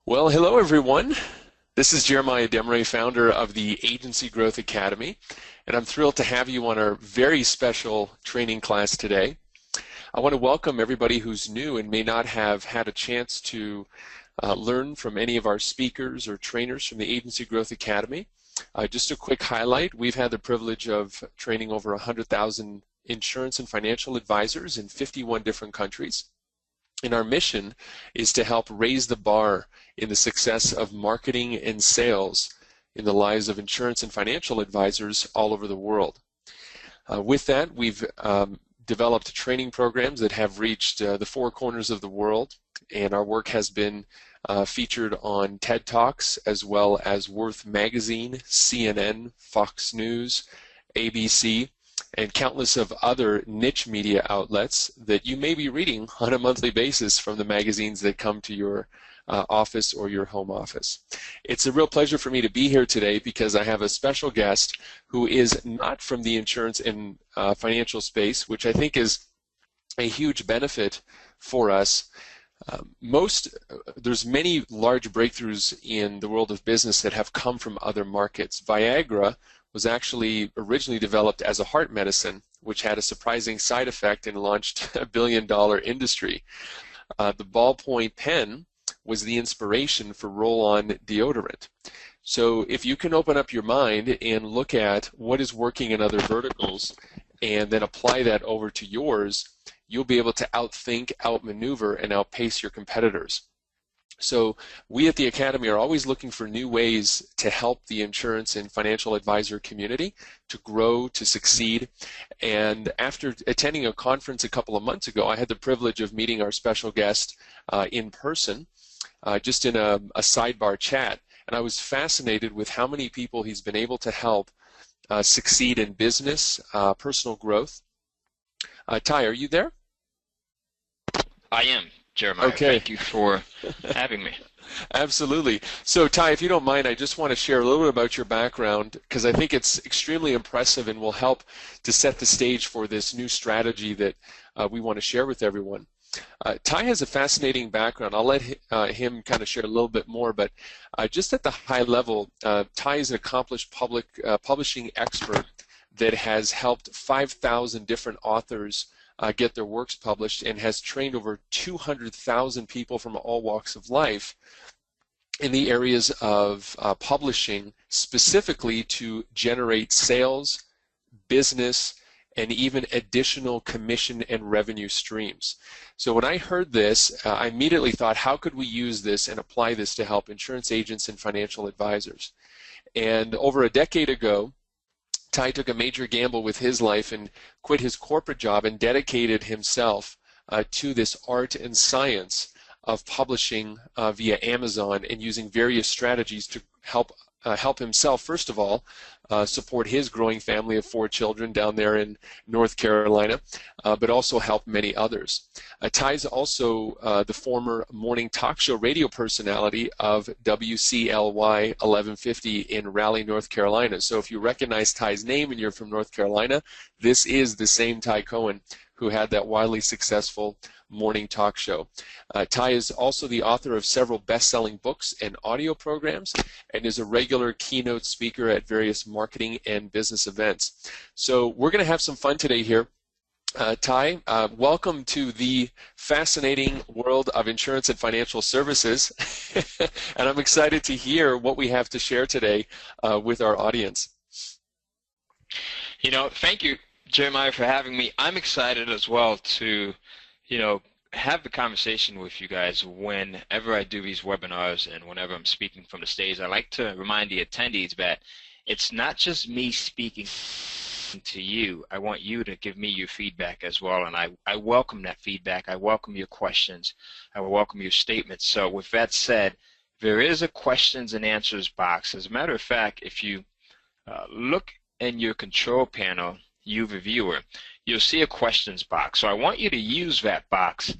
Well, hello everyone. This is Jeremiah Demeray, founder of the Agency Growth Academy, and I'm thrilled to have you on our very special training class today. I want to welcome everybody who's new and may not have had a chance to learn from any of our speakers or trainers from the Agency Growth Academy. Just a quick highlight, we've had the privilege of training over 100,000 insurance and financial advisors in 51 different countries. And our mission is to help raise the bar in the success of marketing and sales in the lives of insurance and financial advisors all over the world. With that, we've developed training programs that have reached the four corners of the world, and our work has been featured on TED Talks as well as Worth Magazine, CNN, Fox News, ABC, and countless of other niche media outlets that you may be reading on a monthly basis from the magazines that come to your office or your home office. It's a real pleasure for me to be here today because I have a special guest who is not from the insurance and financial space, which I think is a huge benefit for us. There's many large breakthroughs in the world of business that have come from other markets. Viagra was actually originally developed as a heart medicine, which had a surprising side effect and launched a billion-dollar industry. The ballpoint pen was the inspiration for roll-on deodorant. So if you can open up your mind and look at what is working in other verticals and then apply that over to yours, you'll be able to outthink, outmaneuver, and outpace your competitors. So we at the Academy are always looking for new ways to help the insurance and financial advisor community to grow, to succeed. And after attending a conference a couple of months ago, I had the privilege of meeting our special guest in person, just in a sidebar chat. And I was fascinated with how many people he's been able to help succeed in business, personal growth. Ty, are you there? I am, Jeremiah. Okay. Thank you for having me. Absolutely. So Ty, if you don't mind, I just want to share a little bit about your background because I think it's extremely impressive and will help to set the stage for this new strategy that we want to share with everyone. Ty has a fascinating background. I'll let him kind of share a little bit more, but just at the high level, Ty is an accomplished publishing expert that has helped 5,000 different authors get their works published and has trained over 200,000 people from all walks of life in the areas of publishing, specifically to generate sales, business, and even additional commission and revenue streams. So when I heard this, I immediately thought, how could we use this and apply this to help insurance agents and financial advisors? And over a decade ago, Ty took a major gamble with his life and quit his corporate job and dedicated himself to this art and science of publishing via Amazon and using various strategies to help himself, first of all, support his growing family of 4 children down there in North Carolina, but also help many others. Ty is also the former morning talk show radio personality of WCLY 1150 in Raleigh, North Carolina. So if you recognize Ty's name and you're from North Carolina, this is the same Ty Cohen who had that wildly successful morning talk show. Ty is also the author of several best-selling books and audio programs and is a regular keynote speaker at various marketing and business events. So we're going to have some fun today here. Ty, welcome to the fascinating world of insurance and financial services. And I'm excited to hear what we have to share today with our audience. Thank you, Jeremiah, for having me. I'm excited as well to, have the conversation with you guys whenever I do these webinars and whenever I'm speaking from the stage. I like to remind the attendees that it's not just me speaking to you. I want you to give me your feedback as well, and I welcome that feedback. I welcome your questions. I welcome your statements. So with that said, there is a questions and answers box. As a matter of fact, if you look in your control panel, you the viewer, you'll see a questions box. So I want you to use that box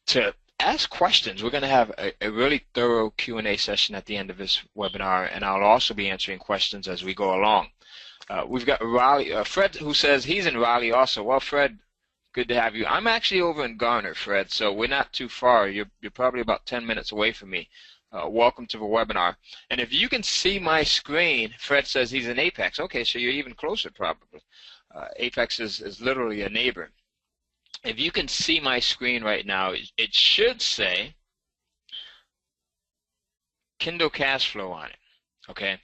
to ask questions. We're going to have a really thorough Q&A session at the end of this webinar, and I'll also be answering questions as we go along. We've got Raleigh, Fred, who says he's in Raleigh also. Well, Fred, good to have you. I'm actually over in Garner, Fred, so we're not too far. You're probably about 10 minutes away from me. welcome to the webinar. And if you can see my screen, Fred says he's in Apex. Okay, so you're even closer probably. Apex is literally a neighbor. If you can see my screen right now, it should say Kindle Cash Flow on it. Okay.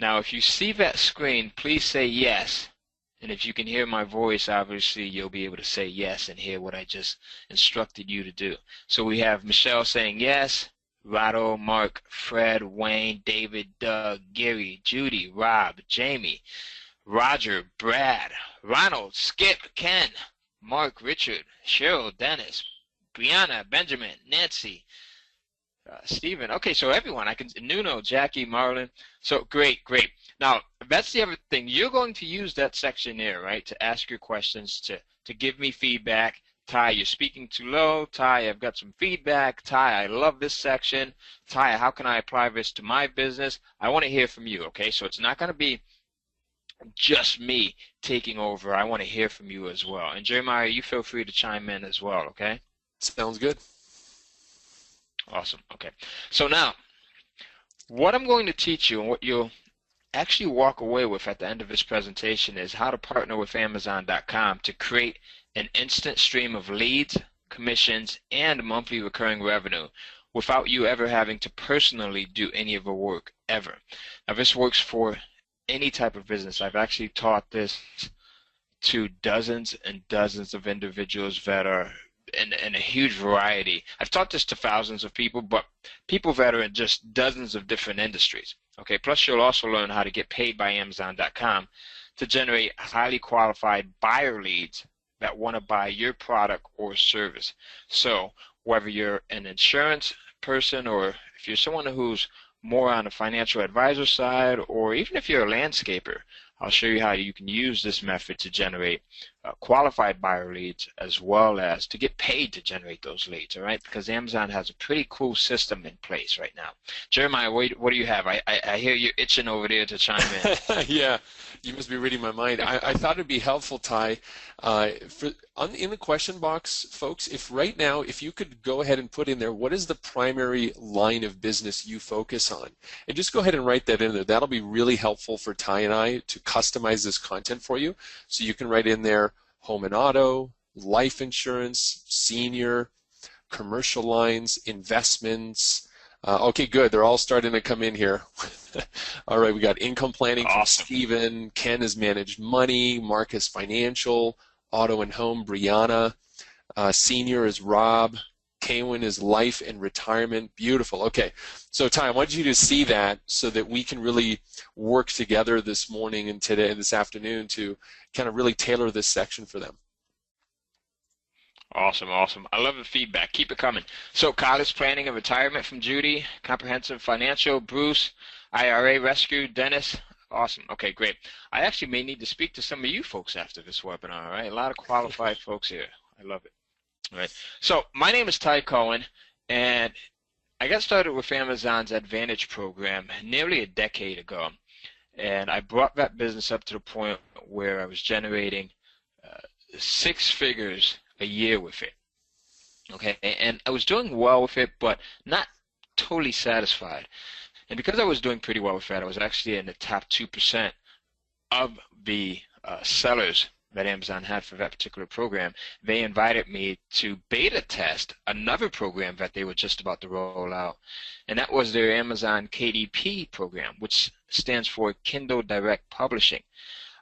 Now, if you see that screen, please say yes. And if you can hear my voice, obviously you'll be able to say yes and hear what I just instructed you to do. So we have Michelle saying yes, Rado, Mark, Fred, Wayne, David, Doug, Gary, Judy, Rob, Jamie, Roger, Brad, Ronald, Skip, Ken, Mark, Richard, Cheryl, Dennis, Brianna, Benjamin, Nancy, Stephen. Okay, so everyone, I can, Nuno, Jackie, Marlon. So great. Now, that's the other thing. You're going to use that section there, right, to ask your questions, to give me feedback. Ty, you're speaking too low. Ty, I've got some feedback. Ty, I love this section. Ty, how can I apply this to my business? I want to hear from you, okay? So it's not going to be just me taking over. I want to hear from you as well. And Jeremiah, you feel free to chime in as well, okay? Sounds good. Awesome. Okay. So now, what I'm going to teach you and what you'll actually walk away with at the end of this presentation is how to partner with Amazon.com to create an instant stream of leads, commissions, and monthly recurring revenue without you ever having to personally do any of the work ever. Now, this works for any type of business. I've actually taught this to dozens and dozens of individuals that are in a huge variety. I've taught this to thousands of people, but people that are in just dozens of different industries. Okay, plus you'll also learn how to get paid by Amazon.com to generate highly qualified buyer leads that want to buy your product or service. So whether you're an insurance person or if you're someone who's more on the financial advisor side, or even if you're a landscaper, I'll show you how you can use this method to generate qualified buyer leads as well as to get paid to generate those leads, all right? Because Amazon has a pretty cool system in place right now. Jeremiah, what do you have? I hear you itching over there to chime in. Yeah, you must be reading my mind. I thought it'd be helpful, Ty, in the question box, folks, if right now, if you could go ahead and put in there, what is the primary line of business you focus on? And just go ahead and write that in there. That'll be really helpful for Ty and I to customize this content for you. So you can write in there home and auto, life insurance, senior, commercial lines, investments. Okay, good. They're all starting to come in here. All right, we got income planning from Awesome. Stephen. Ken has managed money. Mark is financial. Auto and home, Brianna. Senior is Rob. Kaywin is life and retirement. Beautiful. Okay, so Ty, I want you to see that so that we can really work together this morning and today and this afternoon to kind of really tailor this section for them. Awesome. I love the feedback. Keep it coming. So college planning and retirement from Judy, comprehensive financial, Bruce, IRA rescue, Dennis. Awesome. Okay, great. I actually may need to speak to some of you folks after this webinar, all right? A lot of qualified folks here. I love it. All right. So my name is Ty Cohen, and I got started with Amazon's Advantage program nearly a decade ago. And I brought that business up to the point where I was generating 6 figures a year with it. Okay, and I was doing well with it, but not totally satisfied. And because I was doing pretty well with that, I was actually in the top 2% of the sellers that Amazon had for that particular program. They invited me to beta test another program that they were just about to roll out, and that was their Amazon KDP program, which stands for Kindle Direct Publishing.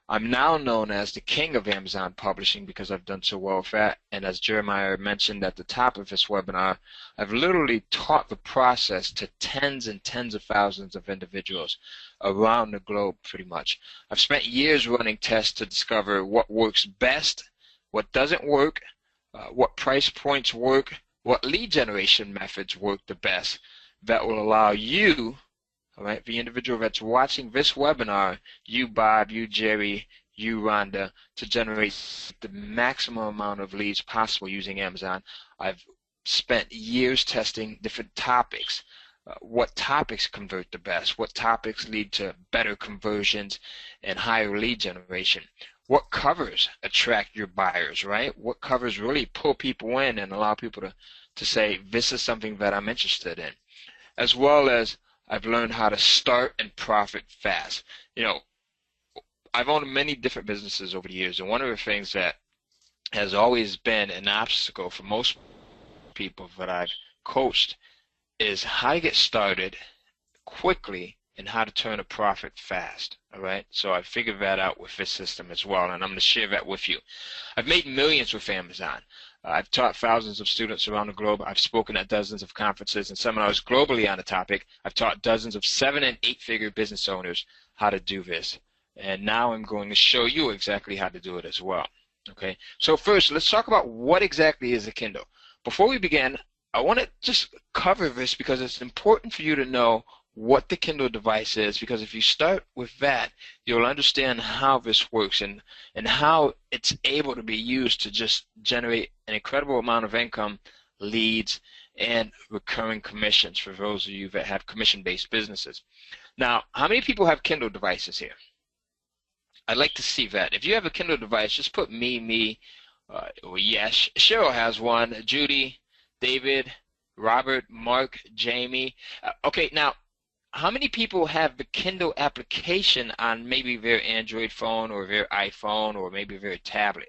I'm now known as the king of Amazon publishing because I've done so well with that, and as Jeremiah mentioned at the top of this webinar, I've literally taught the process to tens and tens of thousands of individuals around the globe pretty much. I've spent years running tests to discover what works best, what doesn't work, what price points work, what lead generation methods work the best that will allow you, all right, the individual that's watching this webinar, you Bob, you Jerry, you Rhonda, to generate the maximum amount of leads possible using Amazon. I've spent years testing different topics. What topics convert the best? What topics lead to better conversions and higher lead generation? What covers attract your buyers, right? What covers really pull people in and allow people to say, this is something that I'm interested in? as well as I've learned how to start and profit fast. You know, I've owned many different businesses over the years, and one of the things that has always been an obstacle for most people that I've coached is how to get started quickly and how to turn a profit fast. All right. So I figured that out with this system as well, and I'm going to share that with you. I've made millions with Amazon. I've taught thousands of students around the globe. I've spoken at dozens of conferences and seminars globally on the topic. I've taught dozens of 7- and 8-figure business owners how to do this. And now I'm going to show you exactly how to do it as well. Okay. So first, let's talk about what exactly is a Kindle. Before we begin, I want to just cover this because it's important for you to know what the Kindle device is, because if you start with that, you'll understand how this works and how it's able to be used to just generate an incredible amount of income, leads, and recurring commissions for those of you that have commission-based businesses. Now, how many people have Kindle devices here? I'd like to see that. If you have a Kindle device, just put me, or yes. Cheryl has one, Judy, David, Robert, Mark, Jamie. Okay, now, how many people have the Kindle application on maybe their Android phone or their iPhone or maybe their tablet?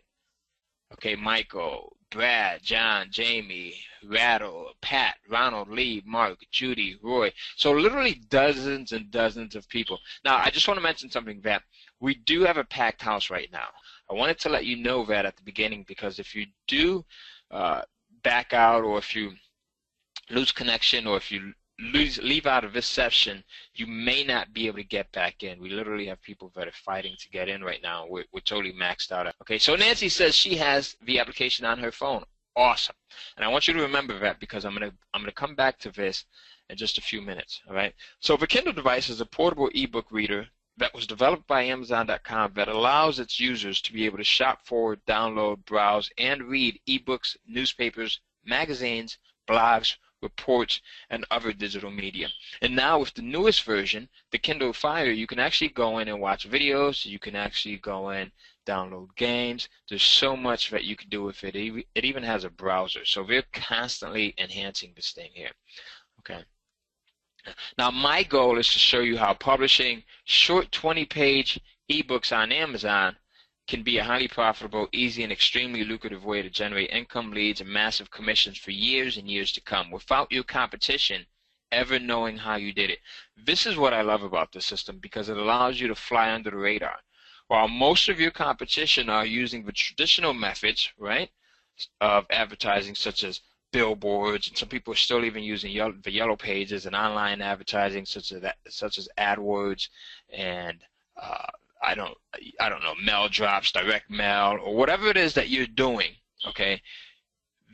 Okay, Michael, Brad, John, Jamie, Rattle, Pat, Ronald, Lee, Mark, Judy, Roy. So literally dozens and dozens of people. Now, I just want to mention something that we do have a packed house right now. I wanted to let you know that at the beginning, because if you do back out, or if you lose connection, or if you leave out of this session, you may not be able to get back in. We literally have people that are fighting to get in right now. We're totally maxed out. Okay, so Nancy says she has the application on her phone. Awesome. And I want you to remember that, because I'm gonna come back to this in just a few minutes. All right. So the Kindle device is a portable ebook reader that was developed by Amazon.com that allows its users to be able to shop for, download, browse, and read ebooks, newspapers, magazines, blogs, reports, and other digital media. And now with the newest version, the Kindle Fire, you can actually go in and watch videos. You can actually go in, download games. There's so much that you can do with it. It even has a browser. So we're constantly enhancing this thing here. Okay. Now my goal is to show you how publishing short 20-page ebooks on Amazon can be a highly profitable, easy, and extremely lucrative way to generate income, leads, and massive commissions for years and years to come without your competition ever knowing how you did it. This is what I love about this system, because it allows you to fly under the radar. While most of your competition are using the traditional methods, right, of advertising, such as billboards, and some people are still even using the yellow pages and online advertising, such as AdWords and I don't know, mail drops, direct mail, or whatever it is that you're doing. Okay,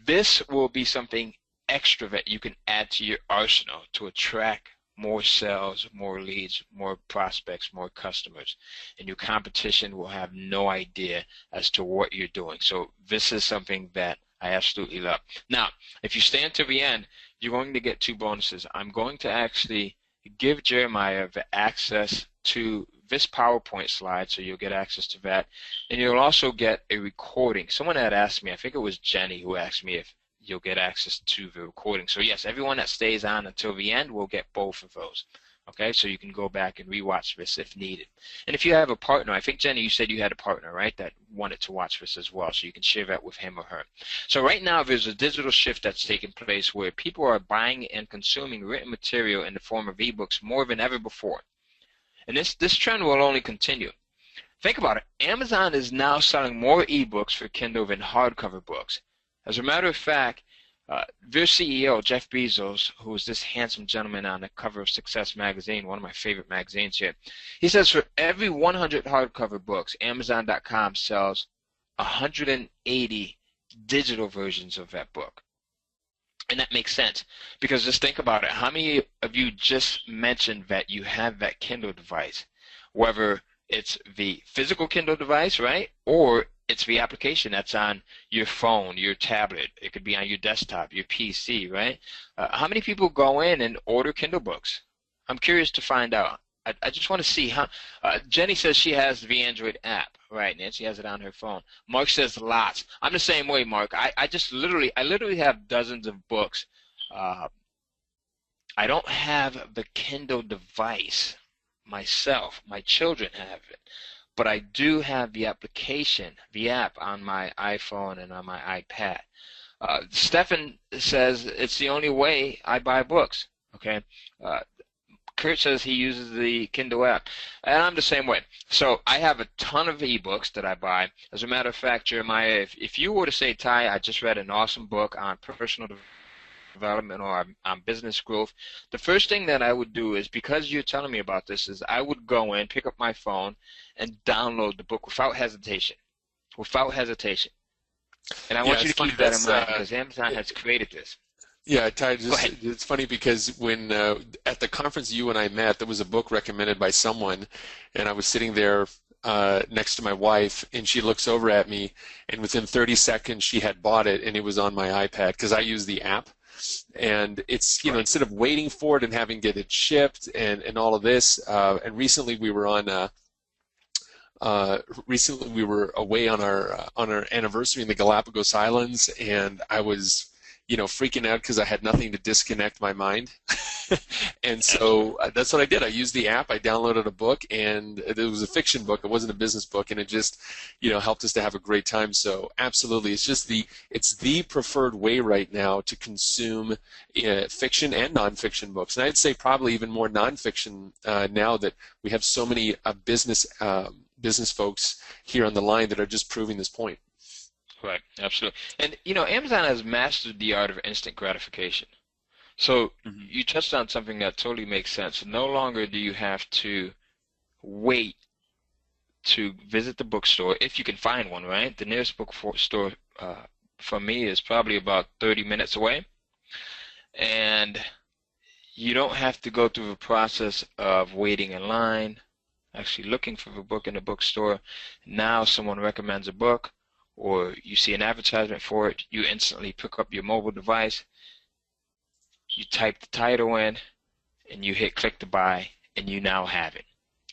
this will be something extra that you can add to your arsenal to attract more sales, more leads, more prospects, more customers, and your competition will have no idea as to what you're doing. So this is something that I absolutely love. Now, if you stay until the end, you're going to get 2 bonuses. I'm going to actually give Jeremiah the access to this PowerPoint slide, so you'll get access to that, and you'll also get a recording. Someone had asked me, I think it was Jenny, who asked me if you'll get access to the recording. So yes, everyone that stays on until the end will get both of those. Okay, so you can go back and rewatch this if needed. And if you have a partner, I think Jenny, you said you had a partner, right, that wanted to watch this as well, so you can share that with him or her. So right now there's a digital shift that's taking place where people are buying and consuming written material in the form of ebooks more than ever before. And this trend will only continue. Think about it. Amazon is now selling more ebooks for Kindle than hardcover books. As a matter of fact, their CEO, Jeff Bezos, who is this handsome gentleman on the cover of Success magazine, one of my favorite magazines here, he says for every 100 hardcover books, Amazon.com sells 180 digital versions of that book. And that makes sense, because just think about it. How many of you just mentioned that you have that Kindle device, whether it's the physical Kindle device, right, or it's the application that's on your phone, your tablet. It could be on your desktop, your PC, right? How many people go in and order Kindle books? I'm curious to find out. I just want to see how. Jenny says she has the Android app, right? Nancy has it on her phone. Mark says lots. I'm the same way, Mark. I literally have dozens of books. I I don't have the Kindle device myself. My children have it. But I do have the application, the app on my iPhone and on my iPad. Stefan says it's the only way I buy books. Okay. Uh, Kurt says he uses the Kindle app, and I'm the same way. So I have a ton of ebooks that I buy. As a matter of fact, Jeremiah, if you were to say, Ty, I just read an awesome book on personal development or on business growth, the first thing that I would do is, because you're telling me about this, is I would go in, pick up my phone, and download the book without hesitation. Without hesitation. And I want you to keep that in mind because Amazon has created this. Yeah, Ty, it's funny because when at the conference you and I met, there was a book recommended by someone, and I was sitting there next to my wife, and she looks over at me, and within 30 seconds she had bought it, and it was on my iPad because I use the app. And it's, instead of waiting for it and having to get it shipped and all of this, and recently we were away on our anniversary in the Galapagos Islands, and I was freaking out because I had nothing to disconnect my mind. And so that's what I did. I used the app, I downloaded a book, and it was a fiction book. It wasn't a business book, and it just, helped us to have a great time. So absolutely, it's the preferred way right now to consume fiction and nonfiction books. And I'd say probably even more nonfiction now that we have so many business folks here on the line that are just proving this point. Right, absolutely. And, Amazon has mastered the art of instant gratification. So you touched on something that totally makes sense. No longer do you have to wait to visit the bookstore, if you can find one, right? The nearest bookstore for me is probably about 30 minutes away. And you don't have to go through the process of waiting in line, actually looking for the book in the bookstore. Now someone recommends a book, or you see an advertisement for it, you instantly pick up your mobile device, you type the title in, and you hit click to buy, and you now have it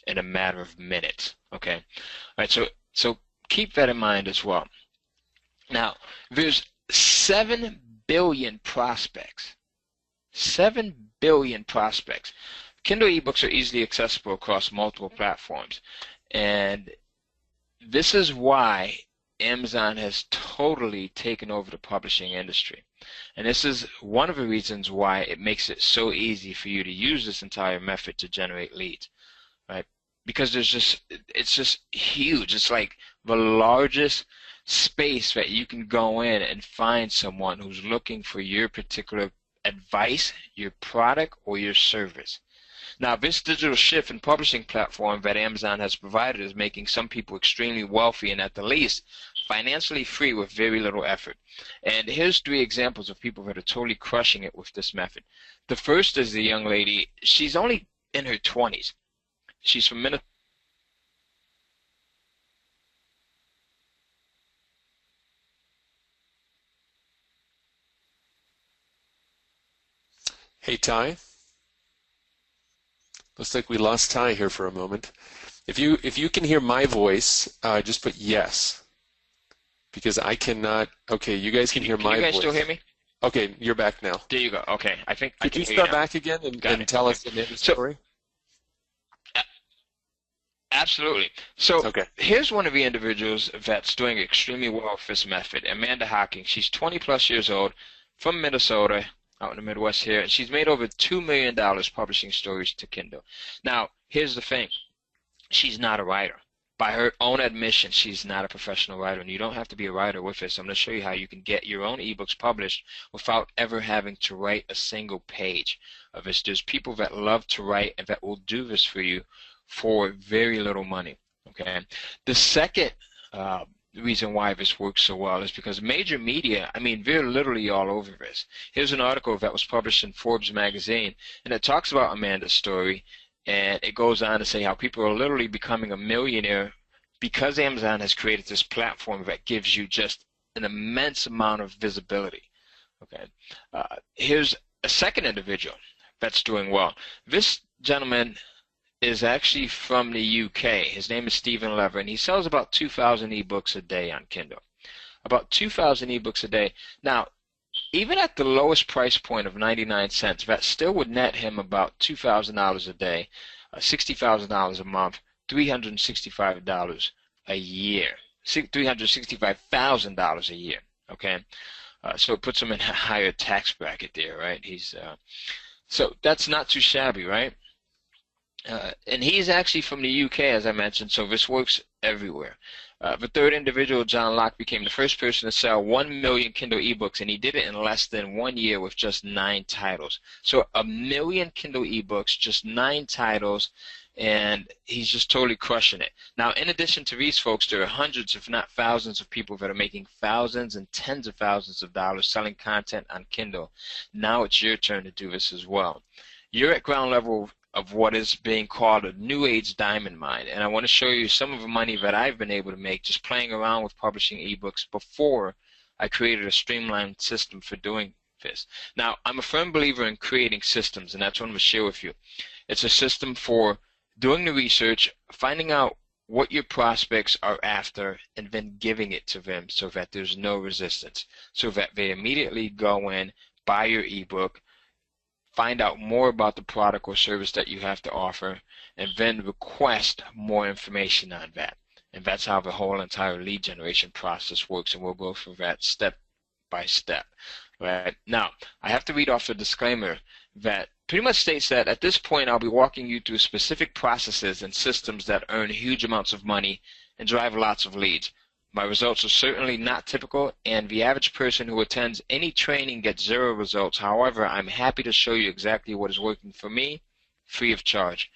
in a matter of minutes. Okay? All right, so keep that in mind as well. Now, there's 7 billion prospects. 7 billion prospects. Kindle ebooks are easily accessible across multiple platforms, and this is why Amazon has totally taken over the publishing industry. And this is one of the reasons why it makes it so easy for you to use this entire method to generate leads, right? Because it's just huge. It's like the largest space that you can go in and find someone who's looking for your particular advice, your product, or your service. Now, this digital shift in publishing platform that Amazon has provided is making some people extremely wealthy and, at the least, financially free with very little effort. And here's 3 examples of people that are totally crushing it with this method. The first is the young lady. She's only in her 20s. She's from Minnesota. Hey, Ty. Looks like we lost Ty here for a moment. If you can hear my voice, just put yes, because I cannot. Okay, you guys can hear my voice. Can you guys still hear me? Okay, you're back now. There you go. Okay, I think I Could can you hear start you now. back again and tell us the name of the story? Absolutely. So Okay. here's one of the individuals that's doing extremely well with this method, Amanda Hocking. She's 20 plus years old, from Minnesota, out in the Midwest here, and she's made over $2 million publishing stories to Kindle. Now, here's the thing. She's not a writer. By her own admission, she's not a professional writer, and you don't have to be a writer with this. I'm going to show you how you can get your own ebooks published without ever having to write a single page of this. There's people that love to write and that will do this for you for very little money. Okay. The second reason why this works so well is because major media, I mean, they're literally all over this. Here's an article that was published in Forbes magazine, and it talks about Amanda's story, and it goes on to say how people are literally becoming a millionaire because Amazon has created this platform that gives you just an immense amount of visibility. Okay. Here's a second individual that's doing well. This gentleman is actually from the UK. His name is Stephen Lever, and he sells about 2,000 ebooks a day on Kindle. About 2,000 ebooks a day. Now, even at the lowest price point of 99 cents, that still would net him about $2,000 a day, $60,000 a month, $365 a year, $365,000 a year. Okay, so it puts him in a higher tax bracket there, right? So that's not too shabby, right? And he's actually from the UK, as I mentioned, so this works everywhere. The third individual, John Locke, became the first person to sell 1 million Kindle ebooks, and he did it in less than 1 year with just 9 titles. So 1 million Kindle ebooks, just 9 titles, and he's just totally crushing it. Now, in addition to these folks, there are hundreds, if not thousands, of people that are making thousands and tens of thousands of dollars selling content on Kindle. Now it's your turn to do this as well. You're at ground level of what is being called a new age diamond mine, and I want to show you some of the money that I've been able to make just playing around with publishing ebooks before I created a streamlined system for doing this. Now, I'm a firm believer in creating systems, and that's what I'm going to share with you. It's a system for doing the research, finding out what your prospects are after, and then giving it to them so that there's no resistance, so that they immediately go in, buy your ebook, find out more about the product or service that you have to offer, and then request more information on that. And that's how the whole entire lead generation process works, and we'll go through that step by step. Right now, I have to read off the disclaimer that pretty much states that at this point I'll be walking you through specific processes and systems that earn huge amounts of money and drive lots of leads. My results are certainly not typical, and the average person who attends any training gets 0 results. However, I'm happy to show you exactly what is working for me, free of charge.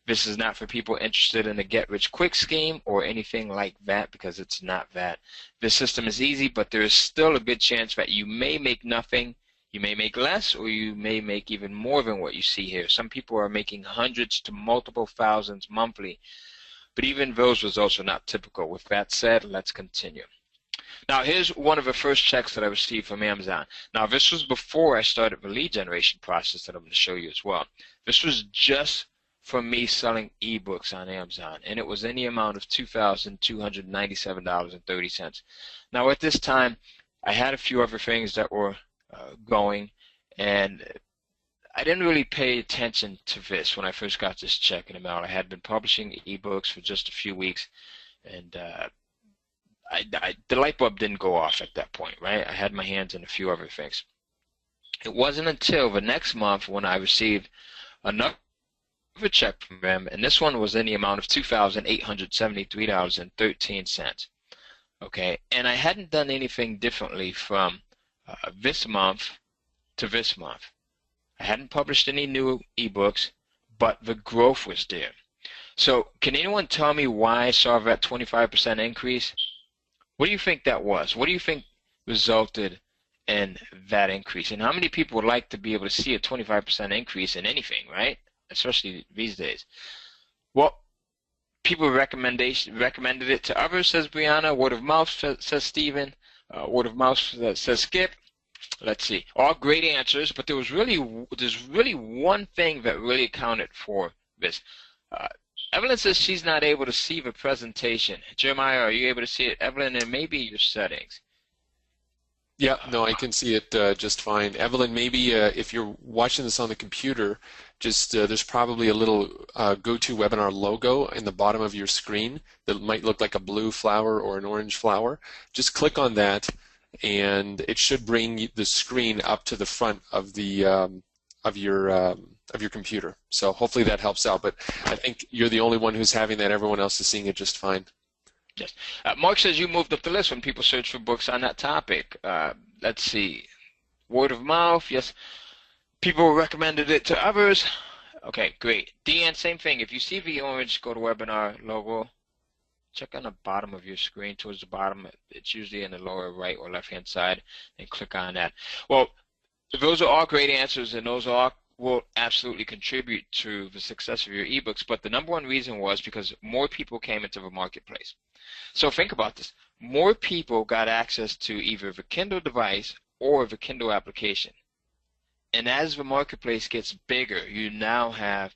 This is not for people interested in a get-rich-quick scheme or anything like that, because it's not that. This system is easy, but there is still a good chance that you may make nothing, you may make less, or you may make even more than what you see here. Some people are making hundreds to multiple thousands monthly, but even those results are not typical. With that said, let's continue. Now, here's one of the first checks that I received from Amazon. Now, this was before I started the lead generation process that I'm going to show you as well. This was just from me selling ebooks on Amazon, and it was in the amount of $2,297.30. Now, at this time, I had a few other things that were going, and I didn't really pay attention to this when I first got this check in the mail. I had been publishing ebooks for just a few weeks, and the light bulb didn't go off at that point, right? I had my hands in a few other things. It wasn't until the next month when I received another check from them, and this one was in the amount of $2,873.13. Okay, and I hadn't done anything differently from this month to this month. I hadn't published any new ebooks, but the growth was there. So can anyone tell me why I saw that 25% increase? What do you think that was? What do you think resulted in that increase? And how many people would like to be able to see a 25% increase in anything, right? Especially these days. Well, people recommended it to others, says Brianna. Word of mouth, says Stephen. Word of mouth, says Skip. Let's see. All great answers, but there's really one thing that really accounted for this. Evelyn says she's not able to see the presentation. Jeremiah, are you able to see it? Evelyn, and maybe your settings. Yeah, no, I can see it just fine. Evelyn, maybe if you're watching this on the computer, just there's probably a little GoToWebinar logo in the bottom of your screen that might look like a blue flower or an orange flower. Just click on that, and it should bring the screen up to the front of the of your computer. So hopefully that helps out. But I think you're the only one who's having that. Everyone else is seeing it just fine. Yes. Mark says you moved up the list when people search for books on that topic. Let's see. Word of mouth, yes. People recommended it to others. Okay, great. Deanne, same thing. If you see the orange GoToWebinar logo, check on the bottom of your screen towards the bottom. It's usually in the lower right or left-hand side, and click on that. Well, those are all great answers, and those all will absolutely contribute to the success of your ebooks. But the number one reason was because more people came into the marketplace. So think about this. More people got access to either the Kindle device or the Kindle application. And as the marketplace gets bigger, you now have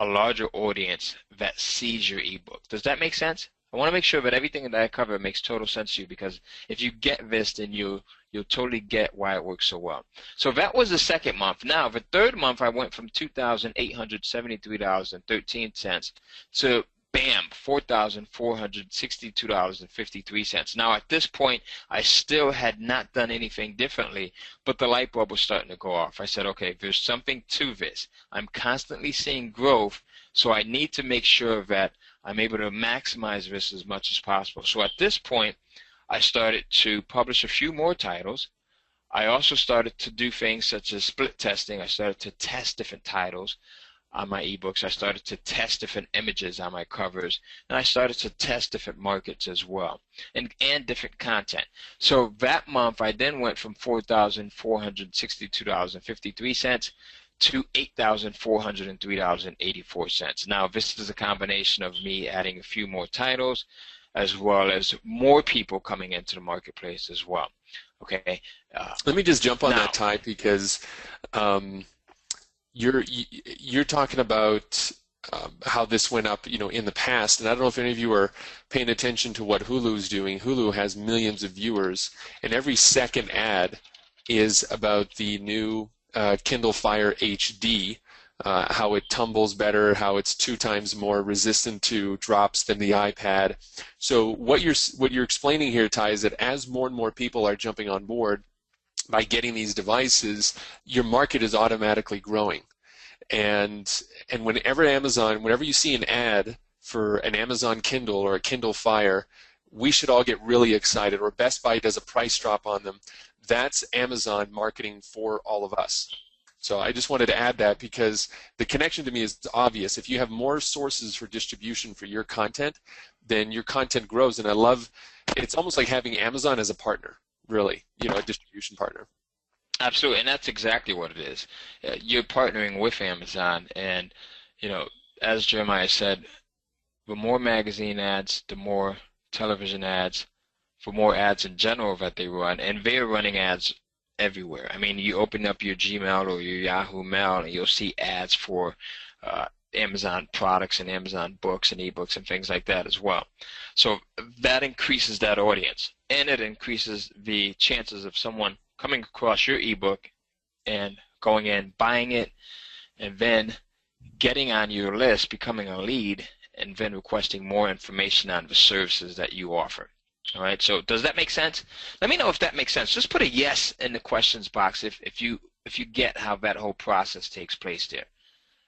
a larger audience that sees your ebook. Does that make sense? I want to make sure that everything that I cover makes total sense to you, because if you get this, then you'll totally get why it works so well. So that was the second month. Now, the third month, I went from $2,873.13 to bam, $4,462.53. Now, at this point, I still had not done anything differently, but the light bulb was starting to go off. I said, okay, there's something to this. I'm constantly seeing growth, so I need to make sure that I'm able to maximize this as much as possible. So at this point, I started to publish a few more titles. I also started to do things such as split testing. I started to test different titles on my ebooks. I started to test different images on my covers, and I started to test different markets as well, and different content. So that month, I then went from $4,462.53 to $8,403.84. Now, this is a combination of me adding a few more titles, as well as more people coming into the marketplace as well. Okay. Let me just jump on Now, that, Ty, because you're talking about how this went up, in the past, and I don't know if any of you are paying attention to what Hulu's doing. Hulu has millions of viewers, and every second ad is about the new Kindle Fire HD, how it tumbles better, how it's 2 times more resistant to drops than the iPad. So what you're explaining here, Ty, is that as more and more people are jumping on board by getting these devices, your market is automatically growing. And whenever you see an ad for an Amazon Kindle or a Kindle Fire, we should all get really excited. Or Best Buy does a price drop on them. That's Amazon marketing for all of us. So I just wanted to add that, because the connection to me is obvious. If you have more sources for distribution for your content, then your content grows. And it's almost like having Amazon as a partner, really, a distribution partner. absolutely, and that's exactly what it is. You're partnering with Amazon, and as Jeremiah said, the more magazine ads, the more television ads, for more ads in general that they run, and they're running ads everywhere. I mean, you open up your Gmail or your Yahoo Mail, and you'll see ads for Amazon products and Amazon books and ebooks and things like that as well. So that increases that audience, and it increases the chances of someone coming across your ebook and going in, buying it, and then getting on your list, becoming a lead, and then requesting more information on the services that you offer. All right, so does that make sense? Let me know if that makes sense. Just put a yes in the questions box if you get how that whole process takes place there.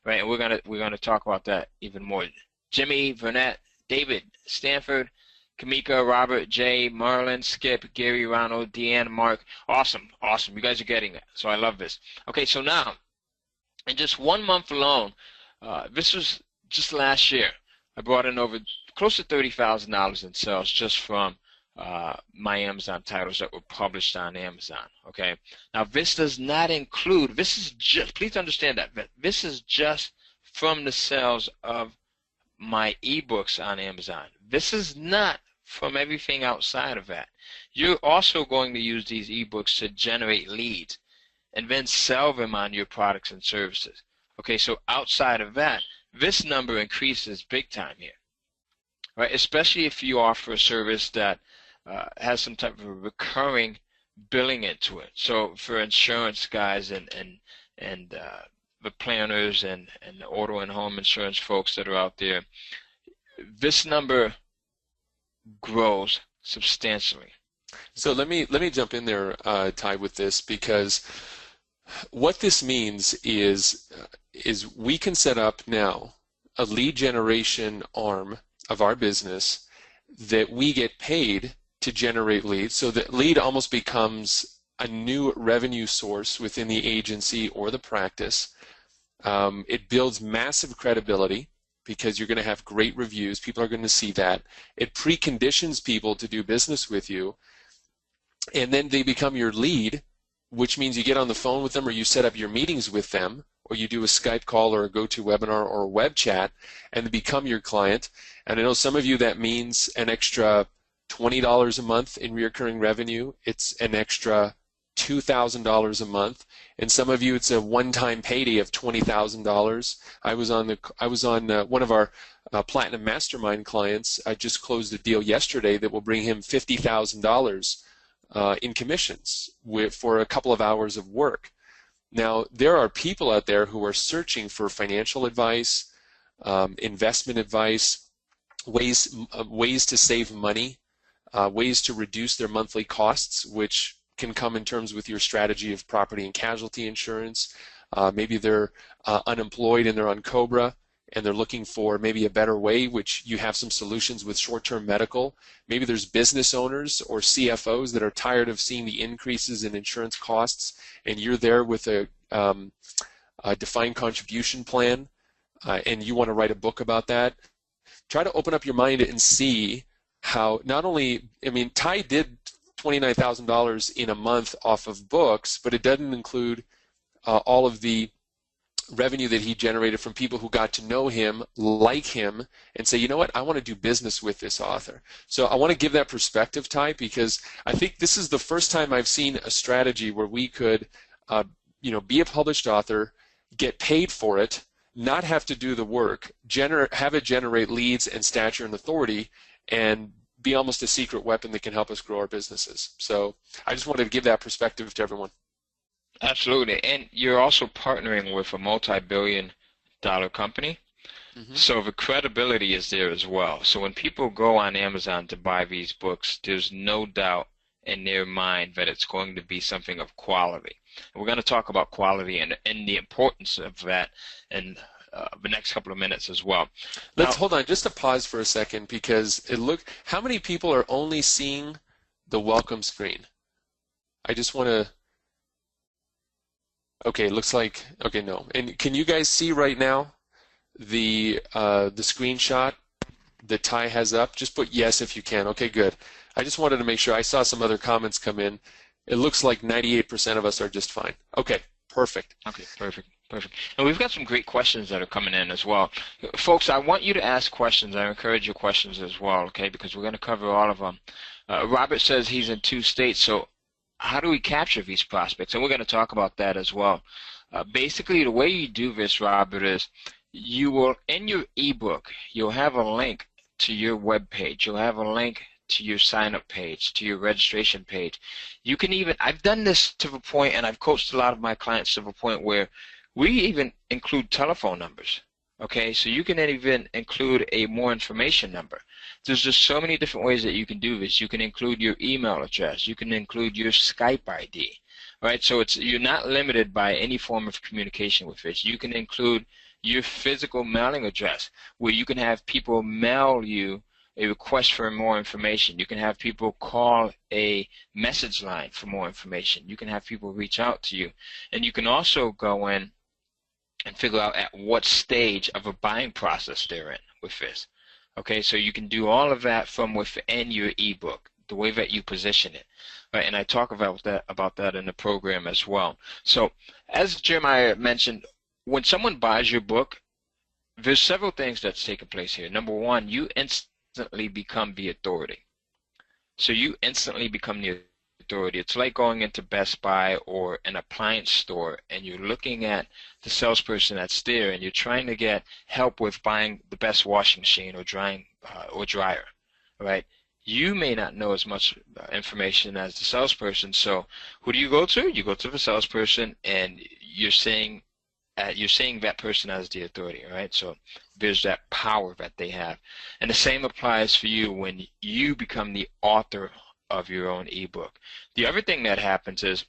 Right, and we're gonna talk about that even more. Jimmy, Vernette, David, Stanford, Kamika, Robert, Jay, Marlon, Skip, Gary, Ronald, Deanne, Mark. Awesome, awesome. You guys are getting it. So I love this. Okay, so now, in just 1 month alone, this was just last year, I brought in over close to $30,000 in sales just from my Amazon titles that were published on Amazon. Okay, now this does not include, this is just, please understand that this is just from the sales of my ebooks on Amazon. This is not from everything outside of that. You're also going to use these ebooks to generate leads and then sell them on your products and services. Okay, so outside of that, this number increases big time here, right? Especially if you offer a service that has some type of a recurring billing into it. So for insurance guys and the planners and the auto and home insurance folks that are out there, this number grows substantially. So let me jump in there, Ty, with this, because what this means is we can set up now a lead generation arm of our business that we get paid to generate leads. So that lead almost becomes a new revenue source within the agency or the practice. It builds massive credibility because you're going to have great reviews. People are going to see that. It preconditions people to do business with you, and then they become your lead, which means you get on the phone with them or you set up your meetings with them, or you do a Skype call or a GoToWebinar or a web chat, and they become your client. And I know some of you that means an extra $20 a month in recurring revenue. It's an extra $2,000 a month, and some of you it's a one-time payday of $20,000. I was on one of our Platinum Mastermind clients. I just closed a deal yesterday that will bring him $50,000 in commissions for a couple of hours of work. Now, there are people out there who are searching for financial advice, investment advice, ways to save money, ways to reduce their monthly costs, which can come in terms with your strategy of property and casualty insurance. Maybe they're unemployed and they're on COBRA and they're looking for maybe a better way, which you have some solutions with short-term medical. Maybe there's business owners or CFOs that are tired of seeing the increases in insurance costs, and you're there with a defined contribution plan, and you want to write a book about that. Try to open up your mind and see how not only, I mean, Ty did $29,000 in a month off of books, but it doesn't include all of the revenue that he generated from people who got to know him, like him, and say, you know what, I want to do business with this author. So I want to give that perspective, Ty, because I think this is the first time I've seen a strategy where we could, be a published author, get paid for it, not have to do the work, have it generate leads and stature and authority, and be almost a secret weapon that can help us grow our businesses. So I just wanted to give that perspective to everyone. Absolutely. And you're also partnering with a multi-billion-dollar company. Mm-hmm. So the credibility is there as well. So when people go on Amazon to buy these books, there's no doubt in their mind that it's going to be something of quality. And we're going to talk about quality and the importance of that in the next couple of minutes as well. Let's hold on, just to pause for a second, because how many people are only seeing the welcome screen? I just want to, okay, looks like, okay, no. And can you guys see right now the screenshot that Ty has up? Just put yes if you can. Okay, good. I just wanted to make sure. I saw some other comments come in. It looks like 98% of us are just fine. Okay, perfect. Okay, perfect. Perfect. And we've got some great questions that are coming in as well. Folks, I want you to ask questions. I encourage your questions as well, okay, because we're going to cover all of them. Robert says he's in 2 states, so how do we capture these prospects? And we're going to talk about that as well. Basically, the way you do this, Robert, is you will, in your ebook, you'll have a link to your web page. You'll have a link to your sign-up page, to your registration page. You can even, I've done this to the point, and I've coached a lot of my clients to the point where we even include telephone numbers, okay? So you can even include a more information number. There's just so many different ways that you can do this. You can include your email address. You can include your Skype ID, right? So you're not limited by any form of communication with this. You can include your physical mailing address, where you can have people mail you a request for more information. You can have people call a message line for more information. You can have people reach out to you. And you can also go in and figure out at what stage of a buying process they're in with this. Okay, so you can do all of that from within your ebook, the way that you position it. Right, and I talk about that in the program as well. So as Jeremiah mentioned, when someone buys your book, there's several things that's taking place here. Number one, you instantly become the authority. So you instantly become the authority. It's like going into Best Buy or an appliance store and you're looking at the salesperson that's there and you're trying to get help with buying the best washing machine or dryer, right? You may not know as much information as the salesperson, so who do you go to? You go to the salesperson and you're saying that person as the authority, right? So there's that power that they have. And the same applies for you when you become the author of your own ebook. The other thing that happens is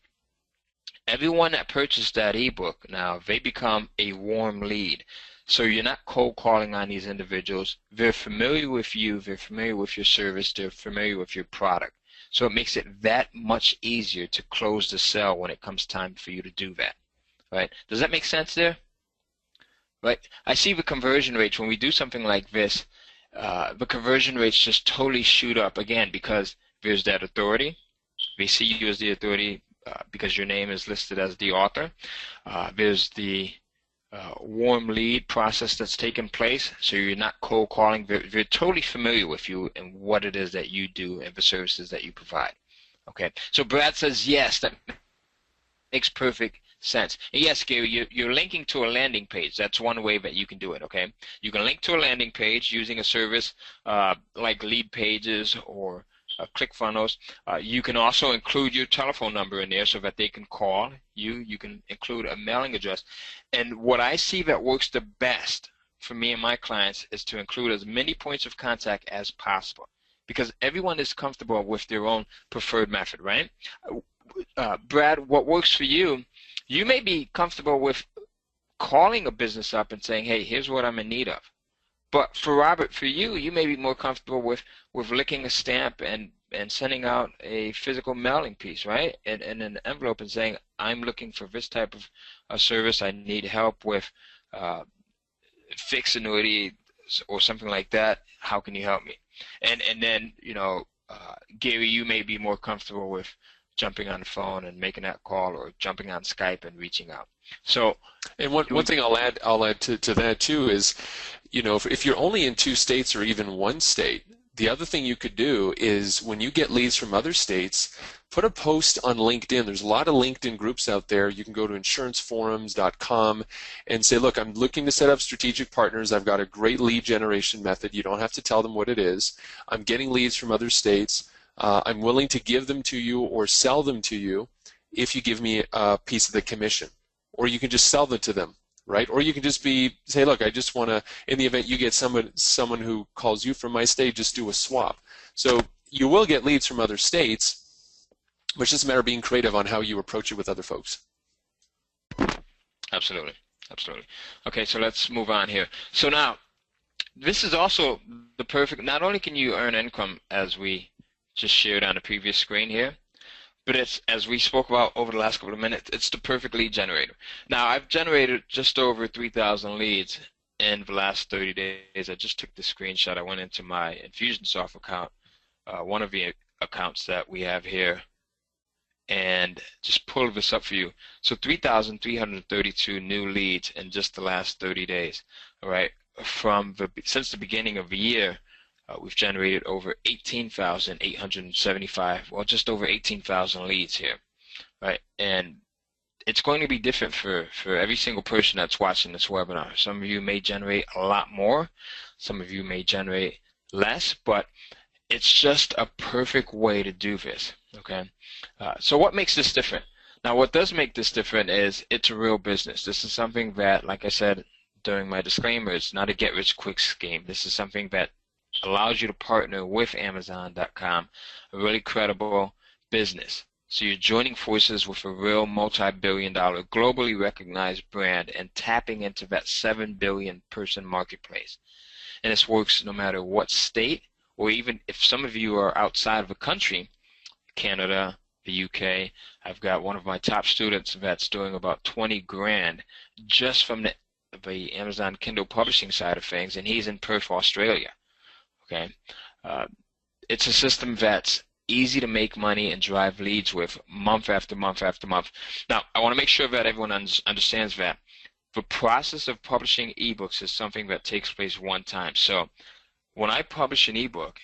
everyone that purchased that ebook now, they become a warm lead. So you're not cold calling on these individuals. They're familiar with you. They're familiar with your service. They're familiar with your product. So it makes it that much easier to close the sale when it comes time for you to do that. Right? Does that make sense there? Right? I see the conversion rates when we do something like this. The conversion rates just totally shoot up again because there's that authority. They see you as the authority because your name is listed as the author. There's the warm lead process that's taken place, so you're not cold calling. They're totally familiar with you and what it is that you do and the services that you provide. Okay, so Brad says yes, that Makes perfect sense. And yes, Gary, you're linking to a landing page. That's one way that you can do it, okay? You can link to a landing page using a service like Lead Pages or ClickFunnels. You can also include your telephone number in there so that they can call you. You can include a mailing address. And what I see that works the best for me and my clients is to include as many points of contact as possible, because everyone is comfortable with their own preferred method, right? Brad, what works for you, you may be comfortable with calling a business up and saying, hey, here's what I'm in need of. But for Robert, for you, you may be more comfortable with licking a stamp and sending out a physical mailing piece, right? And an envelope and saying, I'm looking for this type of service. I need help with fixed annuity or something like that. How can you help me? And then, Gary, you may be more comfortable with jumping on the phone and making that call, or jumping on Skype and reaching out. So, and one thing I'll add to that too is, if you're only in 2 states or even 1 state, the other thing you could do is when you get leads from other states, put a post on LinkedIn. There's a lot of LinkedIn groups out there. You can go to insuranceforums.com and say, look, I'm looking to set up strategic partners. I've got a great lead generation method. You don't have to tell them what it is. I'm getting leads from other states. I'm willing to give them to you or sell them to you if you give me a piece of the commission. Or you can just sell them to them, right? Or you can just say, look, I just want to, in the event you get someone who calls you from my state, just do a swap. So you will get leads from other states, but it's just a matter of being creative on how you approach it with other folks. Absolutely. Absolutely. Okay, so let's move on here. So now, this is also the perfect, not only can you earn income as we just shared on the previous screen here, but it's, as we spoke about over the last couple of minutes, it's the perfect lead generator. Now, I've generated just over 3,000 leads in the last 30 days. I just took the screenshot. I went into my Infusionsoft account, one of the accounts that we have here, and just pull this up for you. So 3,332 new leads in just the last 30 days. All right, since the beginning of the year, we've generated over 18,875, well, just over 18,000 leads here, right? And it's going to be different for every single person that's watching this webinar. Some of you may generate a lot more, some of you may generate less, but it's just a perfect way to do this, okay? So what makes this different? Now, what does make this different is it's a real business. This is something that, like I said during my disclaimer, it's not a get-rich-quick scheme. This is something that allows you to partner with Amazon.com, a really credible business. So you're joining forces with a real multi-billion-dollar, globally recognized brand and tapping into that 7 billion person marketplace. And this works no matter what state, or even if some of you are outside of the country, Canada, the UK. I've got one of my top students that's doing about 20 grand just from the Amazon Kindle publishing side of things, and he's in Perth, Australia. Okay, it's a system that's easy to make money and drive leads with month after month after month. Now, I want to make sure that everyone understands that the process of publishing ebooks is something that takes place one time. So when I publish an ebook,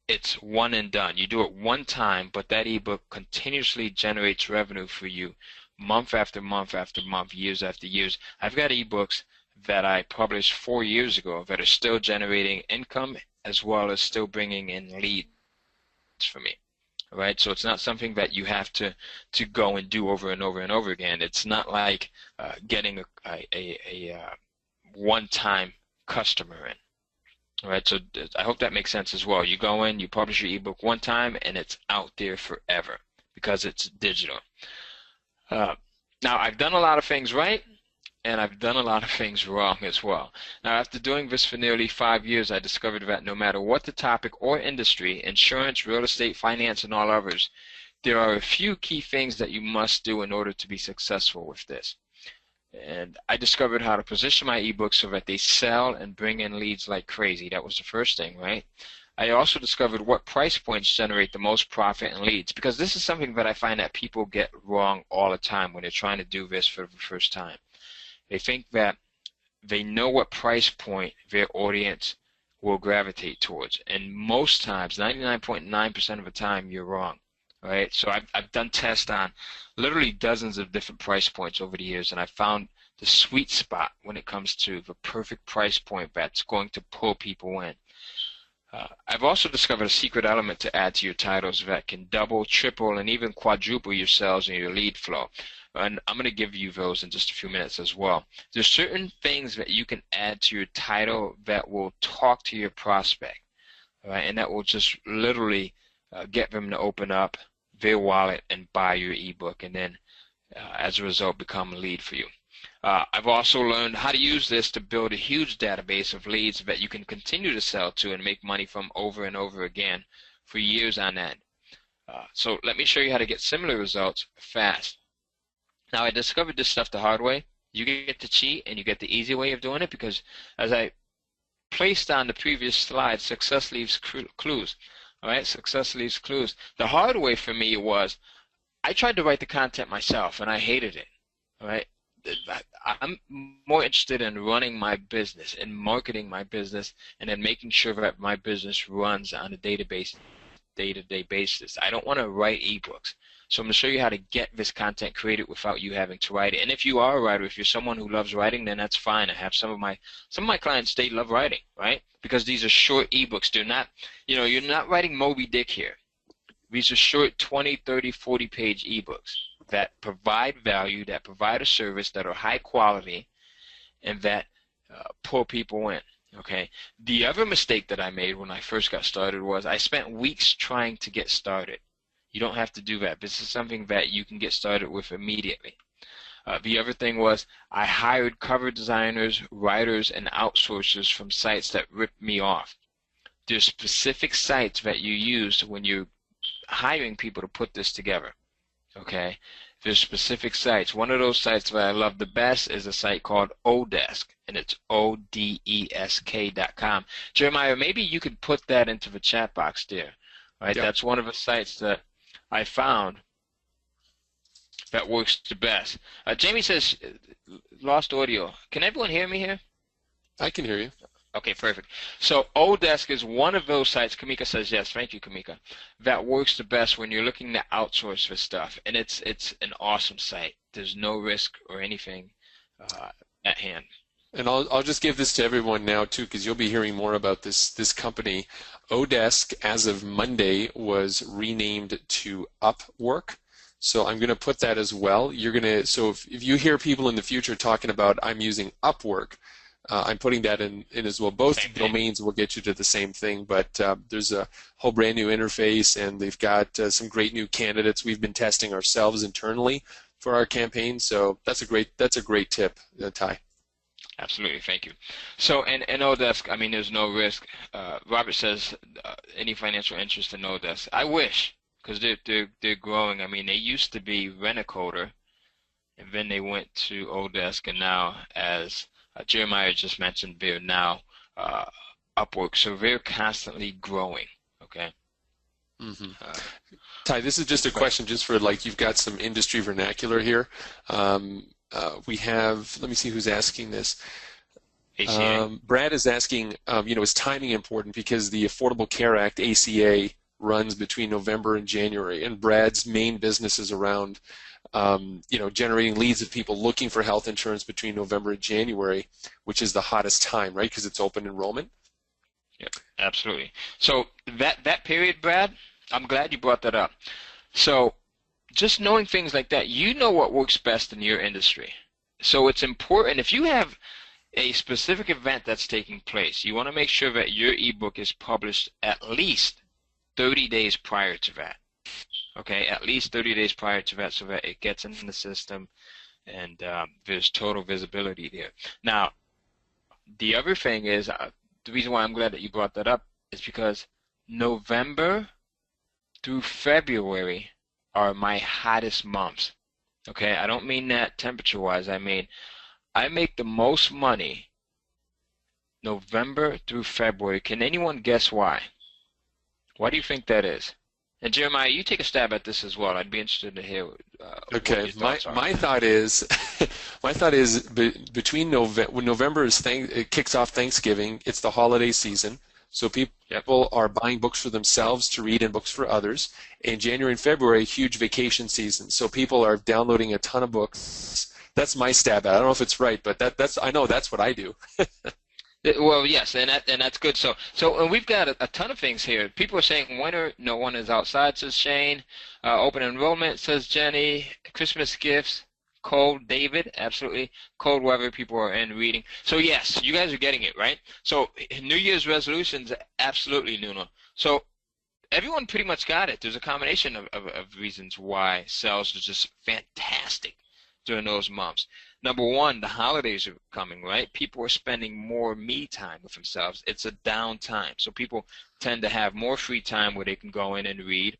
it's one and done. You do it one time, but that ebook continuously generates revenue for you month after month after month, years after years. I've got ebooks that I published 4 years ago that are still generating income as well as still bringing in leads for me. All right, so it's not something that you have to go and do over and over and over again. It's not like getting a one-time customer in. All right, so I hope that makes sense as well. You go in, you publish your ebook one time, and it's out there forever because it's digital. Now, I've done a lot of things right, and I've done a lot of things wrong as well. Now, after doing this for nearly 5 years, I discovered that no matter what the topic or industry, insurance, real estate, finance, and all others, there are a few key things that you must do in order to be successful with this. And I discovered how to position my ebooks so that they sell and bring in leads like crazy. That was the first thing, right? I also discovered what price points generate the most profit and leads, because this is something that I find that people get wrong all the time when they're trying to do this for the first time. They think that they know what price point their audience will gravitate towards. And most times, 99.9% of the time, you're wrong. right? So I've done tests on literally dozens of different price points over the years, and I found the sweet spot when it comes to the perfect price point that's going to pull people in. I've also discovered a secret element to add to your titles that can double, triple, and even quadruple your sales and your lead flow. And I'm going to give you those in just a few minutes as well. There's certain things that you can add to your title that will talk to your prospect, right? And that will just literally get them to open up their wallet and buy your ebook, and then as a result become a lead for you. I've also learned how to use this to build a huge database of leads that you can continue to sell to and make money from over and over again for years on end. So let me show you how to get similar results fast. Now, I discovered this stuff the hard way. You get to cheat and you get the easy way of doing it, because as I placed on the previous slide, success leaves clues. All right, success leaves clues. The hard way for me was I tried to write the content myself and I hated it. All right. I'm more interested in running my business and marketing my business and then making sure that my business runs on a day-to-day basis. I don't want to write ebooks. So I'm going to show you how to get this content created without you having to write it. And if you are a writer, if you're someone who loves writing, then that's fine. I have some of my clients, they love writing, right? Because these are short ebooks. They're not, you're not writing Moby Dick here. These are short 20, 30, 40-page ebooks that provide value, that provide a service, that are high quality, and that pull people in. Okay. The other mistake that I made when I first got started was I spent weeks trying to get started. You don't have to do that. This is something that you can get started with immediately. The other thing was I hired cover designers, writers, and outsourcers from sites that ripped me off. There's specific sites that you use when you're hiring people to put this together. Okay, there's specific sites. One of those sites that I love the best is a site called Odesk, and it's odesk.com. Jeremiah, maybe you could put that into the chat box there. Right, Yep. that's one of the sites that I found that works the best. Jamie says lost audio. Can everyone hear me here? I can hear you. Okay, perfect. So Odesk is one of those sites. Kamika says yes. Thank you, Kamika. That works the best when you're looking to outsource for stuff, and it's an awesome site. There's no risk or anything at hand. And I'll just give this to everyone now too, because you'll be hearing more about this company. Odesk, as of Monday, was renamed to Upwork. So I'm going to put that as well. So if you hear people in the future talking about I'm using Upwork, I'm putting that in as well. Both domains will get you to the same thing, but there's a whole brand new interface, and they've got some great new candidates we've been testing ourselves internally for our campaign. So that's a great tip, Ty. Absolutely, thank you. So, in Odesk, I mean, there's no risk. Robert says, any financial interest in Odesk? I wish, because they're growing. I mean, they used to be Rent-A-Coder, and then they went to Odesk, and now, as Jeremiah just mentioned, they're now Upwork. So they're constantly growing. Okay. Mm-hmm. Ty, this is just a question, just for you've got some industry vernacular here. We have, let me see who's asking this. Brad is asking, is timing important, because the Affordable Care Act, ACA, runs between November and January, and Brad's main business is around, generating leads of people looking for health insurance between November and January, which is the hottest time, right? Because it's open enrollment. Yep, absolutely. So that period, Brad, I'm glad you brought that up. So just knowing things like that, you know what works best in your industry. So it's important, if you have a specific event that's taking place, you want to make sure that your ebook is published at least 30 days prior to that. Okay, at least 30 days prior to that, so that it gets in the system and there's total visibility there. Now, the other thing is, the reason why I'm glad that you brought that up is because November through February are my hottest months. Okay, I don't mean that temperature-wise. I mean, I make the most money November through February. Can anyone guess why? Why do you think that is? And Jeremiah, you take a stab at this as well. I'd be interested to hear what your thoughts are. My thought is, between when November it kicks off Thanksgiving, it's the holiday season. So Yep. people are buying books for themselves to read and books for others. In January and February, huge vacation season. So people are downloading a ton of books. That's my stab at it. I don't know if it's right, but that's I know that's what I do. Well, yes, and that's good. So and we've got a ton of things here. People are saying winter, no one is outside, says Shane. Open enrollment, says Jenny. Christmas gifts, cold, David, absolutely. Cold weather, people are in reading. So yes, you guys are getting it, right? So New Year's resolutions, absolutely, Nuno. So everyone pretty much got it. There's a combination of reasons why sales are just fantastic during those months. Number one, the holidays are coming, right? People are spending more me time with themselves. It's a down time. So people tend to have more free time where they can go in and read,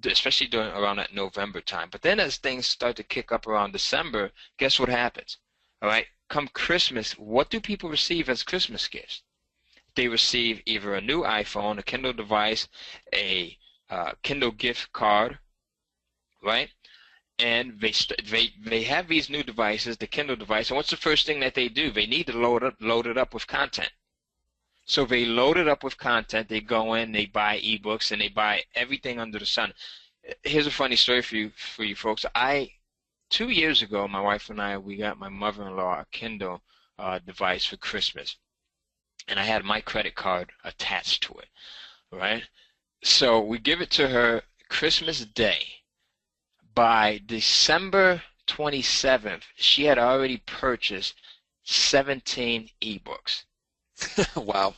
especially during around that November time. But then as things start to kick up around December, guess what happens? All right, come Christmas, what do people receive as Christmas gifts? They receive either a new iPhone, a Kindle device, a Kindle gift card, right? And they have these new devices, the Kindle device, and what's the first thing that they do? They need to load it up with content. So they load it up with content. They go in, they buy ebooks, and they buy everything under the sun. Here's a funny story for you folks. 2 years ago, my wife and I, we got my mother-in-law a Kindle device for Christmas, and I had my credit card attached to it, right? So we give it to her Christmas Day. By December 27th, she had already purchased 17 ebooks. Wow.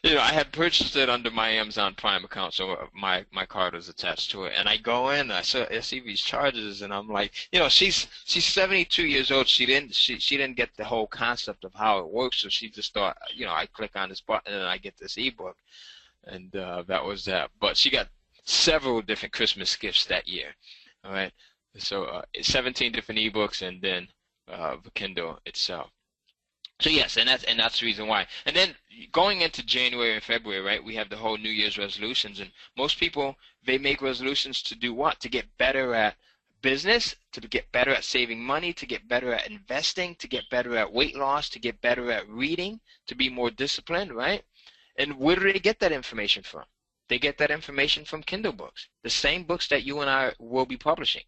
I had purchased it under my Amazon Prime account, so my card was attached to it. And I go in, I see these charges, and I'm like, she's 72 years old. She didn't get the whole concept of how it works, so she just thought, I click on this button and I get this ebook. And that was that. But she got several different Christmas gifts that year. All right. So 17 different ebooks, and then the Kindle itself. So yes, and that's the reason why. And then going into January and February, right? We have the whole New Year's resolutions, and most people, they make resolutions to do what? To get better at business, to get better at saving money, to get better at investing, to get better at weight loss, to get better at reading, to be more disciplined, right? And where do they get that information from? They get that information from Kindle books, the same books that you and I will be publishing.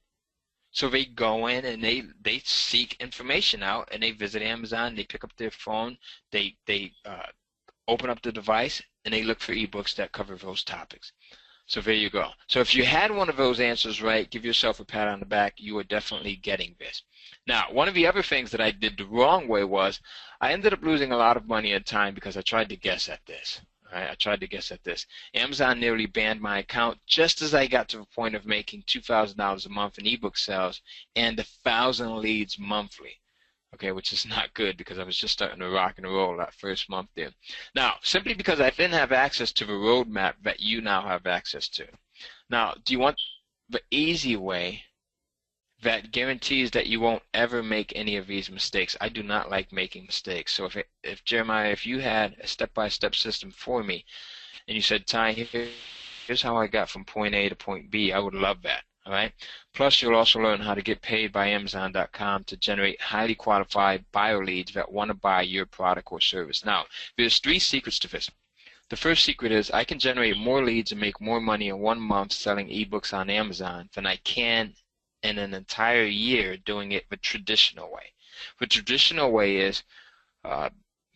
So they go in and they seek information out, and they visit Amazon, they pick up their phone, they open up the device, and they look for ebooks that cover those topics. So there you go. So if you had one of those answers right, give yourself a pat on the back. You are definitely getting this. Now, one of the other things that I did the wrong way was I ended up losing a lot of money and time because I tried to guess at this. Right? I tried to guess at this. Amazon nearly banned my account just as I got to the point of making $2,000 a month in ebook sales and 1,000 leads monthly. Okay, which is not good because I was just starting to rock and roll that first month there. Now, simply because I didn't have access to the roadmap that you now have access to. Now, do you want the easy way that guarantees that you won't ever make any of these mistakes? I do not like making mistakes. So if Jeremiah, if you had a step-by-step system for me, and you said, Ty, here's how I got from point A to point B, I would love that. All right. Plus, you'll also learn how to get paid by Amazon.com to generate highly qualified buyer leads that want to buy your product or service. Now, there's 3 secrets to this. The first secret is I can generate more leads and make more money in 1 month selling ebooks on Amazon than I can in an entire year doing it the traditional way. The traditional way is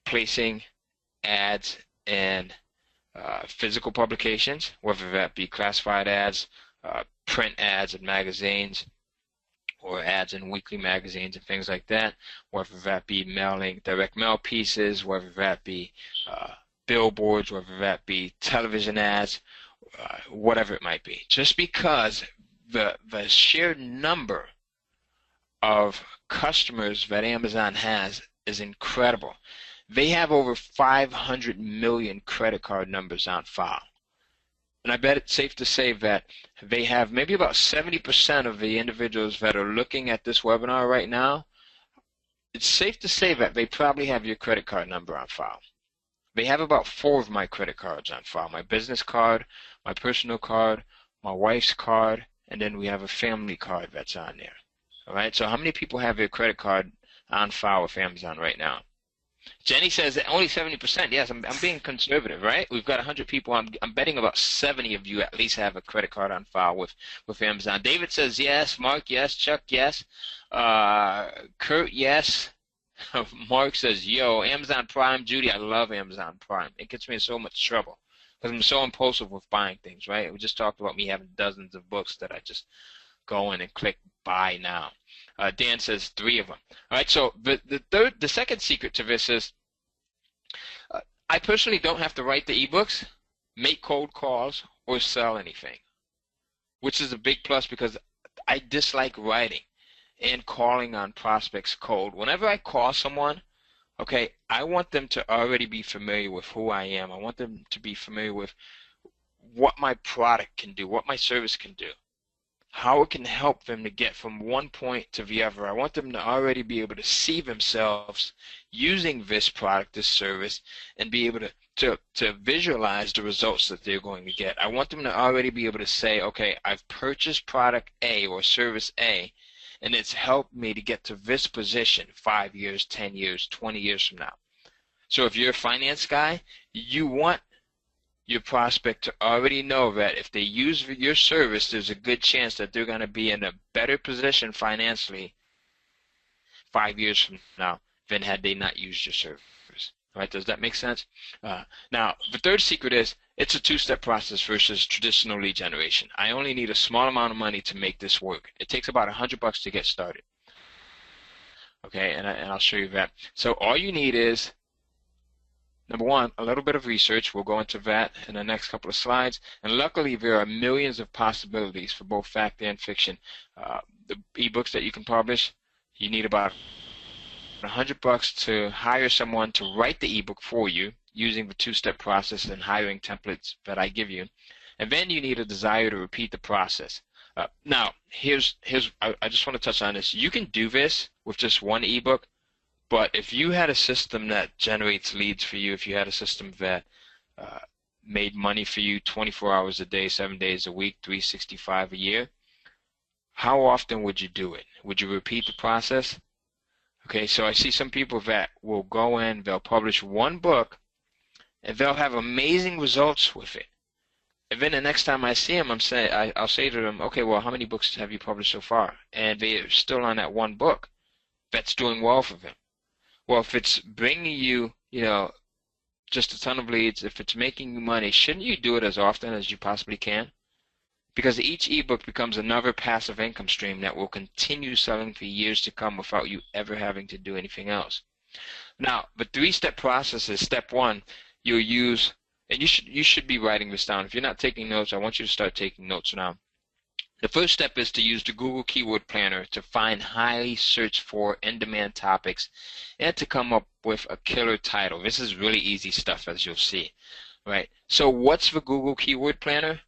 placing ads in physical publications, whether that be classified ads, print ads in magazines, or ads in weekly magazines and things like that, whether that be mailing direct mail pieces, whether that be billboards, whether that be television ads, whatever it might be. Just because the sheer number of customers that Amazon has is incredible. They have over 500 million credit card numbers on file. And I bet it's safe to say that they have maybe about 70% of the individuals that are looking at this webinar right now. It's safe to say that they probably have your credit card number on file. They have about 4 of my credit cards on file: my business card, my personal card, my wife's card, and then we have a family card that's on there. All right, so how many people have their credit card on file with Amazon right now? Jenny says that only 70%. Yes, I'm being conservative, right? We've got 100 people. I'm betting about 70 of you at least have a credit card on file with Amazon. David says yes. Mark, yes. Chuck, yes. Kurt, yes. Mark says, yo, Amazon Prime. Judy, I love Amazon Prime. It gets me in so much trouble because I'm so impulsive with buying things, right? We just talked about me having dozens of books that I just go in and click buy now. Dan says 3 of them. All right, so the second secret to this is I personally don't have to write the ebooks, make cold calls, or sell anything, which is a big plus because I dislike writing and calling on prospects cold. Whenever I call someone, okay, I want them to already be familiar with who I am. I want them to be familiar with what my product can do, what my service can do, how it can help them to get from one point to the other. I want them to already be able to see themselves using this product, this service, and be able to visualize the results that they're going to get. I want them to already be able to say, okay, I've purchased product A or service A, and it's helped me to get to this position 5 years, 10 years, 20 years from now. So if you're a finance guy, you want your prospect to already know that if they use your service, there's a good chance that they're going to be in a better position financially 5 years from now than had they not used your service. All right, does that make sense? Now, the third secret is it's a two-step process versus traditional lead generation. I only need a small amount of money to make this work. It takes about $100 to get started. Okay, and I'll show you that. So all you need is number one, a little bit of research. We'll go into that in the next couple of slides. And luckily, there are millions of possibilities for both fact and fiction. The ebooks that you can publish, you need about $100 to hire someone to write the ebook for you using the two-step process and hiring templates that I give you. And then you need a desire to repeat the process. Now, I just want to touch on this. You can do this with just one ebook. But if you had a system that generates leads for you, if you had a system that made money for you 24 hours a day, 7 days a week, 365 a year, how often would you do it? Would you repeat the process? Okay, so I see some people that will go in, they'll publish one book, and they'll have amazing results with it. And then the next time I see them, I'll say to them, okay, well, how many books have you published so far? And they're still on that one book that's doing well for them. Well, if it's bringing you, just a ton of leads, if it's making you money, shouldn't you do it as often as you possibly can? Because each ebook becomes another passive income stream that will continue selling for years to come without you ever having to do anything else. Now, the three-step process is step one, you'll use, and you should be writing this down. If you're not taking notes, I want you to start taking notes now. The first step is to use the Google Keyword Planner to find highly searched for in-demand topics and to come up with a killer title. This is really easy stuff, as you'll see, right? So what's the Google Keyword Planner?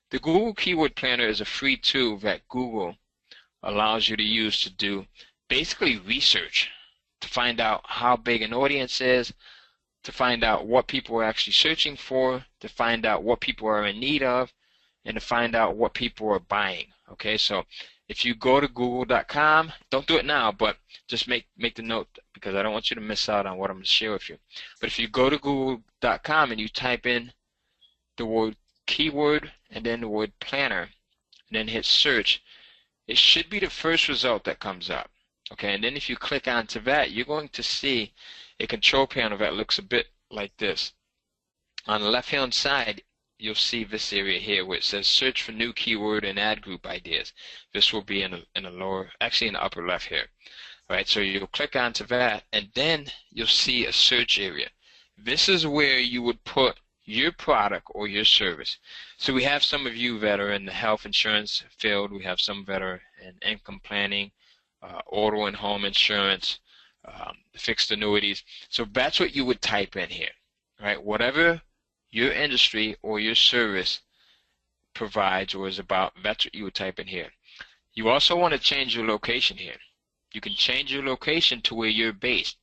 The Google Keyword Planner is a free tool that Google allows you to use to do basically research, to find out how big an audience is, to find out what people are actually searching for, to find out what people are in need of, and to find out what people are buying. Okay, so if you go to google.com, don't do it now, but just make the note because I don't want you to miss out on what I'm going to share with you. But if you go to google.com and you type in the word keyword and then the word planner and then hit search, it should be the first result that comes up. Okay, and then if you click onto that, you're going to see a control panel that looks a bit like this. On the left-hand side, you'll see this area here where it says search for new keyword and ad group ideas. This will be in the lower, actually in the upper left here. All right, so you'll click onto that and then you'll see a search area. This is where you would put your product or your service. So we have some of you that are in the health insurance field. We have some that are in income planning, auto and home insurance, fixed annuities. So that's what you would type in here. All right, whatever your industry or your service provides or is about, that's what you would type in here. You also want to change your location here. You can change your location to where you're based,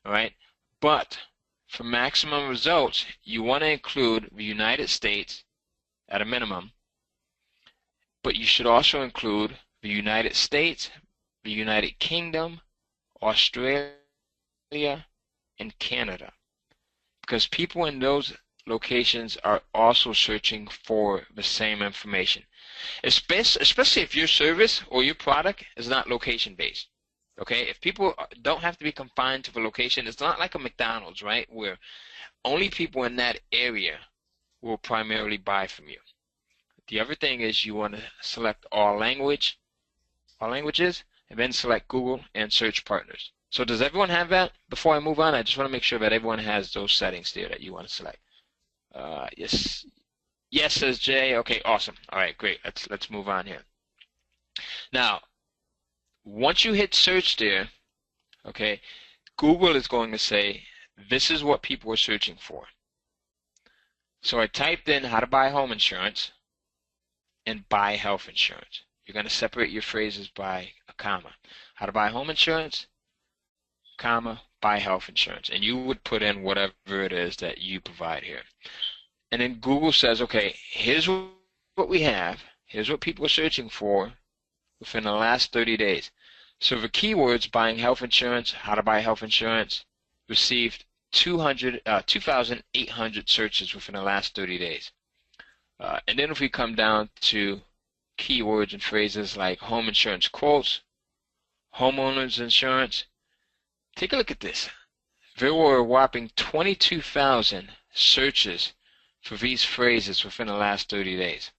all right? But for maximum results, you want to include the United States at a minimum, but you should also include the United States, the United Kingdom, Australia, in Canada, because people in those locations are also searching for the same information, especially if your service or your product is not location based. Okay, if people don't have to be confined to the location, it's not like a McDonald's, right, where only people in that area will primarily buy from you. The other thing is you want to select all languages, and then select Google and search partners. So does everyone have that? Before I move on, I just want to make sure that everyone has those settings there that you want to select. Yes, yes, says Jay. Okay, awesome. All right, great. Let's move on here. Now, once you hit search there, okay, Google is going to say this is what people are searching for. So I typed in how to buy home insurance and buy health insurance. You're going to separate your phrases by a comma. How to buy home insurance, comma, buy health insurance. And you would put in whatever it is that you provide here. And then Google says, okay, here's what we have. Here's what people are searching for within the last 30 days. So the keywords buying health insurance, how to buy health insurance, received 2,800 searches within the last 30 days. And then if we come down to keywords and phrases like home insurance quotes, homeowners insurance, take a look at this. There were a whopping 22,000 searches for these phrases within the last 30 days.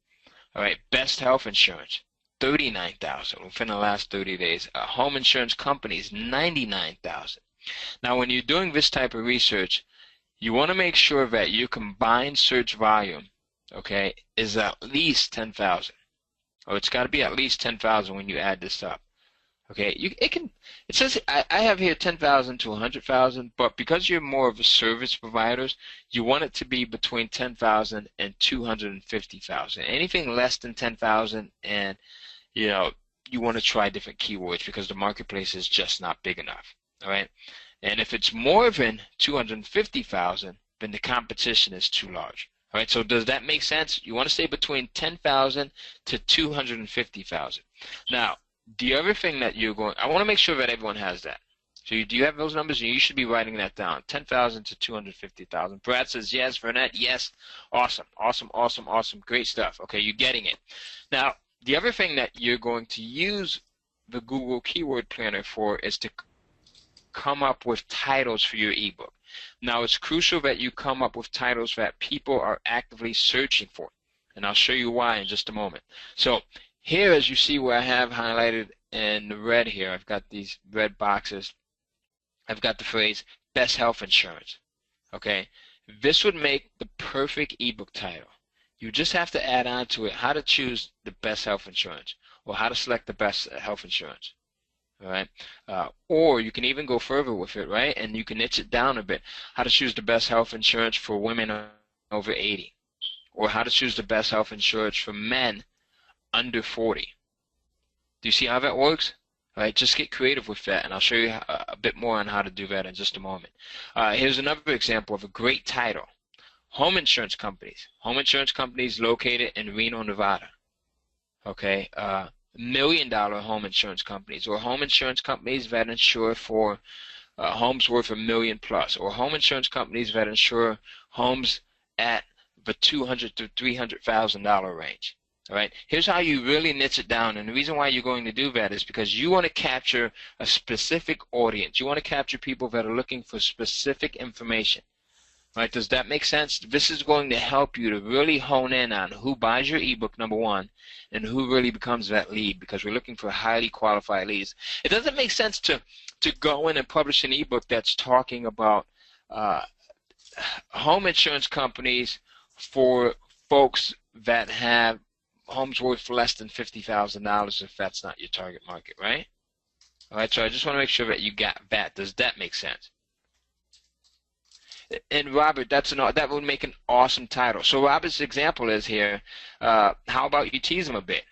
All right, best health insurance, 39,000 within the last 30 days. Home insurance companies, 99,000. Now, when you're doing this type of research, you want to make sure that your combined search volume, okay, is at least 10,000. Or it's got to be at least 10,000 when you add this up. Okay, it says I have here 10,000 to 100,000, but because you're more of a service providers, you want it to be between 10,000 and 250,000. Anything less than 10,000, and you want to try different keywords because the marketplace is just not big enough. All right, and if it's more than 250,000, then the competition is too large. All right, so does that make sense? You want to stay between 10,000 to 250,000. Now, the other thing that I want to make sure that everyone has that. So do you have those numbers? You should be writing that down. 10,000 to 250,000. Brad says yes. Vernette, yes. Awesome, awesome, awesome, awesome. Great stuff. Okay, you're getting it. Now, the other thing that you're going to use the Google Keyword Planner for is to come up with titles for your ebook. Now, it's crucial that you come up with titles that people are actively searching for, and I'll show you why in just a moment. So here, as you see where I have highlighted in the red here, I've got these red boxes. I've got the phrase best health insurance. Okay, this would make the perfect ebook title. You just have to add on to it how to choose the best health insurance, or how to select the best health insurance. All right, or you can even go further with it, right? And you can niche it down a bit. How to choose the best health insurance for women over 80, or how to choose the best health insurance for men under 40. Do you see how that works? All right, just get creative with that, and I'll show you a bit more on how to do that in just a moment. Here's another example of a great title. Home insurance companies. Home insurance companies located in Reno, Nevada. Okay, $1 million home insurance companies, or home insurance companies that insure for homes worth $1 million plus, or home insurance companies that insure homes at the $200,000 to $300,000 range. All right, here's how you really niche it down, and the reason why you're going to do that is because you want to capture a specific audience. You want to capture people that are looking for specific information. Right? Does that make sense? This is going to help you to really hone in on who buys your ebook, number one, and who really becomes that lead, because we're looking for highly qualified leads. It doesn't make sense to go in and publish an ebook that's talking about home insurance companies for folks that have homes worth less than $50,000 if that's not your target market, right? All right, so I just want to make sure that you got that. Does that make sense? And Robert, that would make an awesome title. So Robert's example is here, how about you tease them a bit?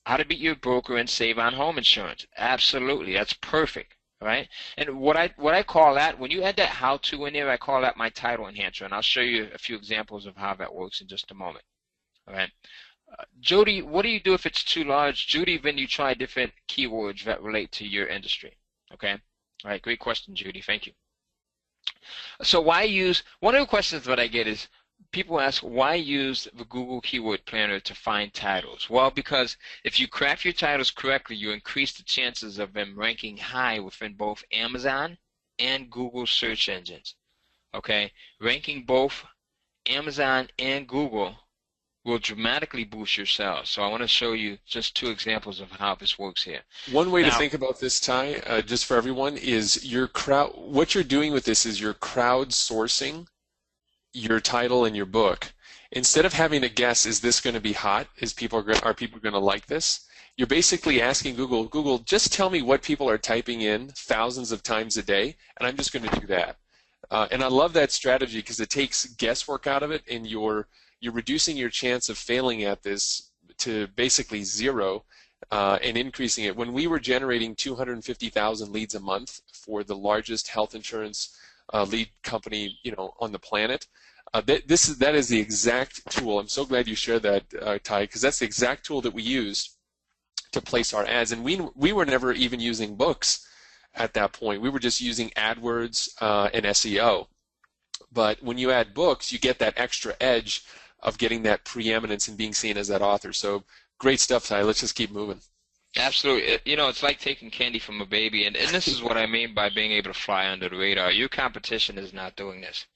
How to beat your broker and save on home insurance. Absolutely, that's perfect, right? And what I call that, when you add that how-to in there, I call that my title enhancer, and I'll show you a few examples of how that works in just a moment. All right. Jody, what do you do if it's too large? Judy, then you try different keywords that relate to your industry. Okay. All right, great question, Judy. Thank you. So why use, one of the questions that I get is people ask, why use the Google Keyword Planner to find titles? Well, because if you craft your titles correctly, you increase the chances of them ranking high within both Amazon and Google search engines. Okay? Ranking both Amazon and Google will dramatically boost your sales. So I want to show you just two examples of how this works here. One way to Now, think about this, Ty, just for everyone, is your crowd. What you're doing with this is you're crowdsourcing your title and your book. Instead of having to guess, is this going to be hot? Are people going to like this? You're basically asking Google, just tell me what people are typing in thousands of times a day, and I'm just going to do that. And I love that strategy because it takes guesswork out of it, and you're reducing your chance of failing at this to basically zero, and increasing it. When we were generating 250,000 leads a month for the largest health insurance lead company, on the planet, that is the exact tool. I'm so glad you shared that, Ty, because that's the exact tool that we used to place our ads. And we were never even using books at that point. We were just using AdWords and SEO. But when you add books, you get that extra edge of getting that preeminence and being seen as that author. So great stuff, Ty. Let's just keep moving. absolutely. It's like taking candy from a baby, and this is what I mean by being able to fly under the radar. Your competition is not doing this.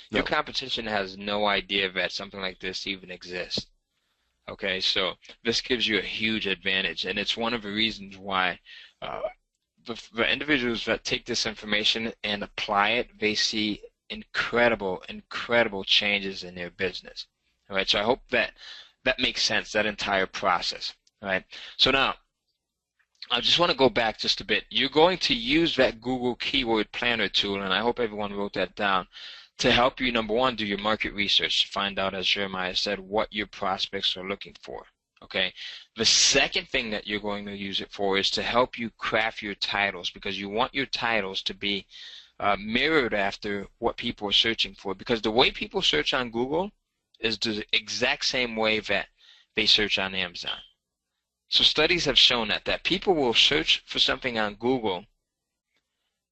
Your No. competition has no idea that something like this even exists. Okay, so this gives you a huge advantage, and it's one of the reasons why the individuals that take this information and apply it, they see incredible, incredible changes in their business. All right, so I hope that makes sense, that entire process. All right, so now I just want to go back just a bit. You're going to use that Google Keyword Planner tool, and I hope everyone wrote that down, to help you, number one, do your market research, find out, as Jeremiah said, what your prospects are looking for. Okay. The second thing that you're going to use it for is to help you craft your titles, because you want your titles to be mirrored after what people are searching for. Because the way people search on Google is the exact same way that they search on Amazon. So studies have shown that people will search for something on Google,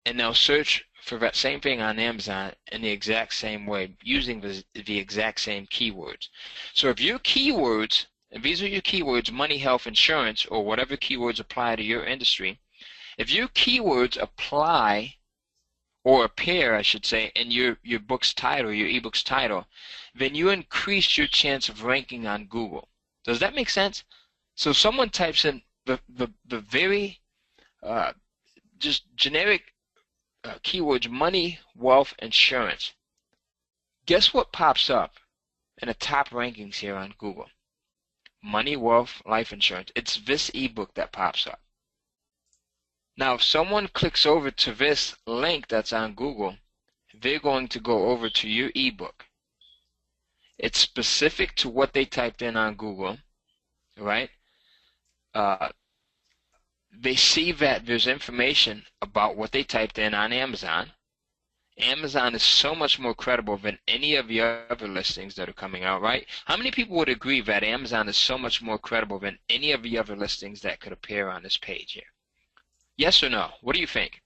and they'll search for that same thing on Amazon in the exact same way, using the exact same keywords. So if your keywords, and these are your keywords, money, health, insurance, or whatever keywords apply to your industry, if your keywords apply, or appear, I should say, in your book's title, your ebook's title, then you increase your chance of ranking on Google. Does that make sense? So someone types in the very just generic keywords, money, wealth, insurance. Guess what pops up in the top rankings here on Google? Money, wealth, life insurance. It's this ebook that pops up. Now, if someone clicks over to this link that's on Google, they're going to go over to your ebook. It's specific to what they typed in on Google, right? They see that there's information about what they typed in on Amazon. Amazon is so much more credible than any of the other listings that are coming out, right? How many people would agree that Amazon is so much more credible than any of the other listings that could appear on this page here? Yes or no? What do you think?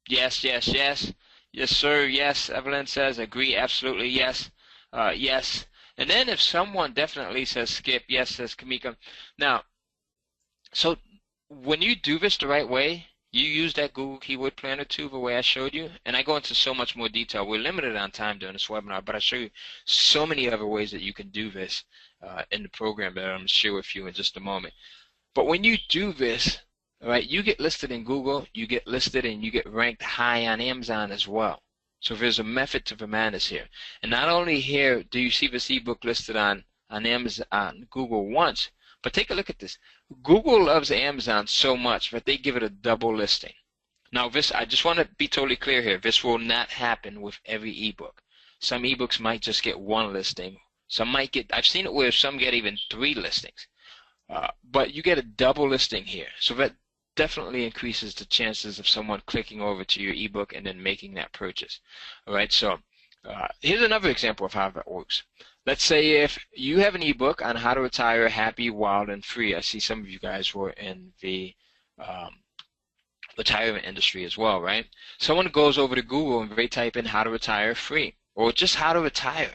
Yes, yes, yes. Yes, sir. Yes, Evelyn says. Agree. Absolutely. Yes. Yes. And then if someone definitely says skip, yes, says Kamika. Now, so when you do this the right way, you use that Google Keyword Planner tool the way I showed you, and I go into so much more detail. We're limited on time during this webinar, but I show you so many other ways that you can do this in the program that I'm going to share with you in just a moment. But when you do this, all right, you get listed in Google, you get listed and you get ranked high on Amazon as well. So there's a method to the madness here. And not only here do you see this ebook listed on Amazon, on Google once, but take a look at this. Google loves Amazon so much that they give it a double listing. Now this, I just want to be totally clear here, this will not happen with every ebook. Some ebooks might just get one listing. Some might get, I've seen it where some get even 3 listings. But you get a double listing here. So that definitely increases the chances of someone clicking over to your ebook and then making that purchase. All right, so here's another example of how that works. Let's say if you have an ebook on how to retire happy, wild, and free. I see some of you guys were in the retirement industry as well, right? Someone goes over to Google and they type in how to retire free or just how to retire.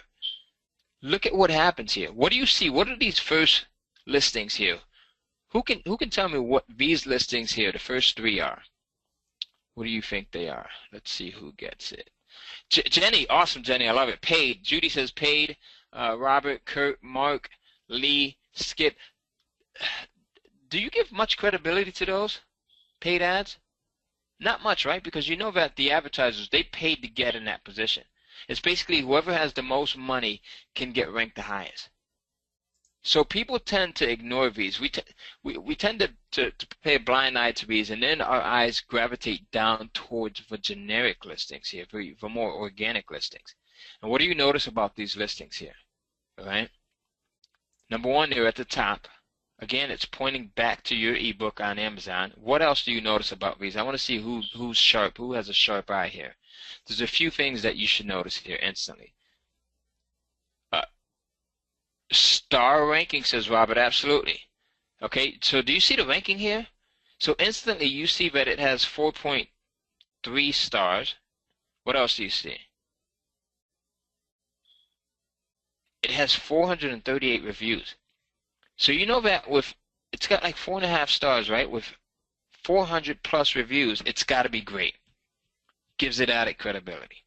Look at what happens here. What do you see? What are these first listings here? Who can tell me what these listings here, the first three are? What do you think they are? Let's see who gets it. Jenny, awesome, Jenny, I love it. Paid. Judy says paid. Robert, Kurt, Mark, Lee, Skip. Do you give much credibility to those paid ads? Not much, right? Because you know that the advertisers, they paid to get in that position. It's basically whoever has the most money can get ranked the highest. So people tend to ignore these. We tend to pay a blind eye to these, and then our eyes gravitate down towards the generic listings here, the more organic listings. And what do you notice about these listings here? All right. Number one, they're at the top. Again, it's pointing back to your ebook on Amazon. What else do you notice about these? I want to see who's sharp, who has a sharp eye here. There's a few things that you should notice here instantly. Star ranking, says Robert, absolutely. Okay, so do you see the ranking here? So instantly you see that it has 4.3 stars. What else do you see? It has 438 reviews. So you know that it's got like 4.5 stars, right? With 400 plus reviews, it's got to be great. Gives it added credibility.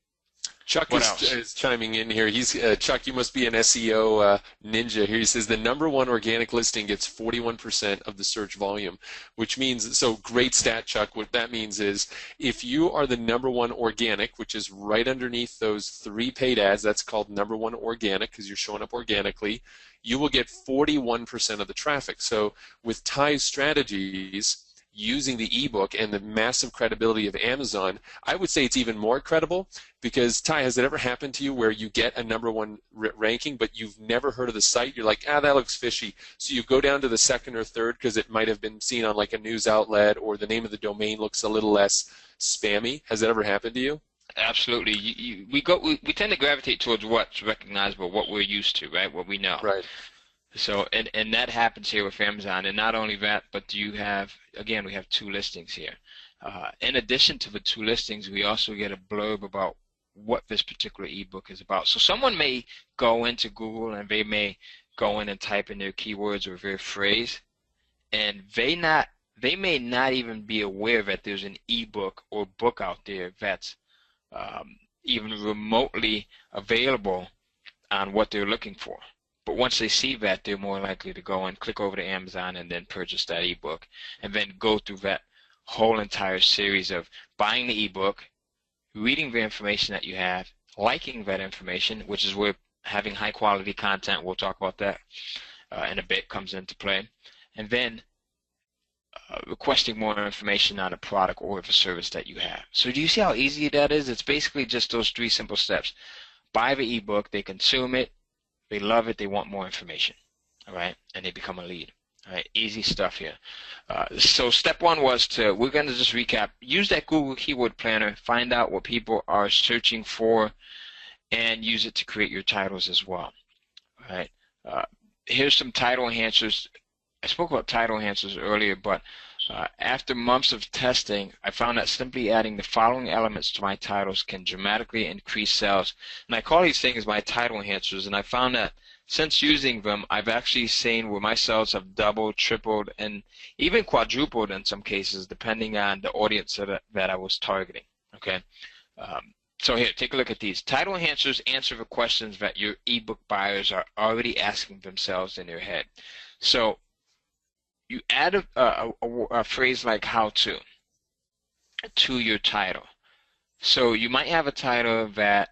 Chuck is chiming in here. Chuck, you must be an SEO ninja here. He says the #1 organic listing gets 41% of the search volume, which means, so great stat, Chuck. What that means is if you are the #1 organic, which is right underneath those 3 paid ads, that's called #1 organic because you're showing up organically, you will get 41% of the traffic. So with Ty's strategies, using the ebook and the massive credibility of Amazon, I would say it's even more credible because, Ty, has it ever happened to you where you get a #1 ranking but you've never heard of the site? You're like, that looks fishy. So you go down to the second or third because it might have been seen on like a news outlet or the name of the domain looks a little less spammy. Has that ever happened to you? Absolutely. We tend to gravitate towards what's recognizable, what we're used to, right? What we know. Right. So, and that happens here with Amazon. And not only that, but you have, again, we have 2 listings here. In addition to the 2 listings, we also get a blurb about what this particular ebook is about. So someone may go into Google and they may go in and type in their keywords or their phrase, and they may not even be aware that there's an ebook or book out there that's even remotely available on what they're looking for. But once they see that, they're more likely to go and click over to Amazon and then purchase that ebook and then go through that whole entire series of buying the ebook, reading the information that you have, liking that information, which is where having high quality content, we'll talk about that in a bit, comes into play, and then requesting more information on a product or the service that you have. So do you see how easy that is? It's basically just those 3 simple steps. Buy the ebook, they consume it, they love it, they want more information, all right, and they become a lead. All right, easy stuff here. So step 1 was we're going to just recap, use that Google Keyword Planner, find out what people are searching for, and use it to create your titles as well. All right, here's some title enhancers. I spoke about title enhancers earlier, but after months of testing, I found that simply adding the following elements to my titles can dramatically increase sales. And I call these things my title enhancers, and I found that since using them, I've actually seen where my sales have doubled, tripled, and even quadrupled in some cases, depending on the audience that I was targeting. Okay, so here, take a look at these. Title enhancers answer the questions that your ebook buyers are already asking themselves in their head. So you add a phrase like how to your title. So you might have a title that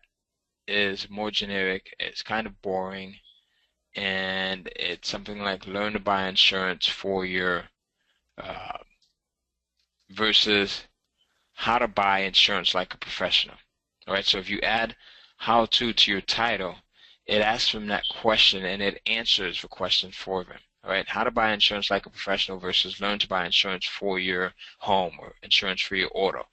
is more generic, it's kind of boring, and it's something like learn to buy insurance for your versus how to buy insurance like a professional. All right, so if you add how to your title, it asks them that question and it answers the question for them. All right, how to buy insurance like a professional versus learn to buy insurance for your home or insurance for your auto. All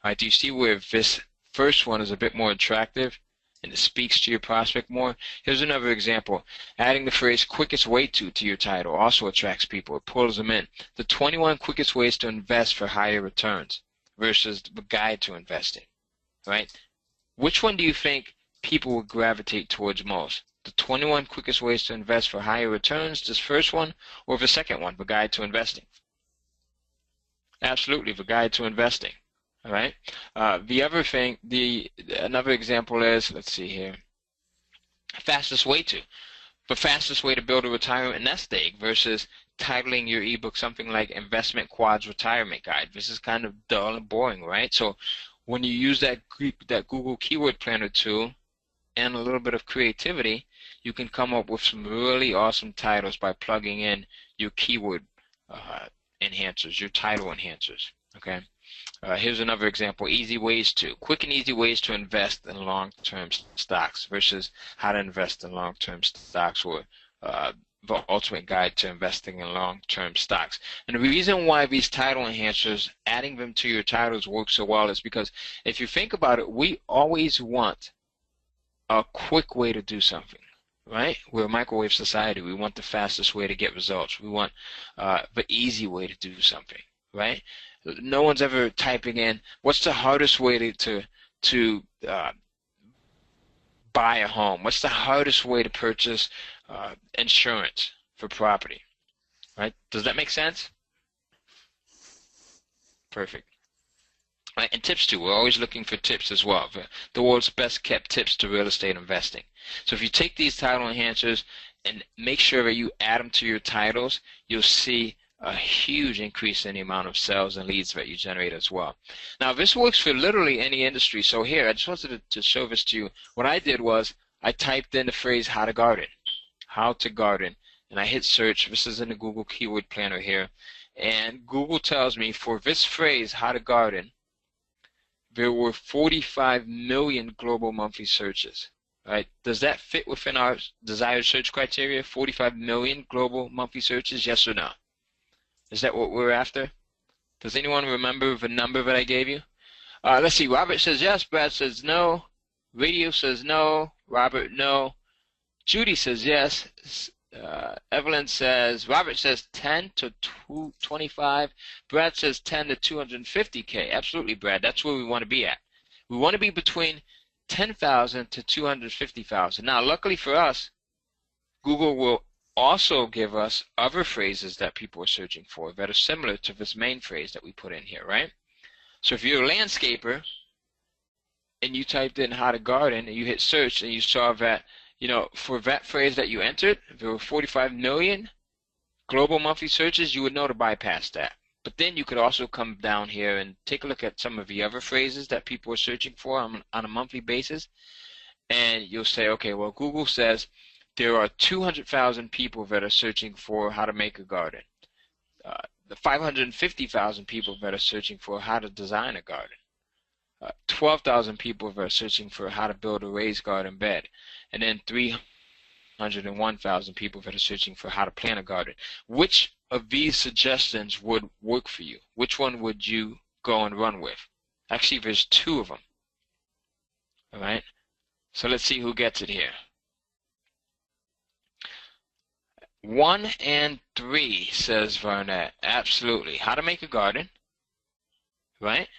right, do you see where this first one is a bit more attractive and it speaks to your prospect more? Here's another example. Adding the phrase quickest way to your title also attracts people. It pulls them in. The 21 quickest ways to invest for higher returns. versus the guide to investing, right? Which one do you think people would gravitate towards most? The 21 quickest ways to invest for higher returns, this first one, or the second one, the guide to investing? Absolutely, the guide to investing. All right. Another example is, let's see here, fastest way to. The fastest way to build a retirement nest egg versus titling your ebook something like Investment Quad's Retirement Guide. This is kind of dull and boring, right? So when you use that Google Keyword Planner tool and a little bit of creativity, you can come up with some really awesome titles by plugging in your keyword enhancers, your title enhancers. Okay. Here's another example: quick and easy ways to invest in long-term stocks versus how to invest in long-term stocks, or the ultimate guide to investing in long-term stocks. And the reason why these title enhancers, adding them to your titles, work so well is because if you think about it, we always want a quick way to do something, right? We're a microwave society. We want the fastest way to get results. We want the easy way to do something, right? No one's ever typing in, what's the hardest way to buy a home? What's the hardest way to purchase insurance for property, right? Does that make sense? Perfect. Right, and tips too. We're always looking for tips as well. The world's best kept tips to real estate investing. So if you take these title enhancers and make sure that you add them to your titles, you'll see a huge increase in the amount of sales and leads that you generate as well. Now, this works for literally any industry. So here, I just wanted to show this to you. What I did was I typed in the phrase how to garden, and I hit search. This is in the Google Keyword Planner here. And Google tells me for this phrase, how to garden, there were 45 million global monthly searches. Right? Does that fit within our desired search criteria? 45 million global monthly searches, yes or no? Is that what we're after? Does anyone remember the number that I gave you? Let's see. Robert says yes. Brad says no. Radio says no. Robert, no. Judy says yes. Evelyn says, Robert says 10 to 25. Brad says 10 to 250K. Absolutely, Brad. That's where we want to be at. We want to be between 10,000 to 250,000. Now, luckily for us, Google will also give us other phrases that people are searching for that are similar to this main phrase that we put in here, right? So if you're a landscaper and you typed in how to garden and you hit search and you saw that, you know, for that phrase that you entered, there were 45 million global monthly searches, you would know to bypass that. But then you could also come down here and take a look at some of the other phrases that people are searching for on a monthly basis. And you'll say, okay, well, Google says there are 200,000 people that are searching for how to make a garden. The 550,000 people that are searching for how to design a garden. 12,000 people that are searching for how to build a raised garden bed. And then 301,000 people that are searching for how to plant a garden. Which of these suggestions would work for you? Which one would you go and run with? Actually, there's two of them. All right? So let's see who gets it here. 1 and 3, says Varnett. Absolutely. How to make a garden, right?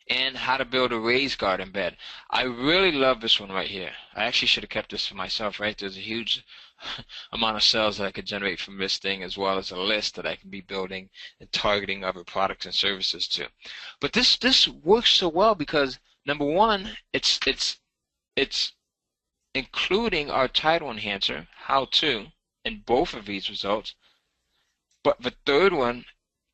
And how to build a raised garden bed. I really love this one right here. I actually should have kept this for myself, right? There's a huge amount of sales that I could generate from this thing, as well as a list that I can be building and targeting other products and services to. But this works so well because, number one, it's including our title enhancer, how to, in both of these results. But the third one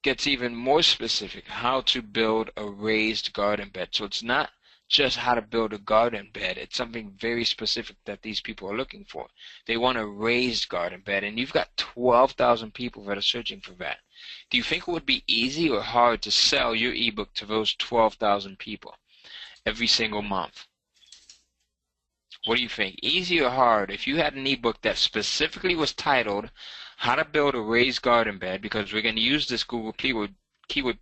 gets even more specific, how to build a raised garden bed. So it's not just how to build a garden bed. It's something very specific that these people are looking for. They want a raised garden bed, and you've got 12,000 people that are searching for that. Do you think it would be easy or hard to sell your ebook to those 12,000 people every single month? What do you think? Easy or hard? If you had an ebook that specifically was titled How to Build a Raised Garden Bed, because we're going to use this Google Keyword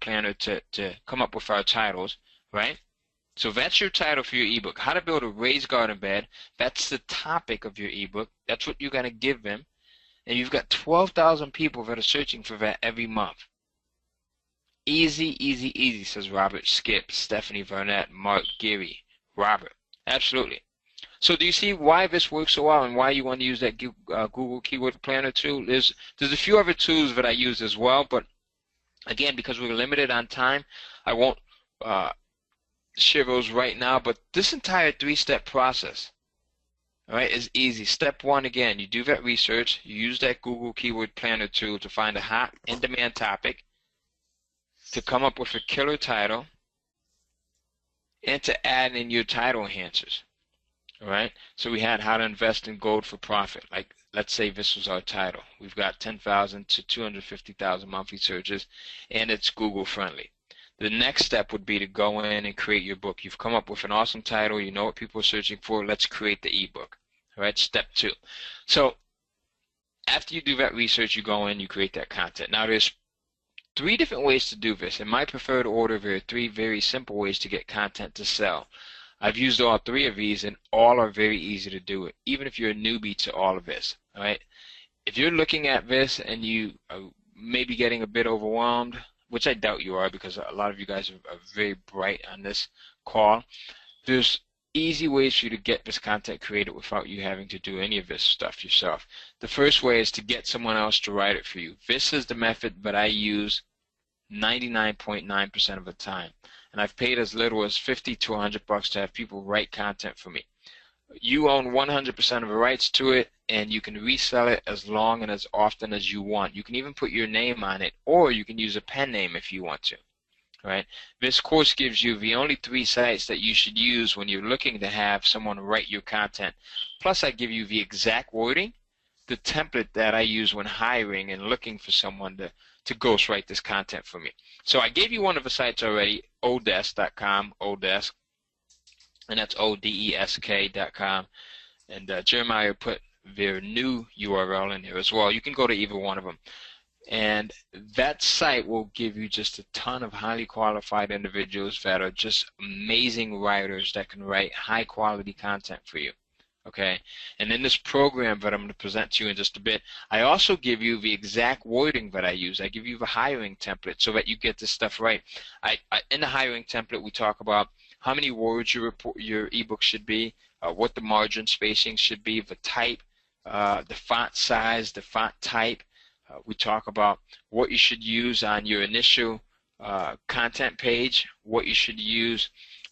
Planner to come up with our titles, right? So that's your title for your ebook, How to Build a Raised Garden Bed. That's the topic of your ebook. That's what you're going to give them. And you've got 12,000 people that are searching for that every month. Easy, easy, easy, says Robert, Skip, Stephanie, Burnett, Mark, Gary, Robert. Absolutely. So do you see why this works so well and why you want to use that Google Keyword Planner tool? There's a few other tools that I use as well, but again, because we're limited on time, I won't uh, share those right now. But this entire three-step process, all right, is easy. Step one, again, you do that research. You use that Google Keyword Planner tool to find a hot, in-demand topic, to come up with a killer title, and to add in your title enhancers. All right, so we had how to invest in gold for profit. Like, let's say this was our title. We've got 10,000 to 250,000 monthly searches, and it's Google friendly. The next step would be to go in and create your book. You've come up with an awesome title. You know what people are searching for. Let's create the ebook. All right, step two. So after you do that research, you go in, you create that content. Now, there's three different ways to do this. In my preferred order, there are three very simple ways to get content to sell. I've used all three of these, and all are very easy to do it, even if you're a newbie to all of this. All right? If you're looking at this and you are maybe getting a bit overwhelmed, which I doubt you are because a lot of you guys are very bright on this call, there's easy ways for you to get this content created without you having to do any of this stuff yourself. The first way is to get someone else to write it for you. This is the method that I use 99.9% of the time. And I've paid as little as 50 to 100 bucks to have people write content for me. You own 100% of the rights to it, and you can resell it as long and as often as you want. You can even put your name on it, or you can use a pen name if you want to. Right? This course gives you the only three sites that you should use when you're looking to have someone write your content. Plus, I give you the exact wording, the template that I use when hiring and looking for someone to ghostwrite this content for me. So I gave you one of the sites already, odesk.com, Odesk, and that's odesk.com. And Jeremiah put their new URL in here as well. You can go to either one of them. And that site will give you just a ton of highly qualified individuals that are just amazing writers that can write high quality content for you. Okay, and in this program that I'm going to present to you in just a bit, I also give you the exact wording that I use. I give you the hiring template so that you get this stuff right. In the hiring template, we talk about how many words your ebook should be, what the margin spacing should be, the type, the font size, the font type. We talk about what you should use on your initial content page, what you should use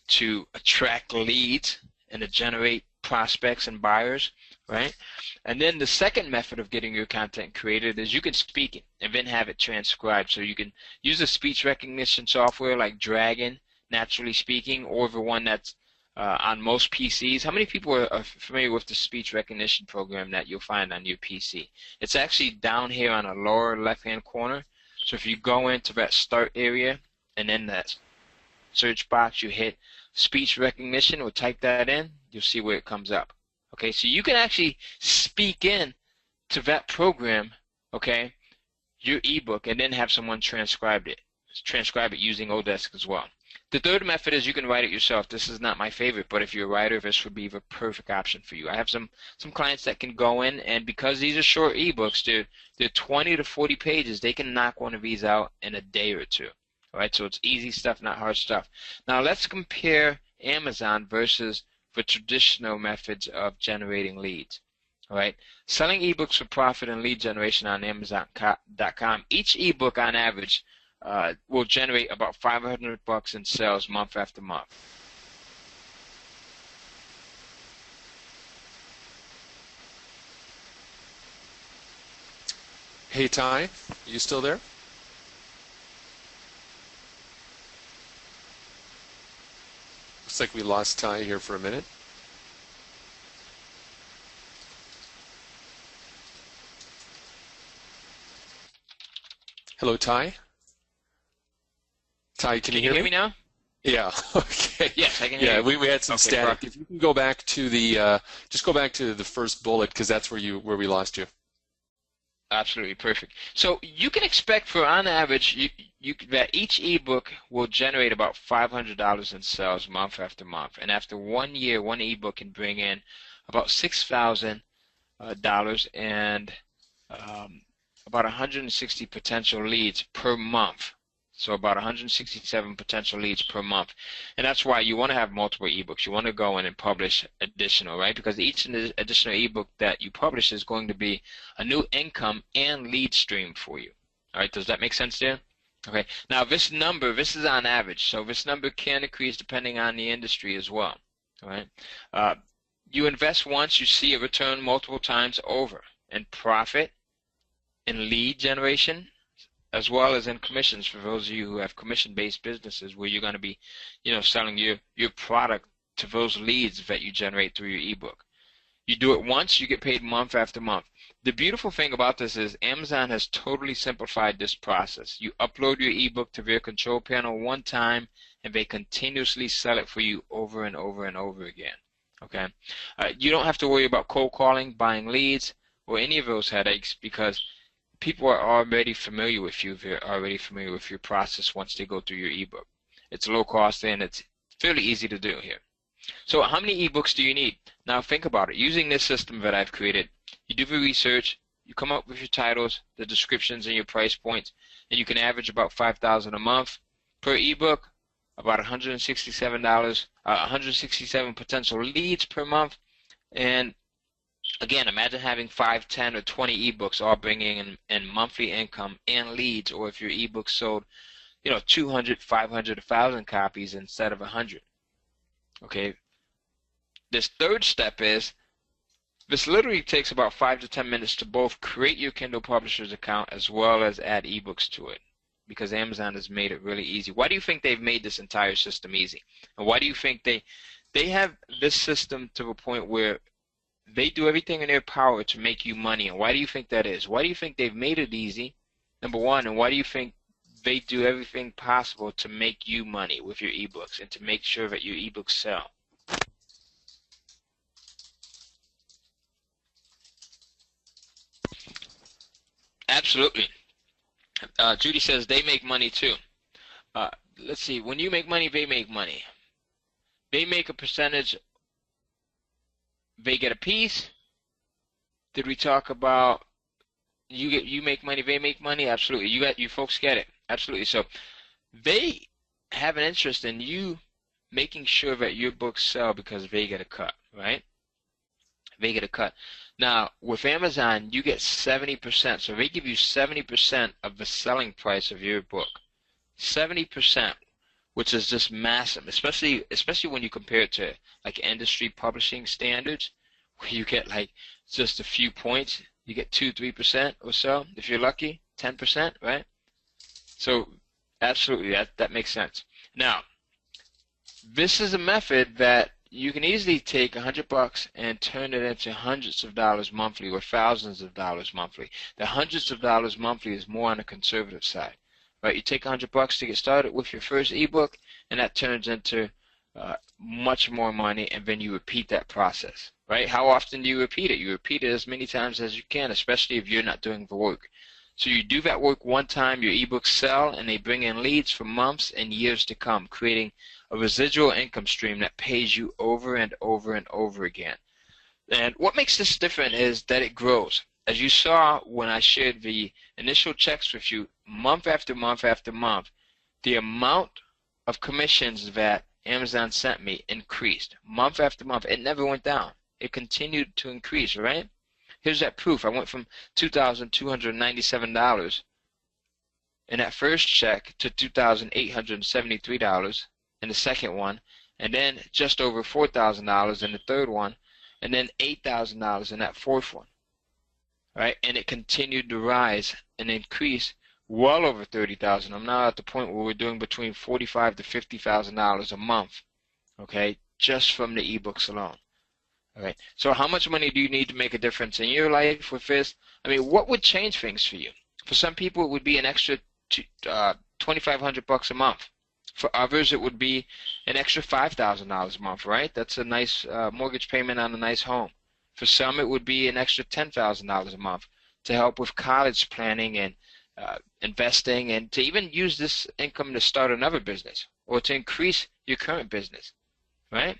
to attract leads and to generate prospects and buyers, right? And then the second method of getting your content created is you can speak it and then have it transcribed. So you can use a speech recognition software like Dragon, Naturally Speaking, or the one that's on most PCs. How many people are familiar with the speech recognition program that you'll find on your PC? It's actually down here on the lower left-hand corner. So if you go into that start area and in that search box you hit speech recognition or type that in, you'll see where it comes up. Okay, so you can actually speak in to that program, okay, your ebook, and then have someone transcribe it using Odesk as well. The third method is you can write it yourself. This is not my favorite, but if you're a writer, this would be the perfect option for you. I have some clients that can go in, and because these are short ebooks, they're 20 to 40 pages, they can knock one of these out in a day or two. All right, so it's easy stuff, not hard stuff. Now let's compare Amazon versus the traditional methods of generating leads. All right, selling ebooks for profit and lead generation on Amazon.com. Each ebook on average will generate about 500 bucks in sales month after month. Hey Ty, you still there? Looks like we lost Ty here for a minute. Hello, Ty. Ty, can you hear me now? Yeah. Okay. Yes, I can hear Yeah, you. we had some static. If you can go back to the just go back to the first bullet because that's where we lost you. Absolutely perfect. So you can expect for on average that each ebook will generate about $500 in sales month after month, and after 1 year, one ebook can bring in about $6,000 and about 160 potential leads per month. So about 167 potential leads per month. And that's why you want to have multiple ebooks. You want to go in and publish additional, right? Because each additional ebook that you publish is going to be a new income and lead stream for you. All right, does that make sense there? Okay, now this number, this is on average. So this number can increase depending on the industry as well. All right. You invest once, you see a return multiple times over in profit, in lead generation, as well as in commissions for those of you who have commission-based businesses where you're going to be, selling your product to those leads that you generate through your ebook. You do it once, you get paid month after month. The beautiful thing about this is Amazon has totally simplified this process. You upload your ebook to their control panel one time, and they continuously sell it for you over and over and over again. Okay, you don't have to worry about cold calling, buying leads, or any of those headaches because people are already familiar with you. They're already familiar with your process once they go through your ebook. It's low cost and it's fairly easy to do here. So how many ebooks do you need? Now think about it. Using this system that I've created, you do the research, you come up with your titles, the descriptions, and your price points, and you can average about $5,000 a month per ebook, about $167, 167 potential leads per month, and again, imagine having 5, 10, or 20 ebooks all bringing in monthly income and leads, or if your ebook sold, 200, 500, 1,000 copies instead of 100. Okay. This third step is, this literally takes about 5 to 10 minutes to both create your Kindle Publishers account as well as add ebooks to it, because Amazon has made it really easy. Why do you think they've made this entire system easy? And why do you think they have this system to a point where they do everything in their power to make you money? And why do you think that is? Why do you think they've made it easy, number one, and why do you think they do everything possible to make you money with your ebooks and to make sure that your ebooks sell? Absolutely. Judy says they make money too. Let's see. When you make money, they make money. They make a percentage. They get a piece. Did we talk about you make money, they make money? Absolutely. You folks get it. Absolutely. So they have an interest in you making sure that your books sell because they get a cut, right? They get a cut. Now, with Amazon, you get 70%. So they give you 70% of the selling price of your book. 70%, which is just massive, especially when you compare it to like industry publishing standards, where you get like just a few points. You get 2-3% or so, if you're lucky, 10%, right? So absolutely, that makes sense. Now, this is a method that you can easily take $100 and turn it into hundreds of dollars monthly or thousands of dollars monthly. The hundreds of dollars monthly is more on the conservative side, right? You take $100 to get started with your first ebook, and that turns into much more money, and then you repeat that process, right? How often do you repeat it? You repeat it as many times as you can, especially if you're not doing the work. So you do that work one time, your ebooks sell, and they bring in leads for months and years to come, creating a residual income stream that pays you over and over and over again. And what makes this different is that it grows. As you saw when I shared the initial checks with you, month after month after month, the amount of commissions that Amazon sent me increased. Month after month, it never went down. It continued to increase, right? Here's that proof. I went from $2,297 in that first check to $2,873 in the second one, and then just over $4,000 in the third one, and then $8,000 in that fourth one, right? And it continued to rise and increase well over $30,000. I'm now at the point where we're doing between $45,000 to $50,000 a month, okay, just from the ebooks alone. All right. So how much money do you need to make a difference in your life with this? I mean, what would change things for you? For some people, it would be an extra $2,500 a month. For others, it would be an extra $5,000 a month, right? That's a nice mortgage payment on a nice home. For some, it would be an extra $10,000 a month to help with college planning and investing, and to even use this income to start another business or to increase your current business, right?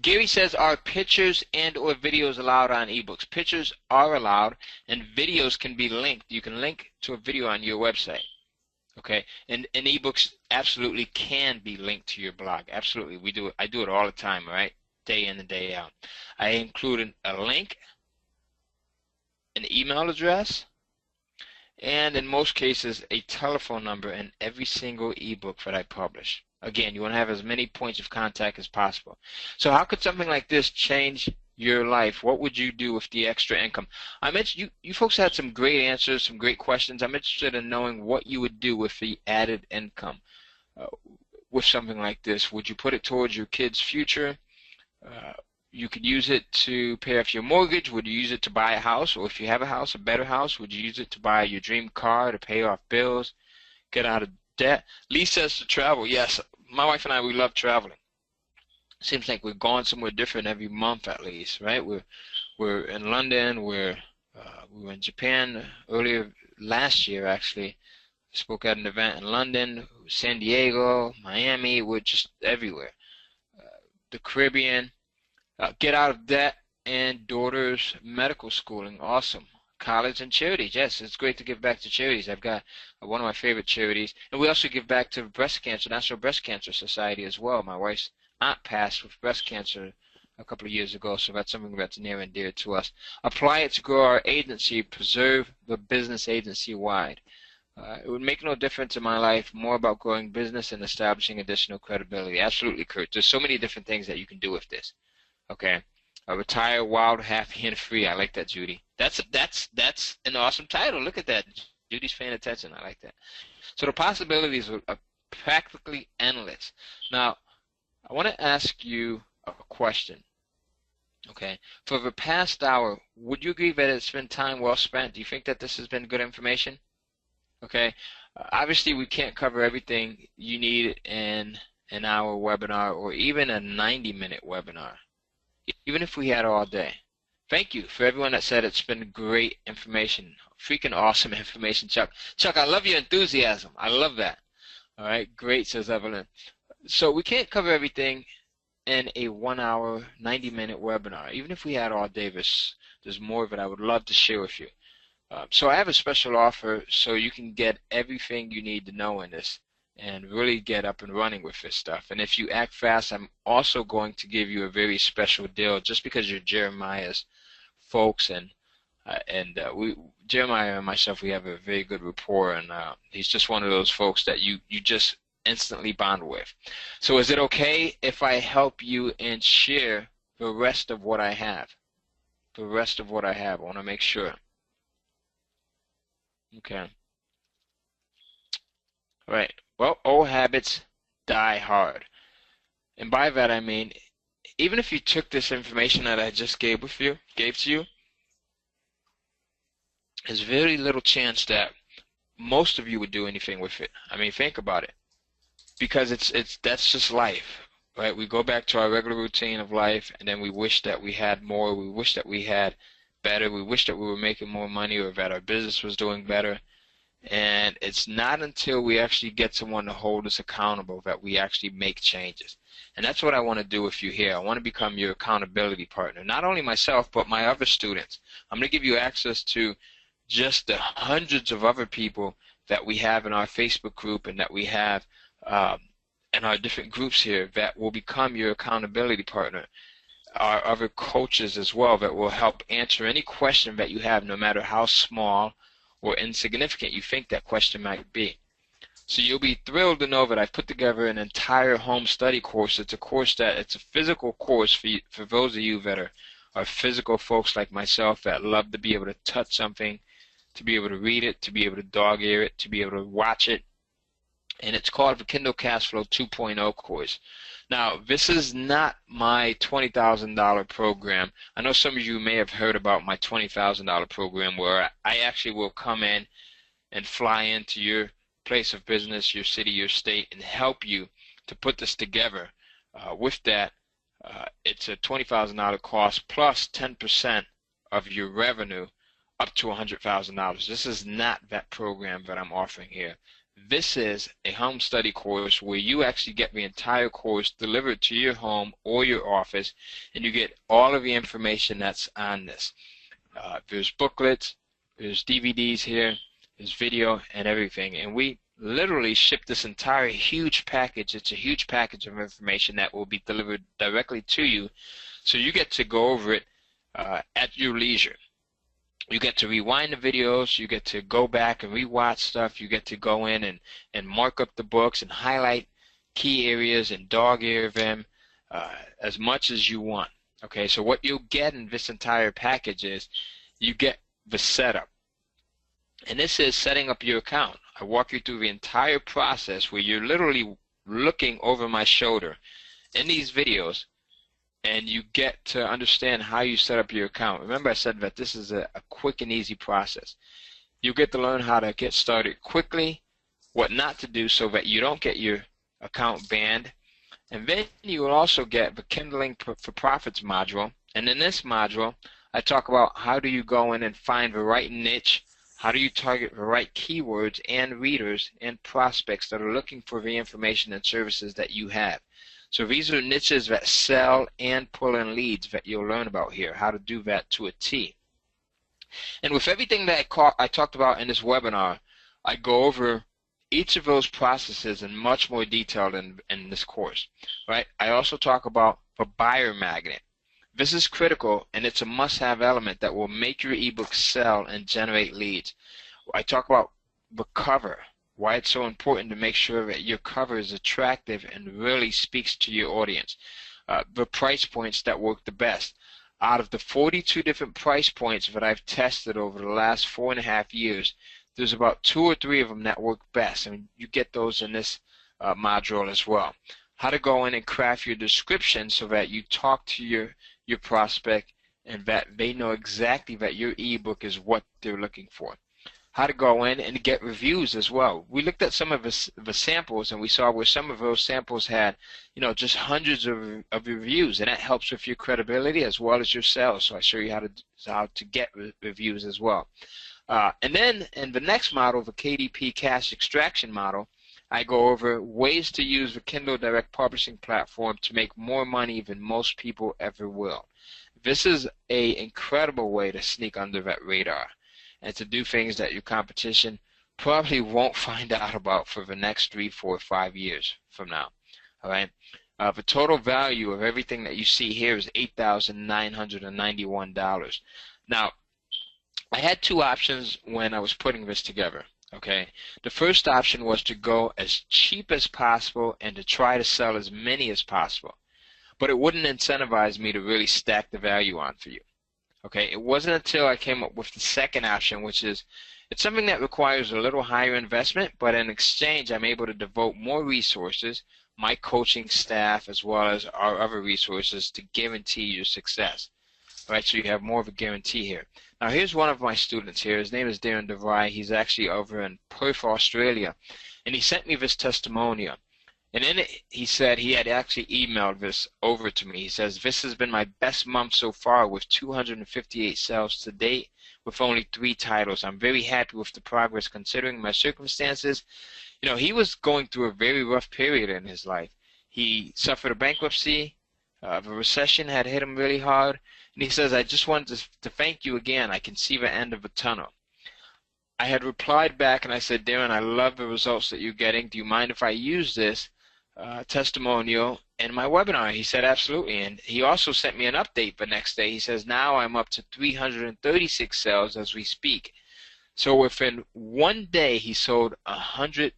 Gary says, are pictures and or videos allowed on ebooks? Pictures are allowed, and videos can be linked. You can link to a video on your website. Okay, and ebooks absolutely can be linked to your blog. Absolutely, we do it. I do it all the time, right? Day in and day out. I include a link, an email address, and in most cases, a telephone number in every single ebook that I publish. Again, you want to have as many points of contact as possible. So how could something like this change your life? What would you do with the extra income? I mentioned you folks had some great answers, some great questions. I'm interested in knowing what you would do with the added income uh, with something like this. Would you put it towards your kids' future? Uh, you could use it to pay off your mortgage. Would you use it to buy a house? Or if you have a house, a better house, would you use it to buy your dream car, to pay off bills, get out of debt? Lee says to travel. Yes, my wife and I, we love traveling. Seems like we're going somewhere different every month at least, right? We're in London. We were in Japan earlier last year actually. Spoke at an event in London, San Diego, Miami. We're just everywhere. The Caribbean. Get out of debt and daughter's medical schooling. Awesome. College and charities. Yes, it's great to give back to charities. I've got one of my favorite charities. And we also give back to breast cancer, National Breast Cancer Society as well. My wife's aunt passed with breast cancer a couple of years ago, so that's something that's near and dear to us. Apply it to grow our agency, preserve the business agency wide. It would make no difference in my life, more about growing business and establishing additional credibility. Absolutely, Kurt. There's so many different things that you can do with this. Okay. Retire wild, happy, and free. I like that, Judy. That's an awesome title. Look at that. Judy's paying attention. I like that. So the possibilities are practically endless. Now, I want to ask you a question. Okay. For the past hour, would you agree that it's been time well spent? Do you think that this has been good information? Okay. Obviously, we can't cover everything you need in an hour webinar or even a 90-minute webinar, even if we had all day. Thank you for everyone that said it's been great information. Freaking awesome information, Chuck. Chuck, I love your enthusiasm. I love that. All right, great, says Evelyn. So we can't cover everything in a 1 hour, 90-minute webinar. Even if we had all day, there's more of it I would love to share with you. So I have a special offer so you can get everything you need to know in this and really get up and running with this stuff. And if you act fast, I'm also going to give you a very special deal just because you're Jeremiah's folks, and Jeremiah and myself, we have a very good rapport, and he's just one of those folks that you just instantly bond with. So is it okay if I help you and share the rest of what I have? The rest of what I have. I want to make sure. Okay. All right. Well, old habits die hard. And by that I mean, even if you took this information that I just gave to you, there's very little chance that most of you would do anything with it. I mean, think about it. Because that's just life, right? We go back to our regular routine of life, and then we wish that we had more. We wish that we had better. We wish that we were making more money or that our business was doing better. And it's not until we actually get someone to hold us accountable that we actually make changes. And that's what I want to do with you here. I want to become your accountability partner. Not only myself, but my other students. I'm going to give you access to just the hundreds of other people that we have in our Facebook group and that we have in our different groups here that will become your accountability partner. Our other coaches as well that will help answer any question that you have, no matter how small or insignificant you think that question might be. So you'll be thrilled to know that I've put together an entire home study course. It's a physical course for those of you that are physical folks like myself that love to be able to touch something, to be able to read it, to be able to dog ear it, to be able to watch it. And it's called the Kindle Cashflow 2.0 course. Now, this is not my $20,000 program. I know some of you may have heard about my $20,000 program where I actually will come in and fly into your place of business, your city, your state, and help you to put this together. With that, it's a $20,000 cost plus 10% of your revenue up to $100,000. This is not that program that I'm offering here. This is a home study course where you actually get the entire course delivered to your home or your office, and you get all of the information that's on this. There's booklets, there's DVDs here, there's video and everything. And we literally ship this entire huge package. It's a huge package of information that will be delivered directly to you, so you get to go over it at your leisure. You get to rewind the videos, you get to go back and rewatch stuff, you get to go in and mark up the books and highlight key areas and dog ear them as much as you want. Okay, so what you'll get in this entire package is you get the setup. And this is setting up your account. I walk you through the entire process where you're literally looking over my shoulder in these videos, and you get to understand how you set up your account. Remember, I said that this is a quick and easy process. You get to learn how to get started quickly, what not to do so that you don't get your account banned. And then you will also get the Kindling for Profits module. And in this module, I talk about how do you go in and find the right niche, how do you target the right keywords and readers and prospects that are looking for the information and services that you have. So these are niches that sell and pull in leads that you'll learn about here, how to do that to a T. And with everything that I talked about in this webinar, I go over each of those processes in much more detail in this course. Right? I also talk about the buyer magnet. This is critical, and it's a must-have element that will make your ebook sell and generate leads. I talk about the cover, why it's so important to make sure that your cover is attractive and really speaks to your audience. The price points that work the best. Out of the 42 different price points that I've tested over the last 4.5 years, there's about 2 or 3 of them that work best. I mean, you get those in this module as well. How to go in and craft your description so that you talk to your prospect and that they know exactly that your ebook is what they're looking for. How to go in and get reviews as well. We looked at some of the samples, and we saw where some of those samples had, just hundreds of reviews, and that helps with your credibility as well as your sales. So I show you how to get reviews as well. And then in the next model, the KDP cash extraction model, I go over ways to use the Kindle Direct Publishing platform to make more money than most people ever will. This is an incredible way to sneak under that radar and to do things that your competition probably won't find out about for the next 3, 4, 5 years from now. All right. The total value of everything that you see here is $8,991. Now, I had 2 options when I was putting this together. Okay. The first option was to go as cheap as possible and to try to sell as many as possible. But it wouldn't incentivize me to really stack the value on for you. Okay, it wasn't until I came up with the second option, which is it's something that requires a little higher investment, but in exchange I'm able to devote more resources, my coaching staff as well as our other resources to guarantee your success. All right, so you have more of a guarantee here. Now here's one of my students here. His name is Darren DeVry. He's actually over in Perth, Australia, and he sent me this testimonial. And in it, he said he had actually emailed this over to me. He says, "This has been my best month so far with 258 sales to date with only 3 titles. I'm very happy with the progress considering my circumstances." He was going through a very rough period in his life. He suffered a bankruptcy. The recession had hit him really hard. And he says, "I just wanted to thank you again. I can see the end of the tunnel." I had replied back and I said, "Darren, I love the results that you're getting. Do you mind if I use this testimonial in my webinar?" He said, "Absolutely." And he also sent me an update the next day. He says, "Now I'm up to 336 sales as we speak." So within 1 day, he sold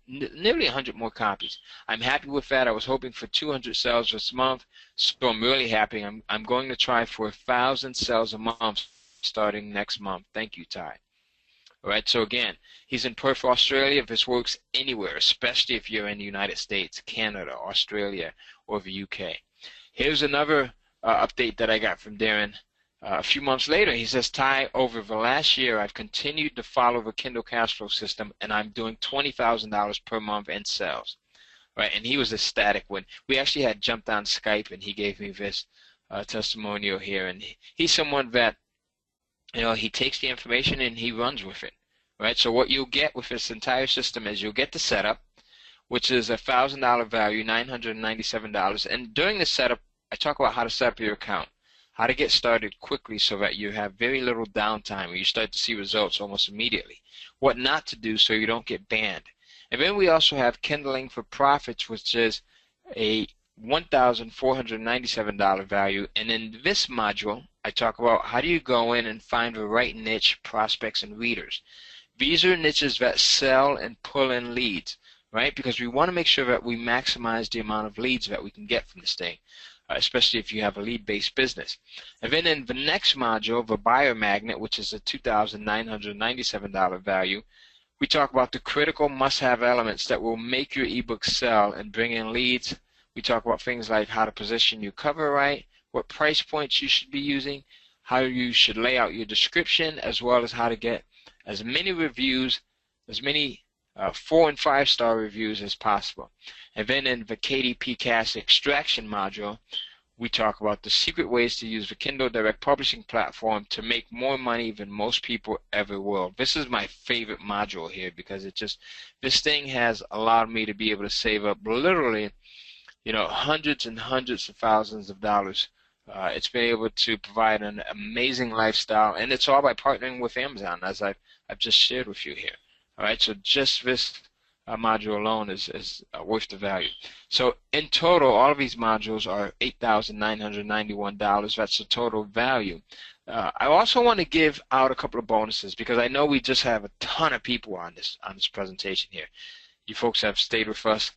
nearly 100 more copies. I'm happy with that. I was hoping for 200 sales this month, so I'm really happy. I'm going to try for 1,000 sales a month starting next month. Thank you, Ty. All right, so again, he's in Perth, Australia. This works anywhere, especially if you're in the United States, Canada, Australia, or the UK. Here's another update that I got from Darren. A few months later, he says, "Ty, over the last year, I've continued to follow the Kindle cash flow system, and I'm doing $20,000 per month in sales." Right, and he was ecstatic when we actually had jumped on Skype, and he gave me this testimonial here. And he's someone that, he takes the information and he runs with it. Right, so what you'll get with this entire system is you'll get the setup, which is a $1,000 value, $997. And during the setup, I talk about how to set up your account, how to get started quickly so that you have very little downtime where you start to see results almost immediately, what not to do so you don't get banned. And then we also have Kindling for Profits, which is a $1,497 value. And in this module, I talk about how do you go in and find the right niche prospects and readers. These are niches that sell and pull in leads, right? Because we want to make sure that we maximize the amount of leads that we can get from this thing, especially if you have a lead-based business. And then in the next module, the Buyer Magnet, which is a $2,997 value, we talk about the critical must-have elements that will make your ebook sell and bring in leads. We talk about things like how to position your cover right, what price points you should be using, how you should lay out your description, as well as how to get as many reviews, as many 4- and 5-star reviews as possible. And then in the KDP Cash Extraction module, we talk about the secret ways to use the Kindle Direct Publishing platform to make more money than most people ever will. This is my favorite module here because this thing has allowed me to be able to save up literally, hundreds and hundreds of thousands of dollars. It's been able to provide an amazing lifestyle, and it's all by partnering with Amazon, as I've just shared with you here. All right, so just this module alone is worth the value. So in total, all of these modules are $8,991. That's the total value. I also want to give out a couple of bonuses because I know we just have a ton of people on this presentation here. You folks have stayed with us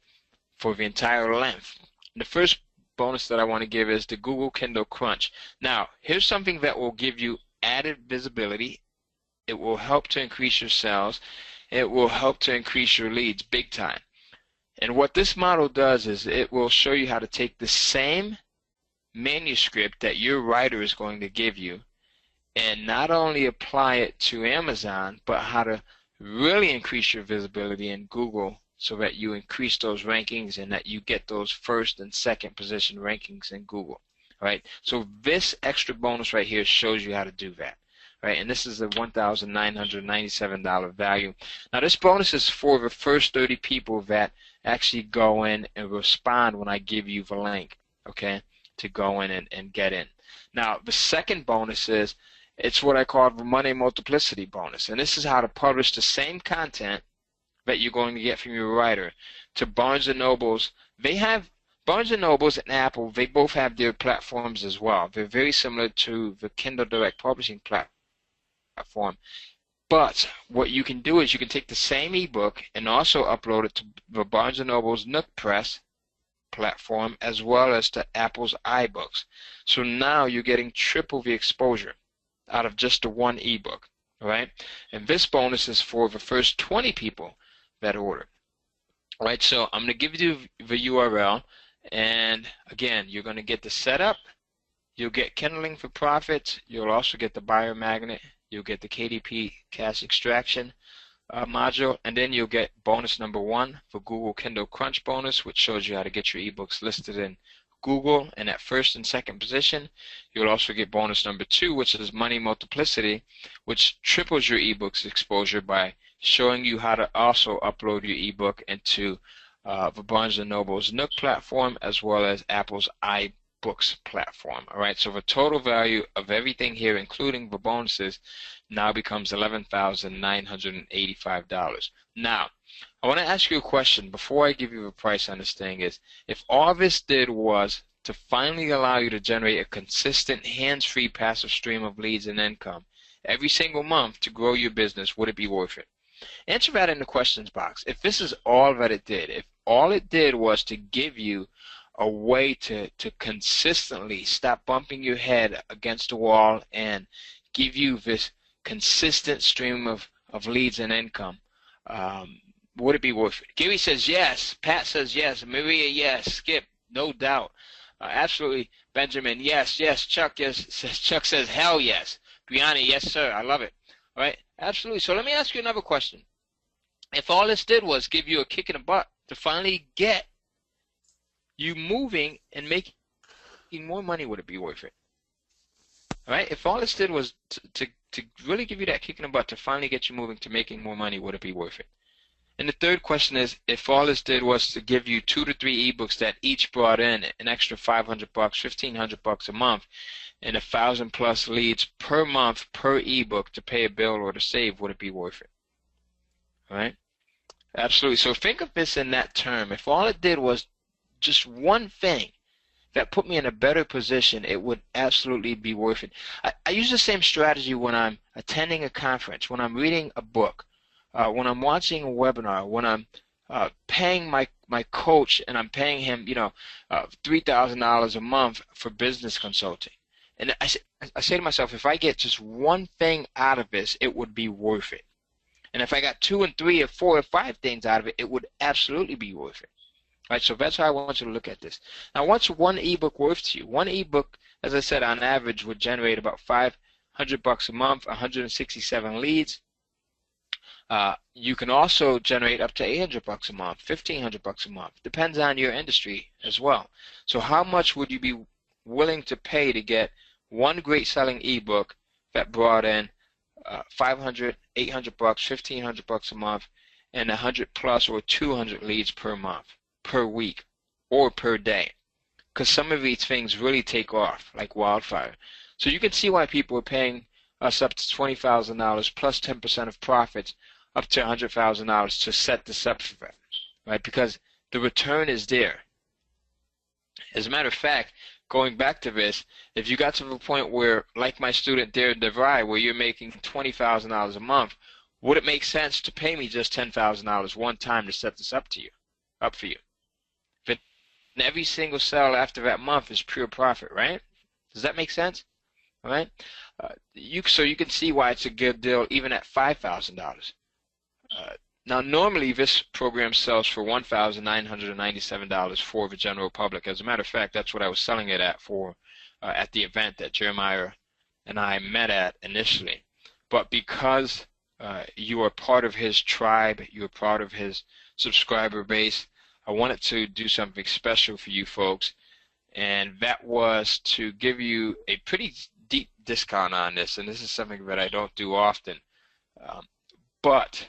for the entire length. And the first bonus that I want to give is the Google Kindle Crunch. Now, here's something that will give you added visibility. It will help to increase your sales. It will help to increase your leads big time. And what this model does is it will show you how to take the same manuscript that your writer is going to give you and not only apply it to Amazon, but how to really increase your visibility in Google so that you increase those rankings and that you get those first and second position rankings in Google. All right? So this extra bonus right here shows you how to do that. Right, and this is a $1,997 value. Now this bonus is for the first 30 people that actually go in and respond when I give you the link, okay, to go in and get in. Now the second bonus is, it's what I call the money multiplicity bonus, and this is how to publish the same content that you're going to get from your writer to Barnes & Nobles. They have Barnes & Nobles and Apple, they both have their platforms as well. They're very similar to the Kindle Direct Publishing platform. But what you can do is you can take the same ebook and also upload it to the Barnes & Noble's Nook Press platform as well as to Apple's iBooks. So now you're getting triple the exposure out of just the one ebook. All right? And this bonus is for the first 20 people that order. All right, so I'm going to give you the URL, and again, you're going to get the setup. You'll get Kindling for Profits. You'll also get the Buyer Magnet. You'll get the KDP Cash Extraction module, and then you'll get bonus number 1 for Google Kindle Crunch bonus, which shows you how to get your ebooks listed in Google and at first and second position. You'll also get bonus number 2, which is Money Multiplicity, which triples your ebooks exposure by showing you how to also upload your ebook into the Barnes & Noble's Nook platform as well as Apple's iBooks platform. All right, so the total value of everything here, including the bonuses, now becomes $11,985. Now, I want to ask you a question before I give you the price on this thing is, if all this did was to finally allow you to generate a consistent, hands-free, passive stream of leads and income every single month to grow your business, would it be worth it? Answer that in the questions box. If this is all that it did, if all it did was to give you a way to consistently stop bumping your head against the wall and give you this consistent stream of leads and income, would it be worth it? Gary says yes. Pat says yes. Maria, yes. Skip, no doubt. Absolutely. Benjamin, yes, yes. Chuck, yes. Chuck says hell yes. Brianna, yes, sir. I love it. All right. Absolutely. So let me ask you another question. If all this did was give you a kick in the butt to finally get you moving and making more money, would it be worth it? All right? If all this did was to really give you that kick in the butt to finally get you moving to making more money, would it be worth it? And the third question is, if all this did was to give you 2 to 3 ebooks that each brought in an extra $500, $1,500 a month, and 1,000 plus leads per month per ebook to pay a bill or to save, would it be worth it? All right? Absolutely. So think of this in that term. If all it did was just one thing that put me in a better position, it would absolutely be worth it. I use the same strategy when I'm attending a conference, when I'm reading a book, when I'm watching a webinar, when I'm paying my coach and I'm paying him, $3,000 a month for business consulting. And I say to myself, if I get just one thing out of this, it would be worth it. And if I got 2 and 3 or 4 or 5 things out of it, it would absolutely be worth it. Right, so that's how I want you to look at this. Now, what's one ebook worth to you? One ebook, as I said, on average would generate about $500 a month, 167 leads. You can also generate up to $800 a month, $1,500 a month. Depends on your industry as well. So how much would you be willing to pay to get one great selling ebook that brought in $500, $800, $1,500 a month, and 100 plus or 200 leads per month, per week, or per day? Because some of these things really take off like wildfire. So you can see why people are paying us up to $20,000 plus 10% of profits, up to $100,000 to set this up for them, right? Because the return is there. As a matter of fact, going back to this, if you got to the point where, like my student there, DeVry, where you're making $20,000 a month, would it make sense to pay me just $10,000 one time to set this up for you? But every single sale after that month is pure profit, right? Does that make sense? All right. So you can see why it's a good deal even at $5,000. Now, normally this program sells for $1,997 for the general public. As a matter of fact, that's what I was selling it at at the event that Jeremiah and I met at initially. But because you are part of his tribe, you're part of his subscriber base, I wanted to do something special for you folks, and that was to give you a pretty deep discount on this. And this is something that I don't do often, but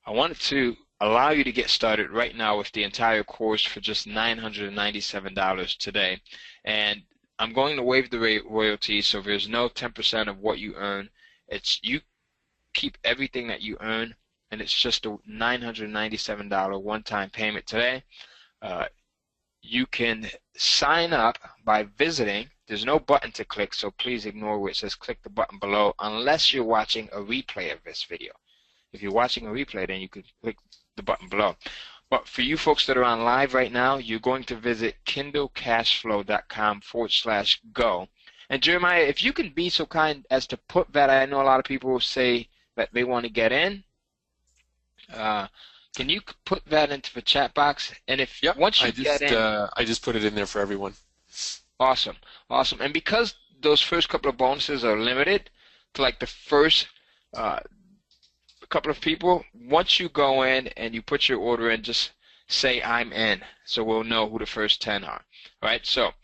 I wanted to allow you to get started right now with the entire course for just $997 today. And I'm going to waive the royalty, so there's no 10% of what you earn. It's you keep everything that you earn, and it's just a $997 one-time payment today. You can sign up by visiting. There's no button to click, so please ignore where it says click the button below unless you're watching a replay of this video. If you're watching a replay, then you could click the button below. But for you folks that are on live right now, you're going to visit kindlecashflow.com/go. And Jeremiah, if you can be so kind as to put that, I know a lot of people say that they want to get in. Can you put that into the chat box? And if once you get in, I just put it in there for everyone. Awesome, awesome. And because those first couple of bonuses are limited to like the first couple of people, once you go in and you put your order in, just say I'm in, so we'll know who the first 10 are. All right, so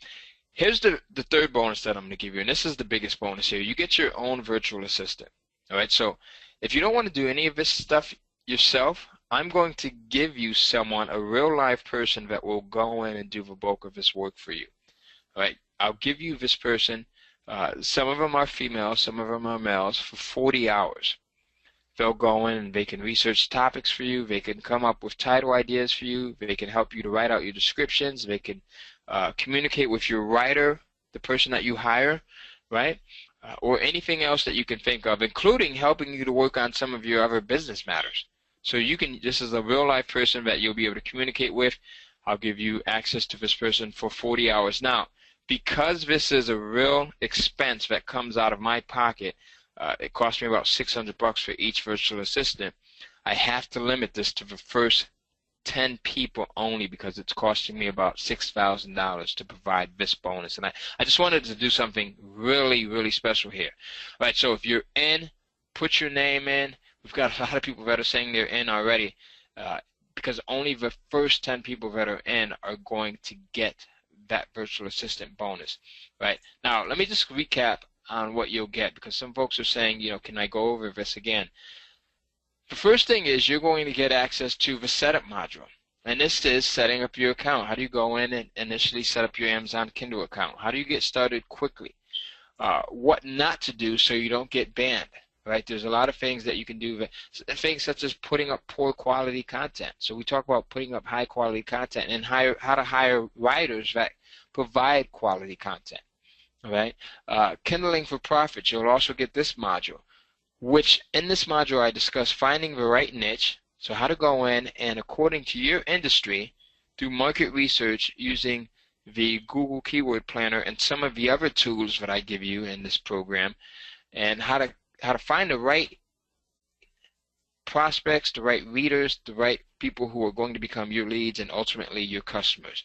here's the third bonus that I'm going to give you, and this is the biggest bonus here. You get your own virtual assistant. All right, so if you don't want to do any of this stuff yourself, I'm going to give you someone, a real live person that will go in and do the bulk of this work for you. All right, I'll give you this person. Some of them are females, some of them are males, for 40 hours. They'll go in and they can research topics for you. They can come up with title ideas for you. They can help you to write out your descriptions. They can communicate with your writer, the person that you hire, right? Or anything else that you can think of, including helping you to work on some of your other business matters. So you can, this is a real life person that you'll be able to communicate with. I'll give you access to this person for 40 hours. Now, because this is a real expense that comes out of my pocket, it costs me about $600 for each virtual assistant. I have to limit this to the first 10 people only because it's costing me about $6,000 to provide this bonus. And I just wanted to do something really, really special here. All right, so if you're in, put your name in. We've got a lot of people that are saying they're in already because only the first 10 people that are in are going to get that virtual assistant bonus. Right, now let me just recap on what you'll get, because some folks are saying, can I go over this again? The first thing is you're going to get access to the setup module, and this is setting up your account. How do you go in and initially set up your Amazon Kindle account? How do you get started quickly? What not to do so you don't get banned, right? There's a lot of things that you can do, things such as putting up poor quality content. So we talk about putting up high quality content and how to hire writers that provide quality content, all right? Kindling for profit, you'll also get this module, which in this module I discuss finding the right niche, so how to go in and according to your industry, do market research using the Google Keyword Planner and some of the other tools that I give you in this program, and how to find the right prospects, the right readers, the right people who are going to become your leads and ultimately your customers.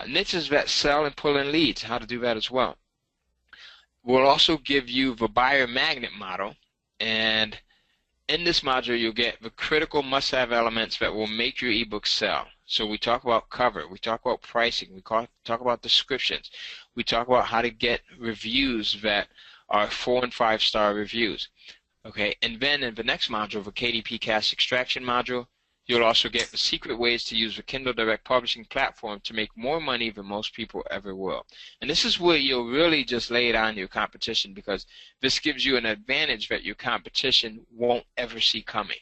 Niches that sell and pull in leads, how to do that as well. We'll also give you the buyer magnet model, and in this module you'll get the critical must-have elements that will make your ebook sell. So we talk about cover, we talk about pricing, we talk about descriptions, we talk about how to get reviews that are 4- and 5-star reviews. Okay, and then in the next module, the KDP Cash Extraction module, you'll also get the secret ways to use the Kindle Direct Publishing platform to make more money than most people ever will. And this is where you'll really just lay it on your competition, because this gives you an advantage that your competition won't ever see coming.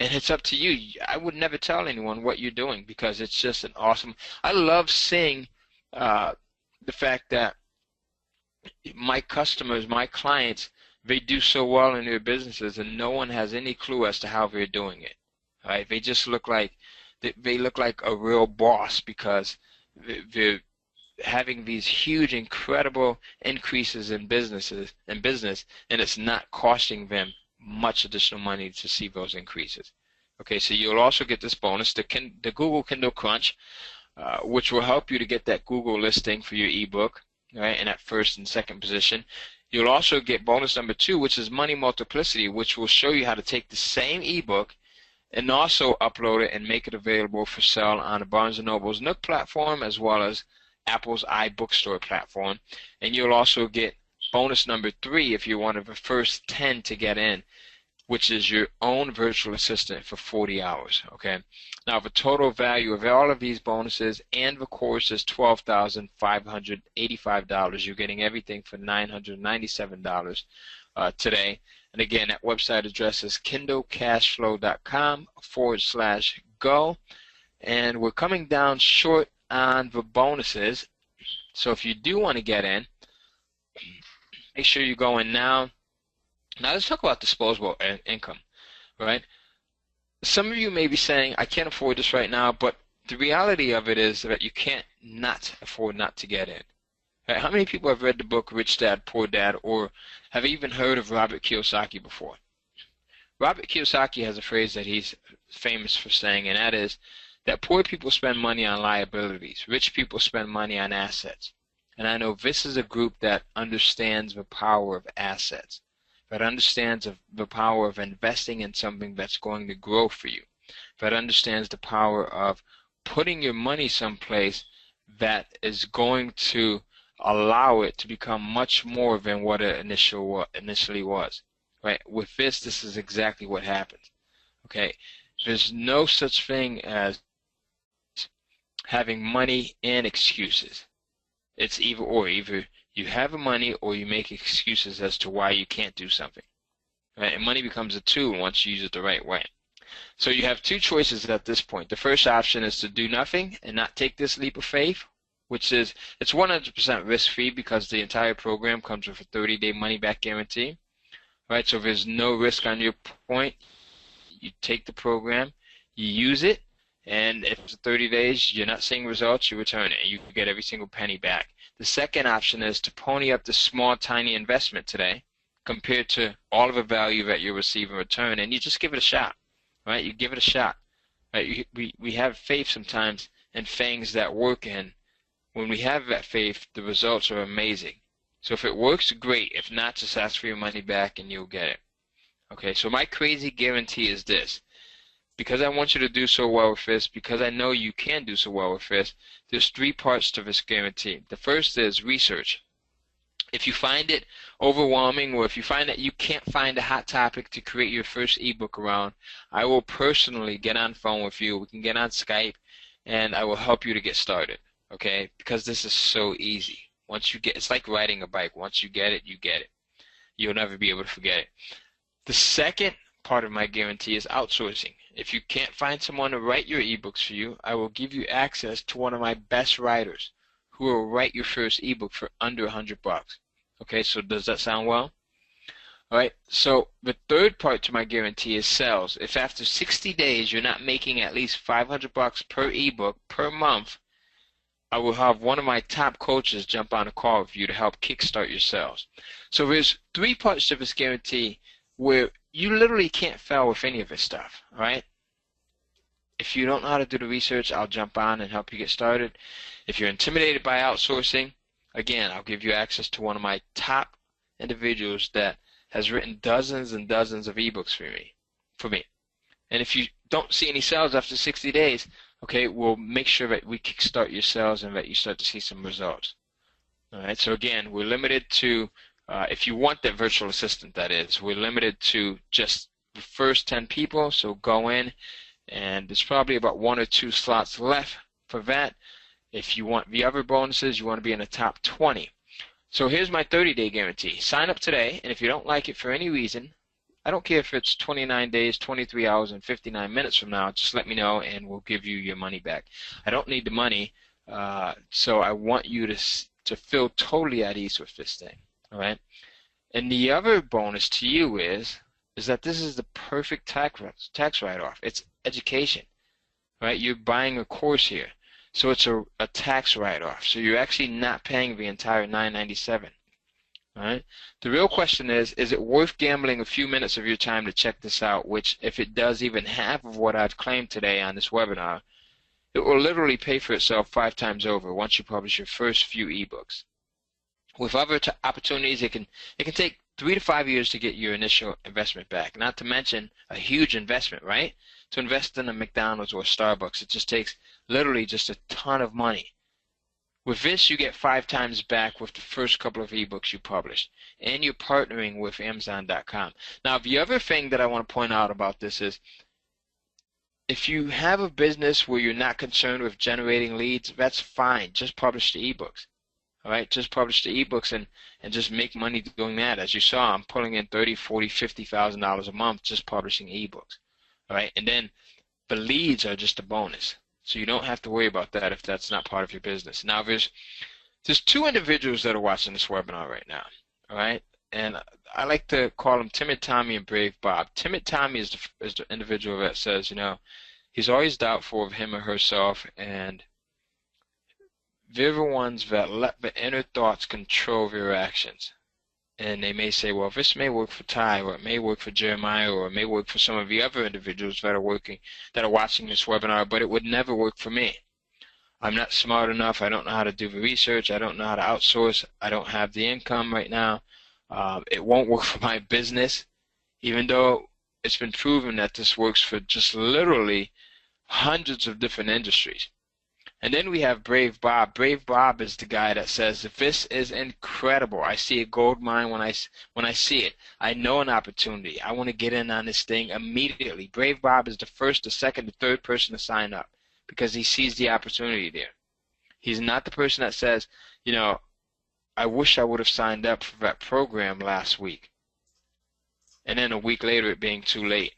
And it's up to you. I would never tell anyone what you're doing because it's just an awesome. I love seeing the fact that my customers, my clients, they do so well in their businesses and no one has any clue as to how they're doing it. Right? They just look like a real boss because they're having these huge, incredible increases in business, and it's not costing them much additional money to see those increases. Okay, so you'll also get this bonus, the Google Kindle Crunch, which will help you to get that Google listing for your ebook, right, in that first and second position. You'll also get bonus number 2, which is Money Multiplicity, which will show you how to take the same ebook and also upload it and make it available for sale on the Barnes & Noble's Nook platform as well as Apple's iBookstore platform. And you'll also get bonus number 3 if you're one of the first 10 to get in, which is your own virtual assistant for 40 hours. Okay. Now the total value of all of these bonuses and the course is $12,585. You're getting everything for $997 today. And again, that website address is kindlecashflow.com/go. And we're coming down short on the bonuses. So if you do want to get in, make sure you go in now. Now let's talk about disposable income, right? Some of you may be saying, I can't afford this right now, but the reality of it is that you can't not afford not to get in. Right? How many people have read the book Rich Dad, Poor Dad, or have even heard of Robert Kiyosaki before? Robert Kiyosaki has a phrase that he's famous for saying, and that is that poor people spend money on liabilities, rich people spend money on assets. And I know this is a group that understands the power of assets, that understands the power of investing in something that's going to grow for you, that understands the power of putting your money someplace that is going to allow it to become much more than what it initially was. Right? With this is exactly what happens. Okay? There's no such thing as having money and excuses. It's either or. Either you have the money or you make excuses as to why you can't do something. Right? And money becomes a tool once you use it the right way. So you have 2 choices at this point. The first option is to do nothing and not take this leap of faith, which is, it's 100% risk-free because the entire program comes with a 30-day money-back guarantee. Right? So there's no risk on your point. You take the program, you use it, and if it's 30 days, you're not seeing results, you return it, and you can get every single penny back. The second option is to pony up the small, tiny investment today compared to all of the value that you'll receive in return, and you just give it a shot, right? You give it a shot. Right? We have faith sometimes in things that work, and when we have that faith, the results are amazing. So if it works, great. If not, just ask for your money back and you'll get it. Okay, so my crazy guarantee is this. Because I want you to do so well with this, because I know you can do so well with this, there's 3 parts to this guarantee. The first is research. If you find it overwhelming, or if you find that you can't find a hot topic to create your first ebook around, I will personally get on the phone with you. We can get on Skype, and I will help you to get started. Okay? Because this is so easy. Once you get, it's like riding a bike. Once you get it, you get it. You'll never be able to forget it. The second part of my guarantee is outsourcing. If you can't find someone to write your ebooks for you, I will give you access to one of my best writers who will write your first ebook for under $100. Okay, so does that sound well? All right, so the third part to my guarantee is sales. If after 60 days you're not making at least $500 per ebook per month, I will have one of my top coaches jump on a call with you to help kickstart your sales. So there's three parts to this guarantee where you literally can't fail with any of this stuff, all right? If you don't know how to do the research, I'll jump on and help you get started. If you're intimidated by outsourcing, again, I'll give you access to one of my top individuals that has written dozens and dozens of ebooks for me. And if you don't see any sales after 60 days, okay, we'll make sure that we kickstart your sales and that you start to see some results. All right, so again, we're limited to, if you want that virtual assistant, that is, we're limited to just the first 10 people, so go in, and there's probably about 1 or 2 slots left for that. If you want the other bonuses, you want to be in the top 20. So here's my 30-day guarantee. Sign up today, and if you don't like it for any reason, I don't care if it's 29 days, 23 hours, and 59 minutes from now, just let me know and we'll give you your money back. I don't need the money, so I want you to feel totally at ease with this thing, all right? And the other bonus to you is that this is the perfect tax write-off. It's education, right? You're buying a course here, so it's a tax write-off. So you're actually not paying the entire $997. All right. The real question is it worth gambling a few minutes of your time to check this out, which if it does even half of what I've claimed today on this webinar, it will literally pay for itself 5 times over once you publish your first few ebooks. With other opportunities, it can take 3 to 5 years to get your initial investment back, not to mention a huge investment, right? To invest in a McDonald's or a Starbucks, it just takes literally just a ton of money. With this, you get 5 times back with the first couple of ebooks you publish, and you're partnering with Amazon.com. Now, the other thing that I want to point out about this is if you have a business where you're not concerned with generating leads, that's fine. Just publish the ebooks. All right, just publish the ebooks and just make money doing that. As you saw, I'm pulling in $30,000, $40,000, $50,000 a month just publishing ebooks. All right, and then the leads are just a bonus. So you don't have to worry about that if that's not part of your business. Now, there's 2 individuals that are watching this webinar right now, all right? And I like to call them Timid Tommy and Brave Bob. Timid Tommy is the individual that says, you know, he's always doubtful of him or herself, and they're the ones that let the inner thoughts control their actions. And they may say, well, this may work for Ty, or it may work for Jeremiah, or it may work for some of the other individuals that are watching this webinar, but it would never work for me. I'm not smart enough. I don't know how to do the research. I don't know how to outsource. I don't have the income right now. It won't work for my business, even though it's been proven that this works for just literally hundreds of different industries. And then we have Brave Bob. Brave Bob is the guy that says, this is incredible. I see a gold mine when I see it. I know an opportunity. I want to get in on this thing immediately. Brave Bob is the first, the second, the third person to sign up because he sees the opportunity there. He's not the person that says, you know, I wish I would have signed up for that program last week. And then a week later it being too late.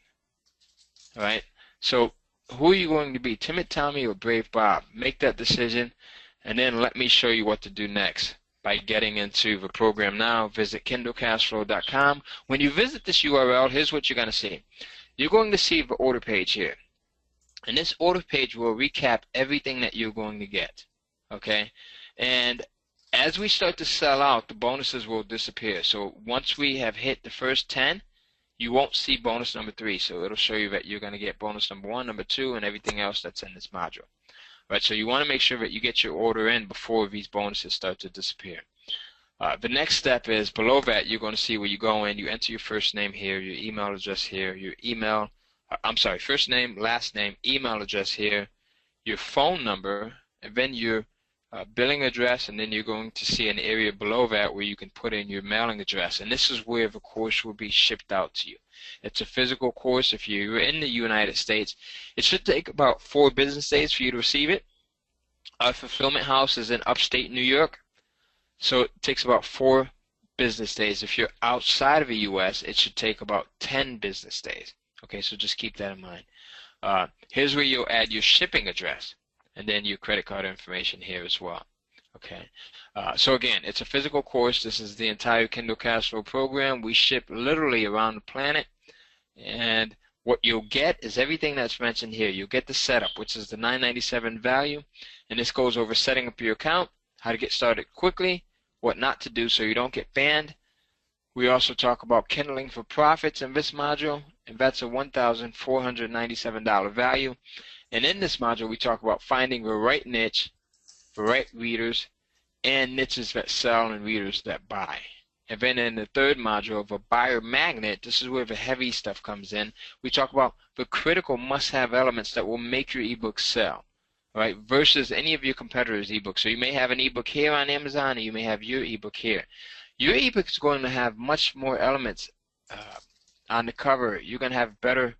All right? So who are you going to be, Timid Tommy or Brave Bob? Make that decision, and then let me show you what to do next by getting into the program now. Visit KindleCashflow.com. When you visit this URL, here's what you're going to see. You're going to see the order page here. And this order page will recap everything that you're going to get, okay? And as we start to sell out, the bonuses will disappear. So once we have hit the first 10, you won't see bonus number 3, so it'll show you that you're going to get bonus number 1, number 2, and everything else that's in this module. All right, so you want to make sure that you get your order in before these bonuses start to disappear. The next step is below that, you're going to see where you go in, you enter your first name here, your email address here, your first name, last name, email address here, your phone number, and then your billing address, and then you're going to see an area below that where you can put in your mailing address, and this is where the course will be shipped out to you. It's a physical course. If you're in the United States, it should take about 4 business days for you to receive it. Our fulfillment house is in upstate New York, so it takes about 4 business days. If you're outside of the US, it should take about 10 business days. Okay, so just keep that in mind. Here's where you'll add your shipping address and then your credit card information here as well. Okay, so again, it's a physical course. This is the entire Kindle Cashflow program. We ship literally around the planet, and what you'll get is everything that's mentioned here. You'll get the setup, which is the $9.97 value, and this goes over setting up your account, how to get started quickly, what not to do so you don't get banned. We also talk about Kindling for profits in this module, and that's a $1,497 value. And in this module, we talk about finding the right niche, the right readers, and niches that sell and readers that buy. And then in the third module of a buyer magnet, this is where the heavy stuff comes in. We talk about the critical must-have elements that will make your ebook sell, right? Versus any of your competitors' ebooks. So you may have an ebook here on Amazon, and you may have your ebook here. Your ebook is going to have much more elements on the cover. You're going to have better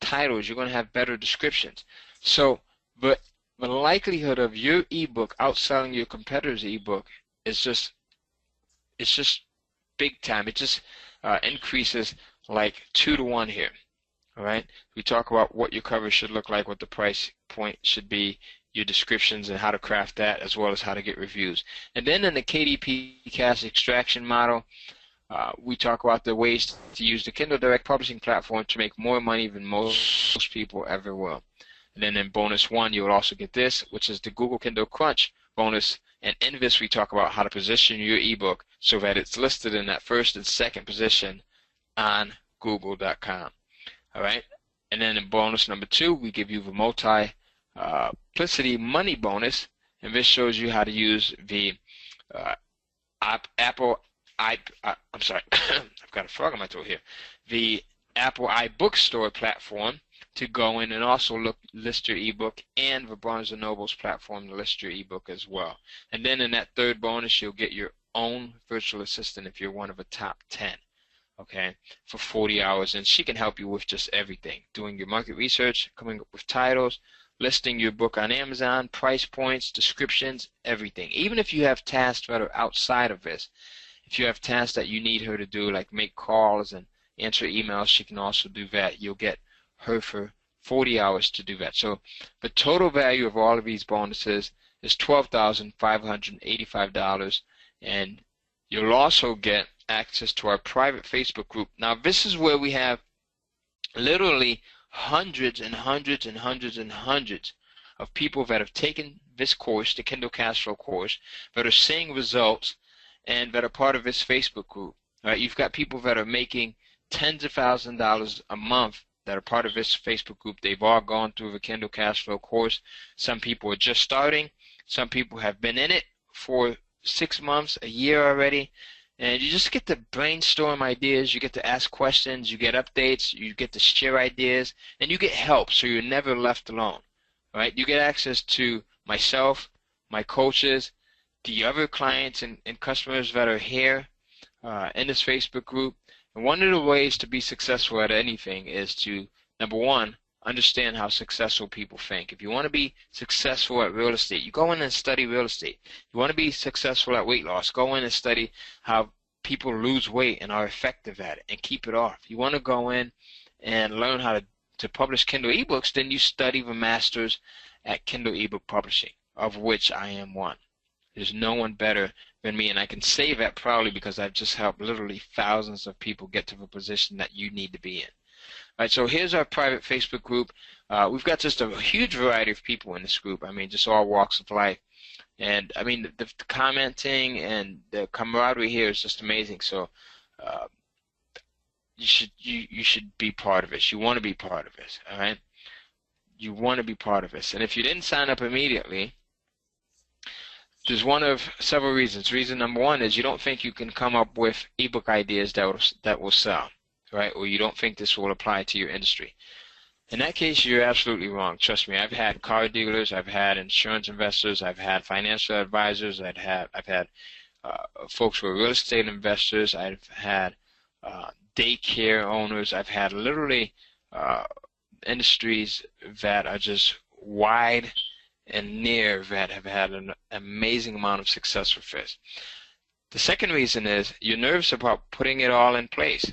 titles. You're going to have better descriptions. So the likelihood of your ebook outselling your competitor's ebook is just big time. It just increases like 2 to 1 here. All right. We talk about what your cover should look like, what the price point should be, your descriptions and how to craft that, as well as how to get reviews. And then in the KDP cash extraction model, we talk about the ways to use the Kindle Direct Publishing platform to make more money than most people ever will. And then in bonus 1, you will also get this, which is the Google Kindle Crunch bonus. And in this, we talk about how to position your ebook so that it's listed in that first and second position on Google.com. All right. And then in bonus number 2, we give you the multiplicity money bonus, and this shows you how to use the Apple I'm sorry, I've got a frog in my throat here. The Apple iBookstore platform to go in and also list your ebook, and the Barnes & Noble's platform to list your ebook as well. And then in that third bonus, you'll get your own virtual assistant if you're one of the top 10, okay, for 40 hours. And she can help you with just everything, doing your market research, coming up with titles, listing your book on Amazon, price points, descriptions, everything. Even if you have tasks that are outside of this, if you have tasks that you need her to do, like make calls and answer emails, she can also do that. You'll get her for 40 hours to do that. So the total value of all of these bonuses is $12,585, and you'll also get access to our private Facebook group. Now, this is where we have literally hundreds and hundreds and hundreds and hundreds of people that have taken this course, the Kindle Cashflow course, that are seeing results and that are part of this Facebook group. All right, you've got people that are making tens of thousands of dollars a month that are part of this Facebook group. They've all gone through the Kindle Cashflow course. Some people are just starting. Some people have been in it for 6 months, a year already. And you just get to brainstorm ideas. You get to ask questions. You get updates. You get to share ideas. And you get help, so you're never left alone. All right? You get access to myself, my coaches, the other clients and customers that are here in this Facebook group. And one of the ways to be successful at anything is to, number one, understand how successful people think. If you want to be successful at real estate, you go in and study real estate. You want to be successful at weight loss, go in and study how people lose weight and are effective at it and keep it off. You want to go in and learn how to publish Kindle ebooks, then you study the masters at Kindle ebook publishing, of which I am one. There's no one better than me, and I can say that proudly because I've just helped literally thousands of people get to the position that you need to be in. All right, so here's our private Facebook group. We've got just a huge variety of people in this group. I mean, just all walks of life. And, I mean, the commenting and the camaraderie here is just amazing. So you should be part of this. You want to be part of this, all right? You want to be part of this. And if you didn't sign up immediately, there's one of several reasons. Reason number one is you don't think you can come up with ebook ideas that will sell, right? Or you don't think this will apply to your industry. In that case, you're absolutely wrong. Trust me, I've had car dealers, I've had insurance investors, I've had financial advisors, I've had folks who are real estate investors, I've had daycare owners, I've had literally industries that are just wide and near that have had an amazing amount of success with this. The second reason is you're nervous about putting it all in place.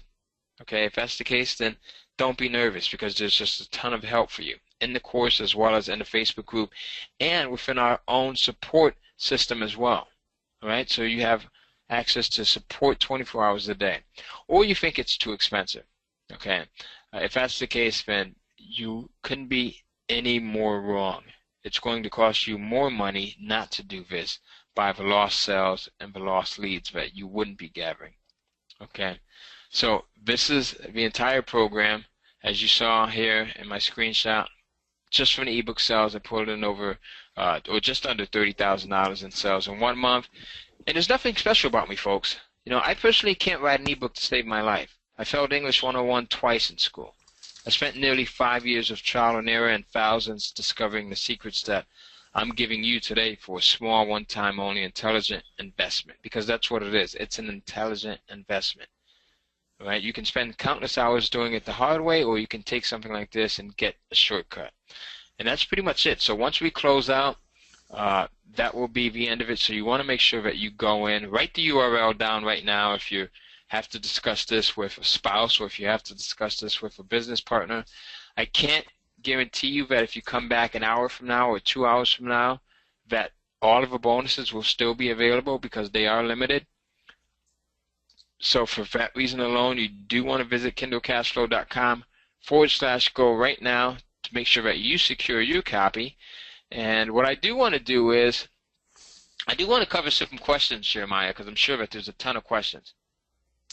Okay, if that's the case, then don't be nervous because there's just a ton of help for you in the course as well as in the Facebook group and within our own support system as well. All right, so you have access to support 24 hours a day. Or you think it's too expensive. Okay, if that's the case, then you couldn't be any more wrong. It's going to cost you more money not to do this by the lost sales and the lost leads that you wouldn't be gathering. Okay, so this is the entire program. As you saw here in my screenshot, just from the ebook sales, I pulled in over or just under $30,000 in sales in 1 month. And there's nothing special about me, folks. You know, I personally can't write an ebook to save my life. I failed English 101 twice in school. I spent nearly 5 years of trial and error and thousands discovering the secrets that I'm giving you today for a small, one-time only intelligent investment, because that's what it is. It's an intelligent investment. All right? You can spend countless hours doing it the hard way, or you can take something like this and get a shortcut. And that's pretty much it. So once we close out, that will be the end of it. So you want to make sure that you go in, write the URL down right now if you have to discuss this with a spouse or if you have to discuss this with a business partner. I can't guarantee you that if you come back an hour from now or 2 hours from now that all of the bonuses will still be available because they are limited. So for that reason alone, you do want to visit kindlecashflow.com/go right now to make sure that you secure your copy. And what I do want to do is I do want to cover some questions, Jeremiah, because I'm sure that there's a ton of questions.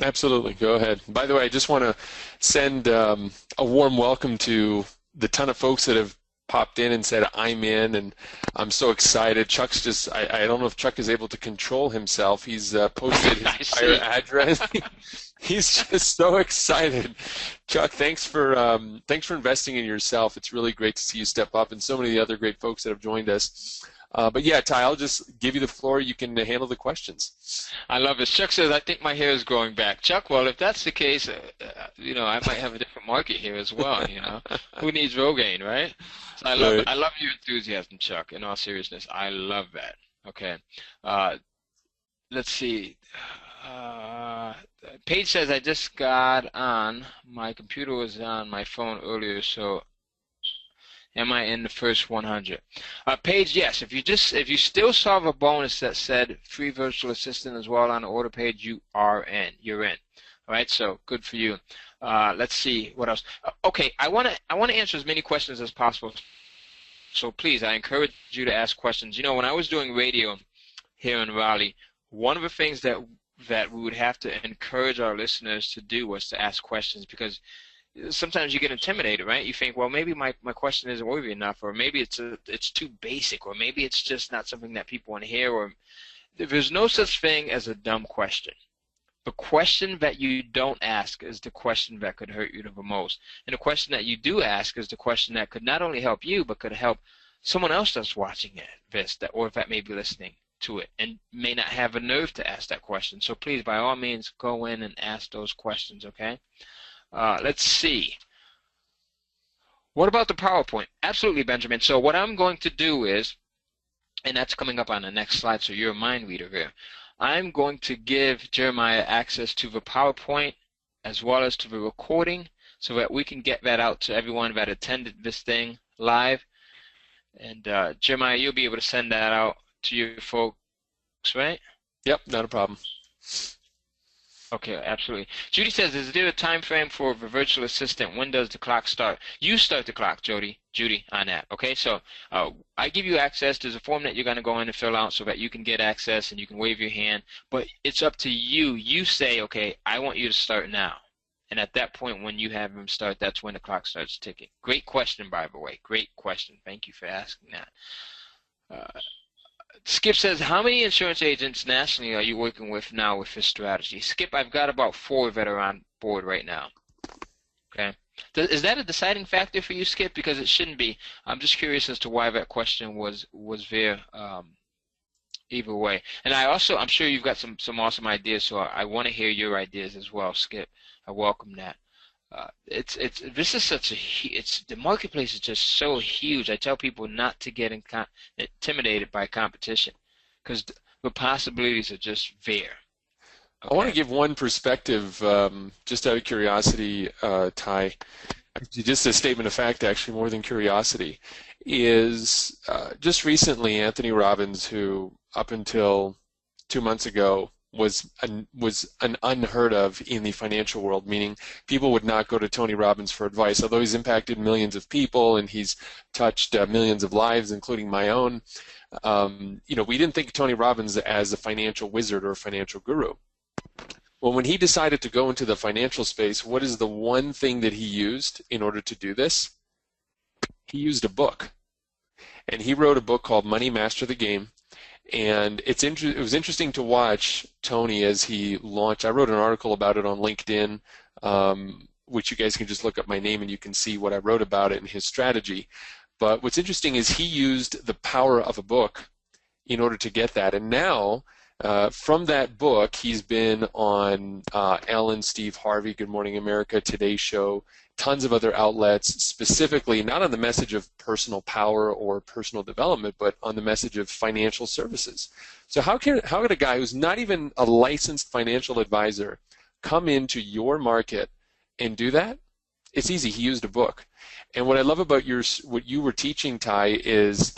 Absolutely. Go ahead. By the way, I just want to send a warm welcome to the ton of folks that have popped in and said, I'm in, and I'm so excited. Chuck's just, I don't know if Chuck is able to control himself. He's posted his entire address. He's just so excited. Chuck, thanks for investing in yourself. It's really great to see you step up, and so many of the other great folks that have joined us. But yeah, Ty, I'll just give you the floor. You can handle the questions. I love it. Chuck says, I think my hair is growing back. Chuck, well, if that's the case, you know, I might have a different market here as well, you know. Who needs Rogaine, right? So I love your enthusiasm, Chuck, in all seriousness. I love that. Okay. Let's see. Paige says, I just got on. My computer was on my phone earlier, so am I in the first 100? Paige, yes. If you still saw the bonus that said free virtual assistant as well on the order page, you are in. You're in. All right. So good for you. Let's see what else. Okay. I want to answer as many questions as possible. So please, I encourage you to ask questions. You know, when I was doing radio here in Raleigh, one of the things that we would have to encourage our listeners to do was to ask questions, because sometimes you get intimidated, right? You think, well, maybe my question isn't worthy enough, or maybe it's too basic, or maybe it's just not something that people want to hear. Or there's no such thing as a dumb question. The question that you don't ask is the question that could hurt you the most. And the question that you do ask is the question that could not only help you, but could help someone else that's watching this, or that may be listening to it and may not have a nerve to ask that question. So please, by all means, go in and ask those questions, okay? Let's see. What about the PowerPoint? Absolutely, Benjamin. So what I'm going to do is, and that's coming up on the next slide, so you're a mind reader here. I'm going to give Jeremiah access to the PowerPoint as well as to the recording so that we can get that out to everyone that attended this thing live. And Jeremiah, you'll be able to send that out to your folks, right? Yep, not a problem. Okay, absolutely. Judy says, is there a time frame for the virtual assistant? When does the clock start? You start the clock, Judy, on that. Okay, so I give you access. There's a form that you're going to go in and fill out so that you can get access and you can wave your hand. But it's up to you. You say, okay, I want you to start now. And at that point, when you have them start, that's when the clock starts ticking. Great question, by the way. Great question. Thank you for asking that. Skip says, how many insurance agents nationally are you working with now with this strategy? Skip, I've got about 4 that are on board right now. Okay. Is that a deciding factor for you, Skip? Because it shouldn't be. I'm just curious as to why that question was there either way. And I'm sure you've got some awesome ideas, so I want to hear your ideas as well, Skip. I welcome that. The marketplace is just so huge. I tell people not to get intimidated by competition because the possibilities are just there. I want to Okay. give one perspective, just out of curiosity, Ty. Just a statement of fact, actually, more than curiosity, is just recently Anthony Robbins, who up until 2 months ago was an unheard of in the financial world, meaning people would not go to Tony Robbins for advice, although he's impacted millions of people and he's touched millions of lives, including my own. We didn't think of Tony Robbins as a financial wizard or a financial guru. Well, when he decided to go into the financial space, what is the one thing that he used in order to do this? He used a book. And he wrote a book called Money Master the Game. And it was interesting to watch Tony as he launched. I wrote an article about it on LinkedIn, which you guys can just look up my name and you can see what I wrote about it and his strategy. But what's interesting is he used the power of a book in order to get that. And now, from that book, he's been on Ellen, Steve Harvey, Good Morning America, Today Show, tons of other outlets, specifically not on the message of personal power or personal development, but on the message of financial services. So how could a guy who's not even a licensed financial advisor come into your market and do that? It's easy. He used a book. And what I love about what you were teaching, Ty, is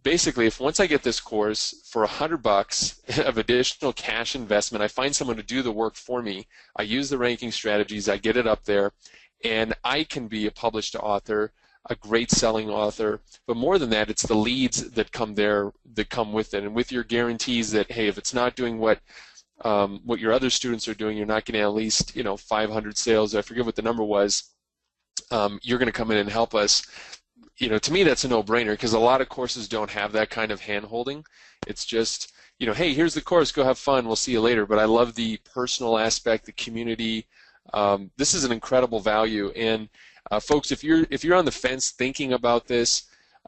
basically, if once I get this course for $100 of additional cash investment, I find someone to do the work for me, I use the ranking strategies, I get it up there, and I can be a published author, a great selling author. But more than that, it's the leads that come with it, and with your guarantees that, hey, if it's not doing what your other students are doing, you're not getting at least 500 sales. I forget what the number was. You're going to come in and help us. To me, that's a no-brainer because a lot of courses don't have that kind of hand-holding. It's just, hey, here's the course, go have fun, we'll see you later. But I love the personal aspect, the community. This is an incredible value. And folks, if you're on the fence thinking about this,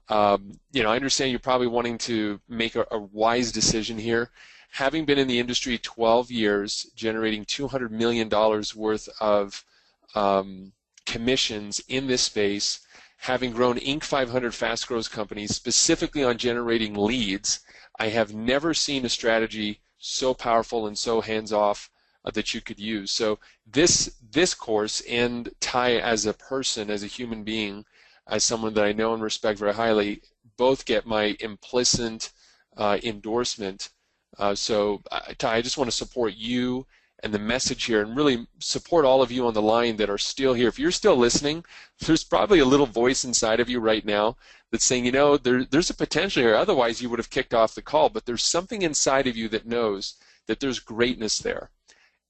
I understand you're probably wanting to make a wise decision here. Having been in the industry 12 years, generating $200 million worth of commissions in this space, having grown Inc. 500 fast growth companies specifically on generating leads, I have never seen a strategy so powerful and so hands-off that you could use. So this course, and Ty as a person, as a human being, as someone that I know and respect very highly, both get my implicit endorsement. Ty, I just want to support you and the message here, and really support all of you on the line that are still here. If you're still listening, there's probably a little voice inside of you right now that's saying, there's a potential here. Otherwise, you would have kicked off the call. But there's something inside of you that knows that there's greatness there,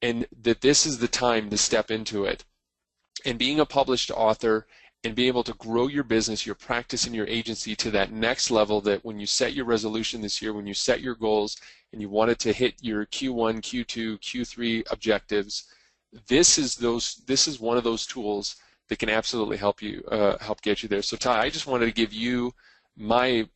and that this is the time to step into it. And being a published author and being able to grow your business, your practice, and your agency to that next level, that when you set your resolution this year, when you set your goals, and you wanted to hit your Q1, Q2, Q3 objectives, this is one of those tools that can absolutely help get you there. So Ty, I just wanted to give you my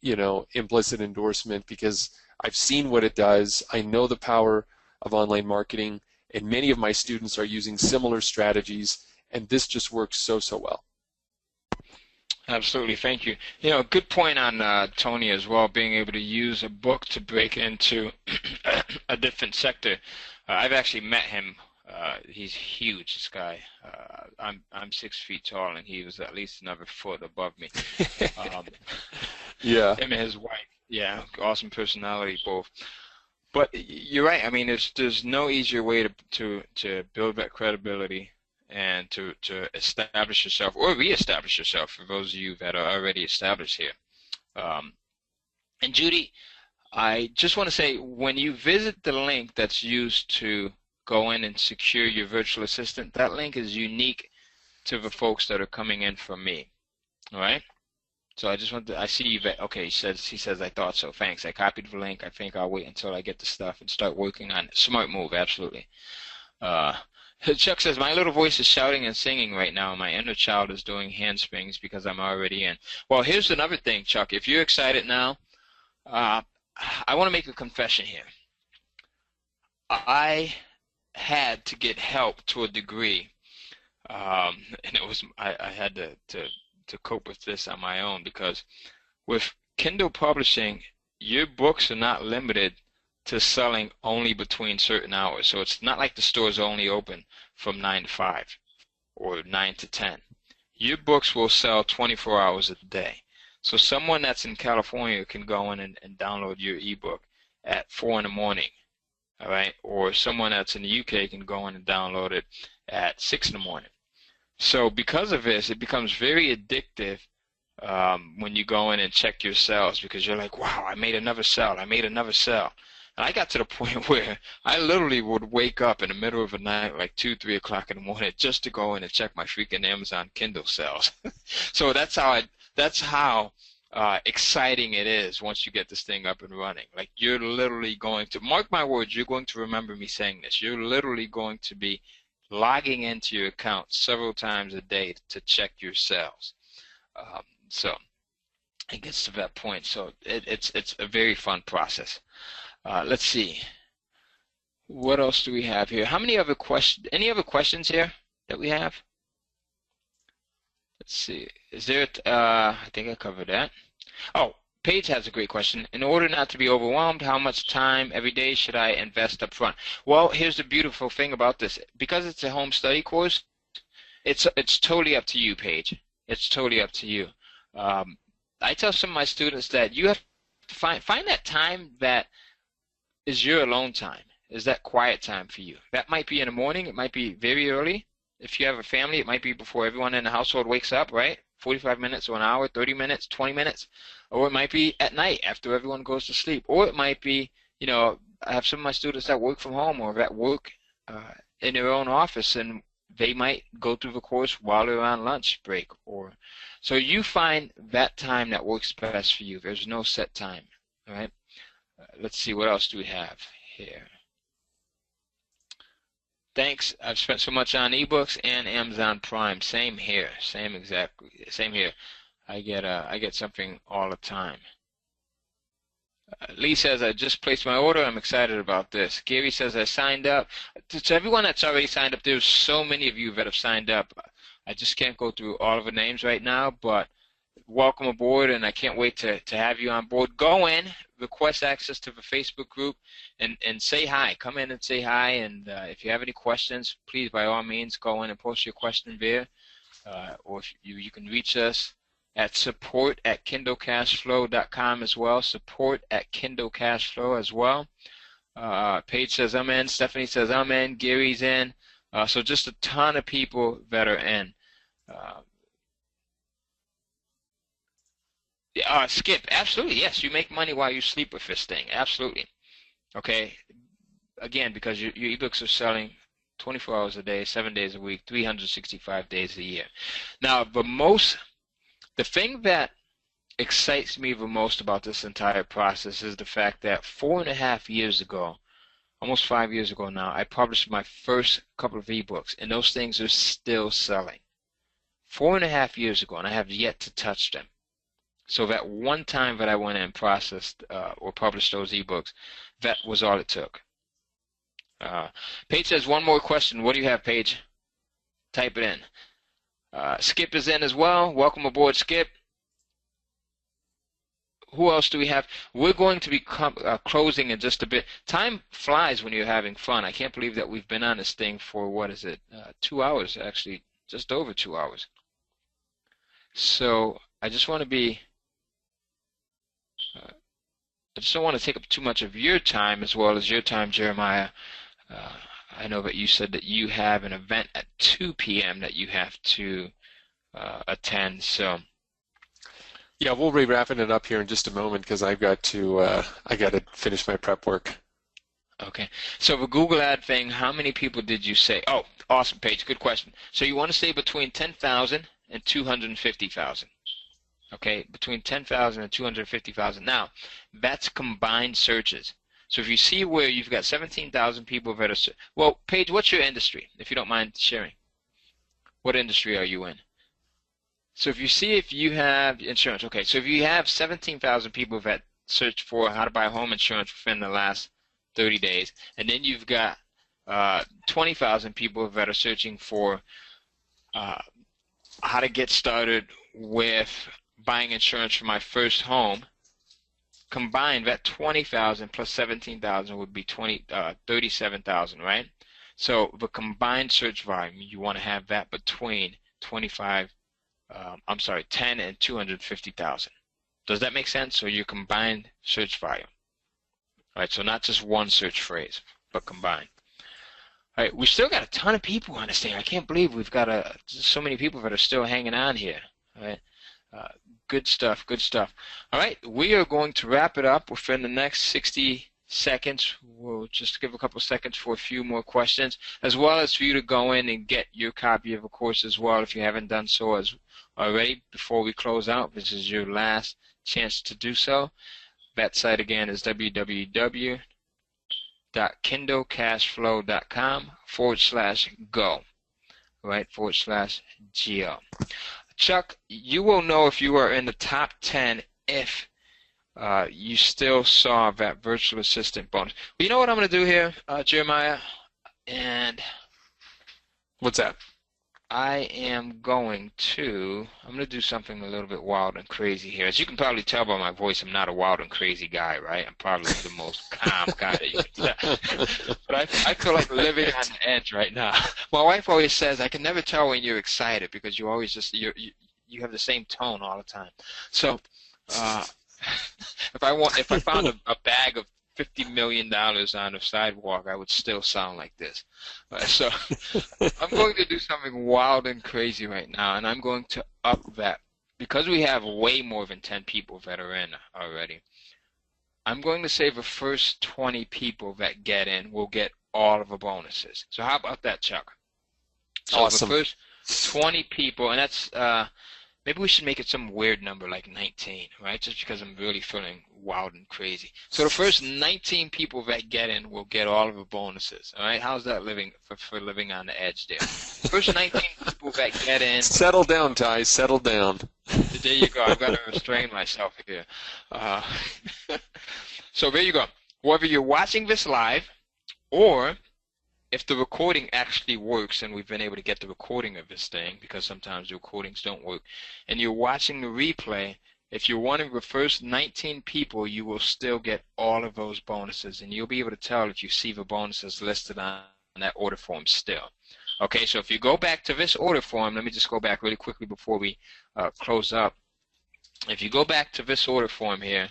implicit endorsement because I've seen what it does. I know the power of online marketing, and many of my students are using similar strategies, and this just works so well. Absolutely, thank you. Good point on Tony as well, being able to use a book to break into a different sector. I've actually met him. He's huge, this guy. I'm 6 feet tall, and he was at least another foot above me. Yeah. Him and his wife, yeah, awesome personality both. But you're right. I mean, there's no easier way to build that credibility and to establish yourself or reestablish yourself for those of you that are already established here. And Judy, I just want to say, when you visit the link that's used to go in and secure your virtual assistant, that link is unique to the folks that are coming in from me. All right? So I just want to, I see you, okay, he says, I thought so. Thanks. I copied the link. I think I'll wait until I get the stuff and start working on it. Smart move, absolutely. Chuck says, my little voice is shouting and singing right now. My inner child is doing handsprings because I'm already in. Well, here's another thing, Chuck. If you're excited now, I want to make a confession here. I had to get help to a degree, and it was I had to cope with this on my own, because with Kindle publishing, your books are not limited to selling only between certain hours. So it's not like the store's only open from 9 to 5 or 9 to 10. Your books will sell 24 hours a day. So someone that's in California can go in and download your ebook at 4 in the morning, all right? Or someone that's in the UK can go in and download it at 6 in the morning. So because of this, it becomes very addictive when you go in and check your sales, because you're like, wow, I made another sale. I made another sale. And I got to the point where I literally would wake up in the middle of the night, like 2, 3 o'clock in the morning, just to go in and check my freaking Amazon Kindle sales. So that's how exciting it is once you get this thing up and running. Like, you're literally going to, mark my words, you're going to remember me saying this. You're literally going to be logging into your account several times a day to check your sales. So it gets to that point. So it's a very fun process. Let's see. What else do we have here? How many other questions? Any other questions here that we have? Let's see. Is there? I think I covered that. Oh, Paige has a great question. In order not to be overwhelmed, how much time every day should I invest up front? Well, here's the beautiful thing about this. Because it's a home study course, it's totally up to you, Paige. It's totally up to you. I tell some of my students that you have to find that time that is your alone time, is that quiet time for you. That might be in the morning, it might be very early. If you have a family, it might be before everyone in the household wakes up, right? 45 minutes or an hour, 30 minutes, 20 minutes. Or it might be at night after everyone goes to sleep. Or it might be, you know, I have some of my students that work from home or that work in their own office, and they might go through the course while they're on lunch break. So you find that time that works best for you. There's no set time, all right? Let's see, what else do we have here? Thanks. I've spent so much on ebooks and Amazon Prime. Same here. Same here. I get something all the time. Lee says, I just placed my order. I'm excited about this. Gary says, I signed up. To everyone that's already signed up, there's so many of you that have signed up. I just can't go through all of the names right now, but welcome aboard, and I can't wait to have you on board. Go in, request access to the Facebook group, and say hi. Come in and say hi, and if you have any questions, please, by all means, go in and post your question there. Or if you can reach us at support@kindlecashflow.com as well, support@kindlecashflow as well. Paige says, I'm in. Stephanie says, I'm in. Gary's in. So just a ton of people that are in. Skip, absolutely, yes. You make money while you sleep with this thing, absolutely. Okay, again, because your ebooks are selling 24 hours a day, 7 days a week, 365 days a year. Now, the thing that excites me the most about this entire process is the fact that 4.5 years ago, almost 5 years ago now, I published my first couple of ebooks, and those things are still selling. 4.5 years ago, and I have yet to touch them. So that one time that I went and processed or published those ebooks, that was all it took. Paige says, one more question. What do you have, Paige? Type it in. Skip is in as well. Welcome aboard, Skip. Who else do we have? We're going to be closing in just a bit. Time flies when you're having fun. I can't believe that we've been on this thing for, 2 hours, actually, just over 2 hours. So I just want to be... I just don't want to take up too much of your time as well as your time, Jeremiah. I know that you said that you have an event at 2 p.m. that you have to attend. So, yeah, we'll be wrapping it up here in just a moment because I got to finish my prep work. Okay. So the Google ad thing, how many people did you say? Oh, awesome, Paige. Good question. So you want to say between 10,000 and 250,000. Okay, between 10,000 and 250,000. Now, that's combined searches. So if you see where you've got 17,000 people that are, well, Paige, what's your industry, if you don't mind sharing? What industry are you in? So if you see if you have insurance, okay, so if you have 17,000 people that searched for how to buy home insurance within the last 30 days, and then you've got 20,000 people that are searching for how to get started with buying insurance for my first home, combined, that 20,000 plus 17,000 would be 37,000, right? So the combined search volume, you want to have that between 10 and 250,000. Does that make sense? So your combined search volume. All right, so not just one search phrase, but combined. All right, we still got a ton of people on this thing. I can't believe we've got so many people that are still hanging on here. All right, good stuff, good stuff. All right, we are going to wrap it up within the next 60 seconds. We'll just give a couple seconds for a few more questions, as well as for you to go in and get your copy of the course as well if you haven't done so already. Before we close out, this is your last chance to do so. That site again is www.kindlecashflow.com/go, right, /go. Chuck, you will know if you are in the top 10 if you still saw that virtual assistant bonus. But you know what I'm going to do here, Jeremiah? And What's that? I'm going to do something a little bit wild and crazy here. As you can probably tell by my voice, I'm not a wild and crazy guy, right? I'm probably the most calm guy that you can tell. But I feel like living on the edge right now. My wife always says, I can never tell when you're excited because you always just, you have the same tone all the time. So, if I found a bag of $50 million on the sidewalk, I would still sound like this. So I'm going to do something wild and crazy right now, and I'm going to up that. Because we have way more than 10 people that are in already, I'm going to say the first 20 people that get in will get all of the bonuses. So how about that, Chuck? So Awesome. The first 20 people, and that's maybe we should make it some weird number like 19, right? Just because I'm really feeling wild and crazy. So the first 19 people that get in will get all of the bonuses, all right? How's that living for living on the edge there? First 19 people that get in. Settle down, Ty. Settle down. There you go. I've got to restrain myself here. So there you go. Whether you're watching this live or if the recording actually works, and we've been able to get the recording of this thing because sometimes the recordings don't work, and you're watching the replay, if you're one of the first 19 people, you will still get all of those bonuses, and you'll be able to tell if you see the bonuses listed on that order form still. Okay, so if you go back to this order form, let me just go back really quickly before we close up. If you go back to this order form here,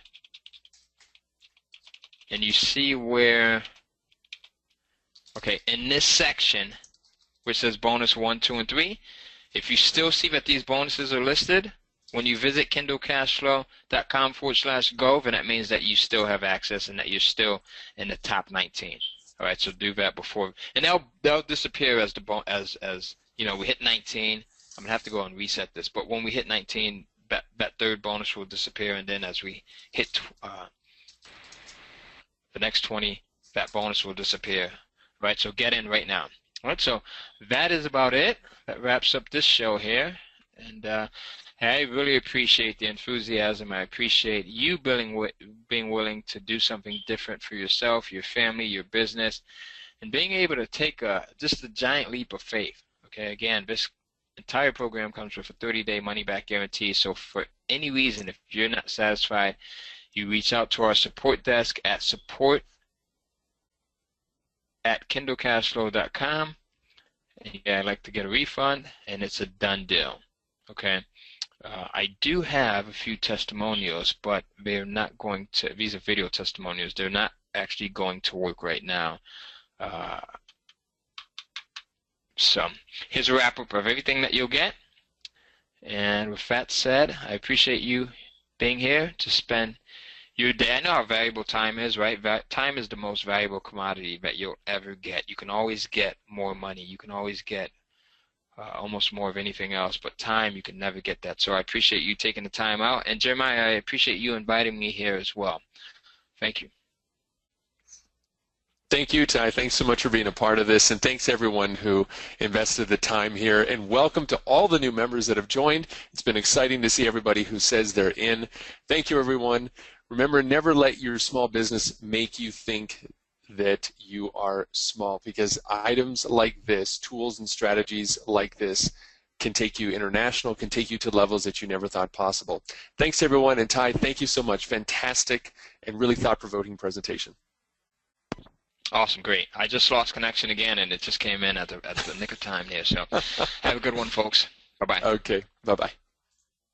and you see where, okay, in this section, which says bonus 1, 2, and 3, if you still see that these bonuses are listed, when you visit kindlecashflow.com/go, then that means that you still have access and that you're still in the top 19. All right, so do that before, and they'll disappear as you know, we hit 19. I'm gonna have to go and reset this, but when we hit 19, that third bonus will disappear, and then as we hit the next 20, that bonus will disappear. Right, so get in right now. All right, so that is about it. That wraps up this show here, and I really appreciate the enthusiasm. I appreciate you being willing to do something different for yourself, your family, your business, and being able to take just a giant leap of faith. Okay, again, this entire program comes with a 30-day money-back guarantee. So for any reason, if you're not satisfied, you reach out to our support desk at support@kindlecashflow.com, and I'd like to get a refund, and it's a done deal. Okay. I do have a few testimonials, but they're not going to, these are video testimonials, they're not actually going to work right now. So here's a wrap up of everything that you'll get. And with that said, I appreciate you being here to spend your day. I know how valuable time is, right? Time is the most valuable commodity that you'll ever get. You can always get more money. You can always get almost more of anything else, but time, you can never get that. So I appreciate you taking the time out. And Jeremiah, I appreciate you inviting me here as well. Thank you. Thank you, Ty. Thanks so much for being a part of this, and thanks everyone who invested the time here. And welcome to all the new members that have joined. It's been exciting to see everybody who says they're in. Thank you, everyone. Remember, never let your small business make you think that you are small, because items like this, tools and strategies like this, can take you international, can take you to levels that you never thought possible. Thanks, everyone. And Ty, thank you so much. Fantastic and really thought-provoking presentation. Awesome, great. I just lost connection again, and it just came in at the nick of time here. So have a good one, folks. Bye-bye. Okay, bye-bye.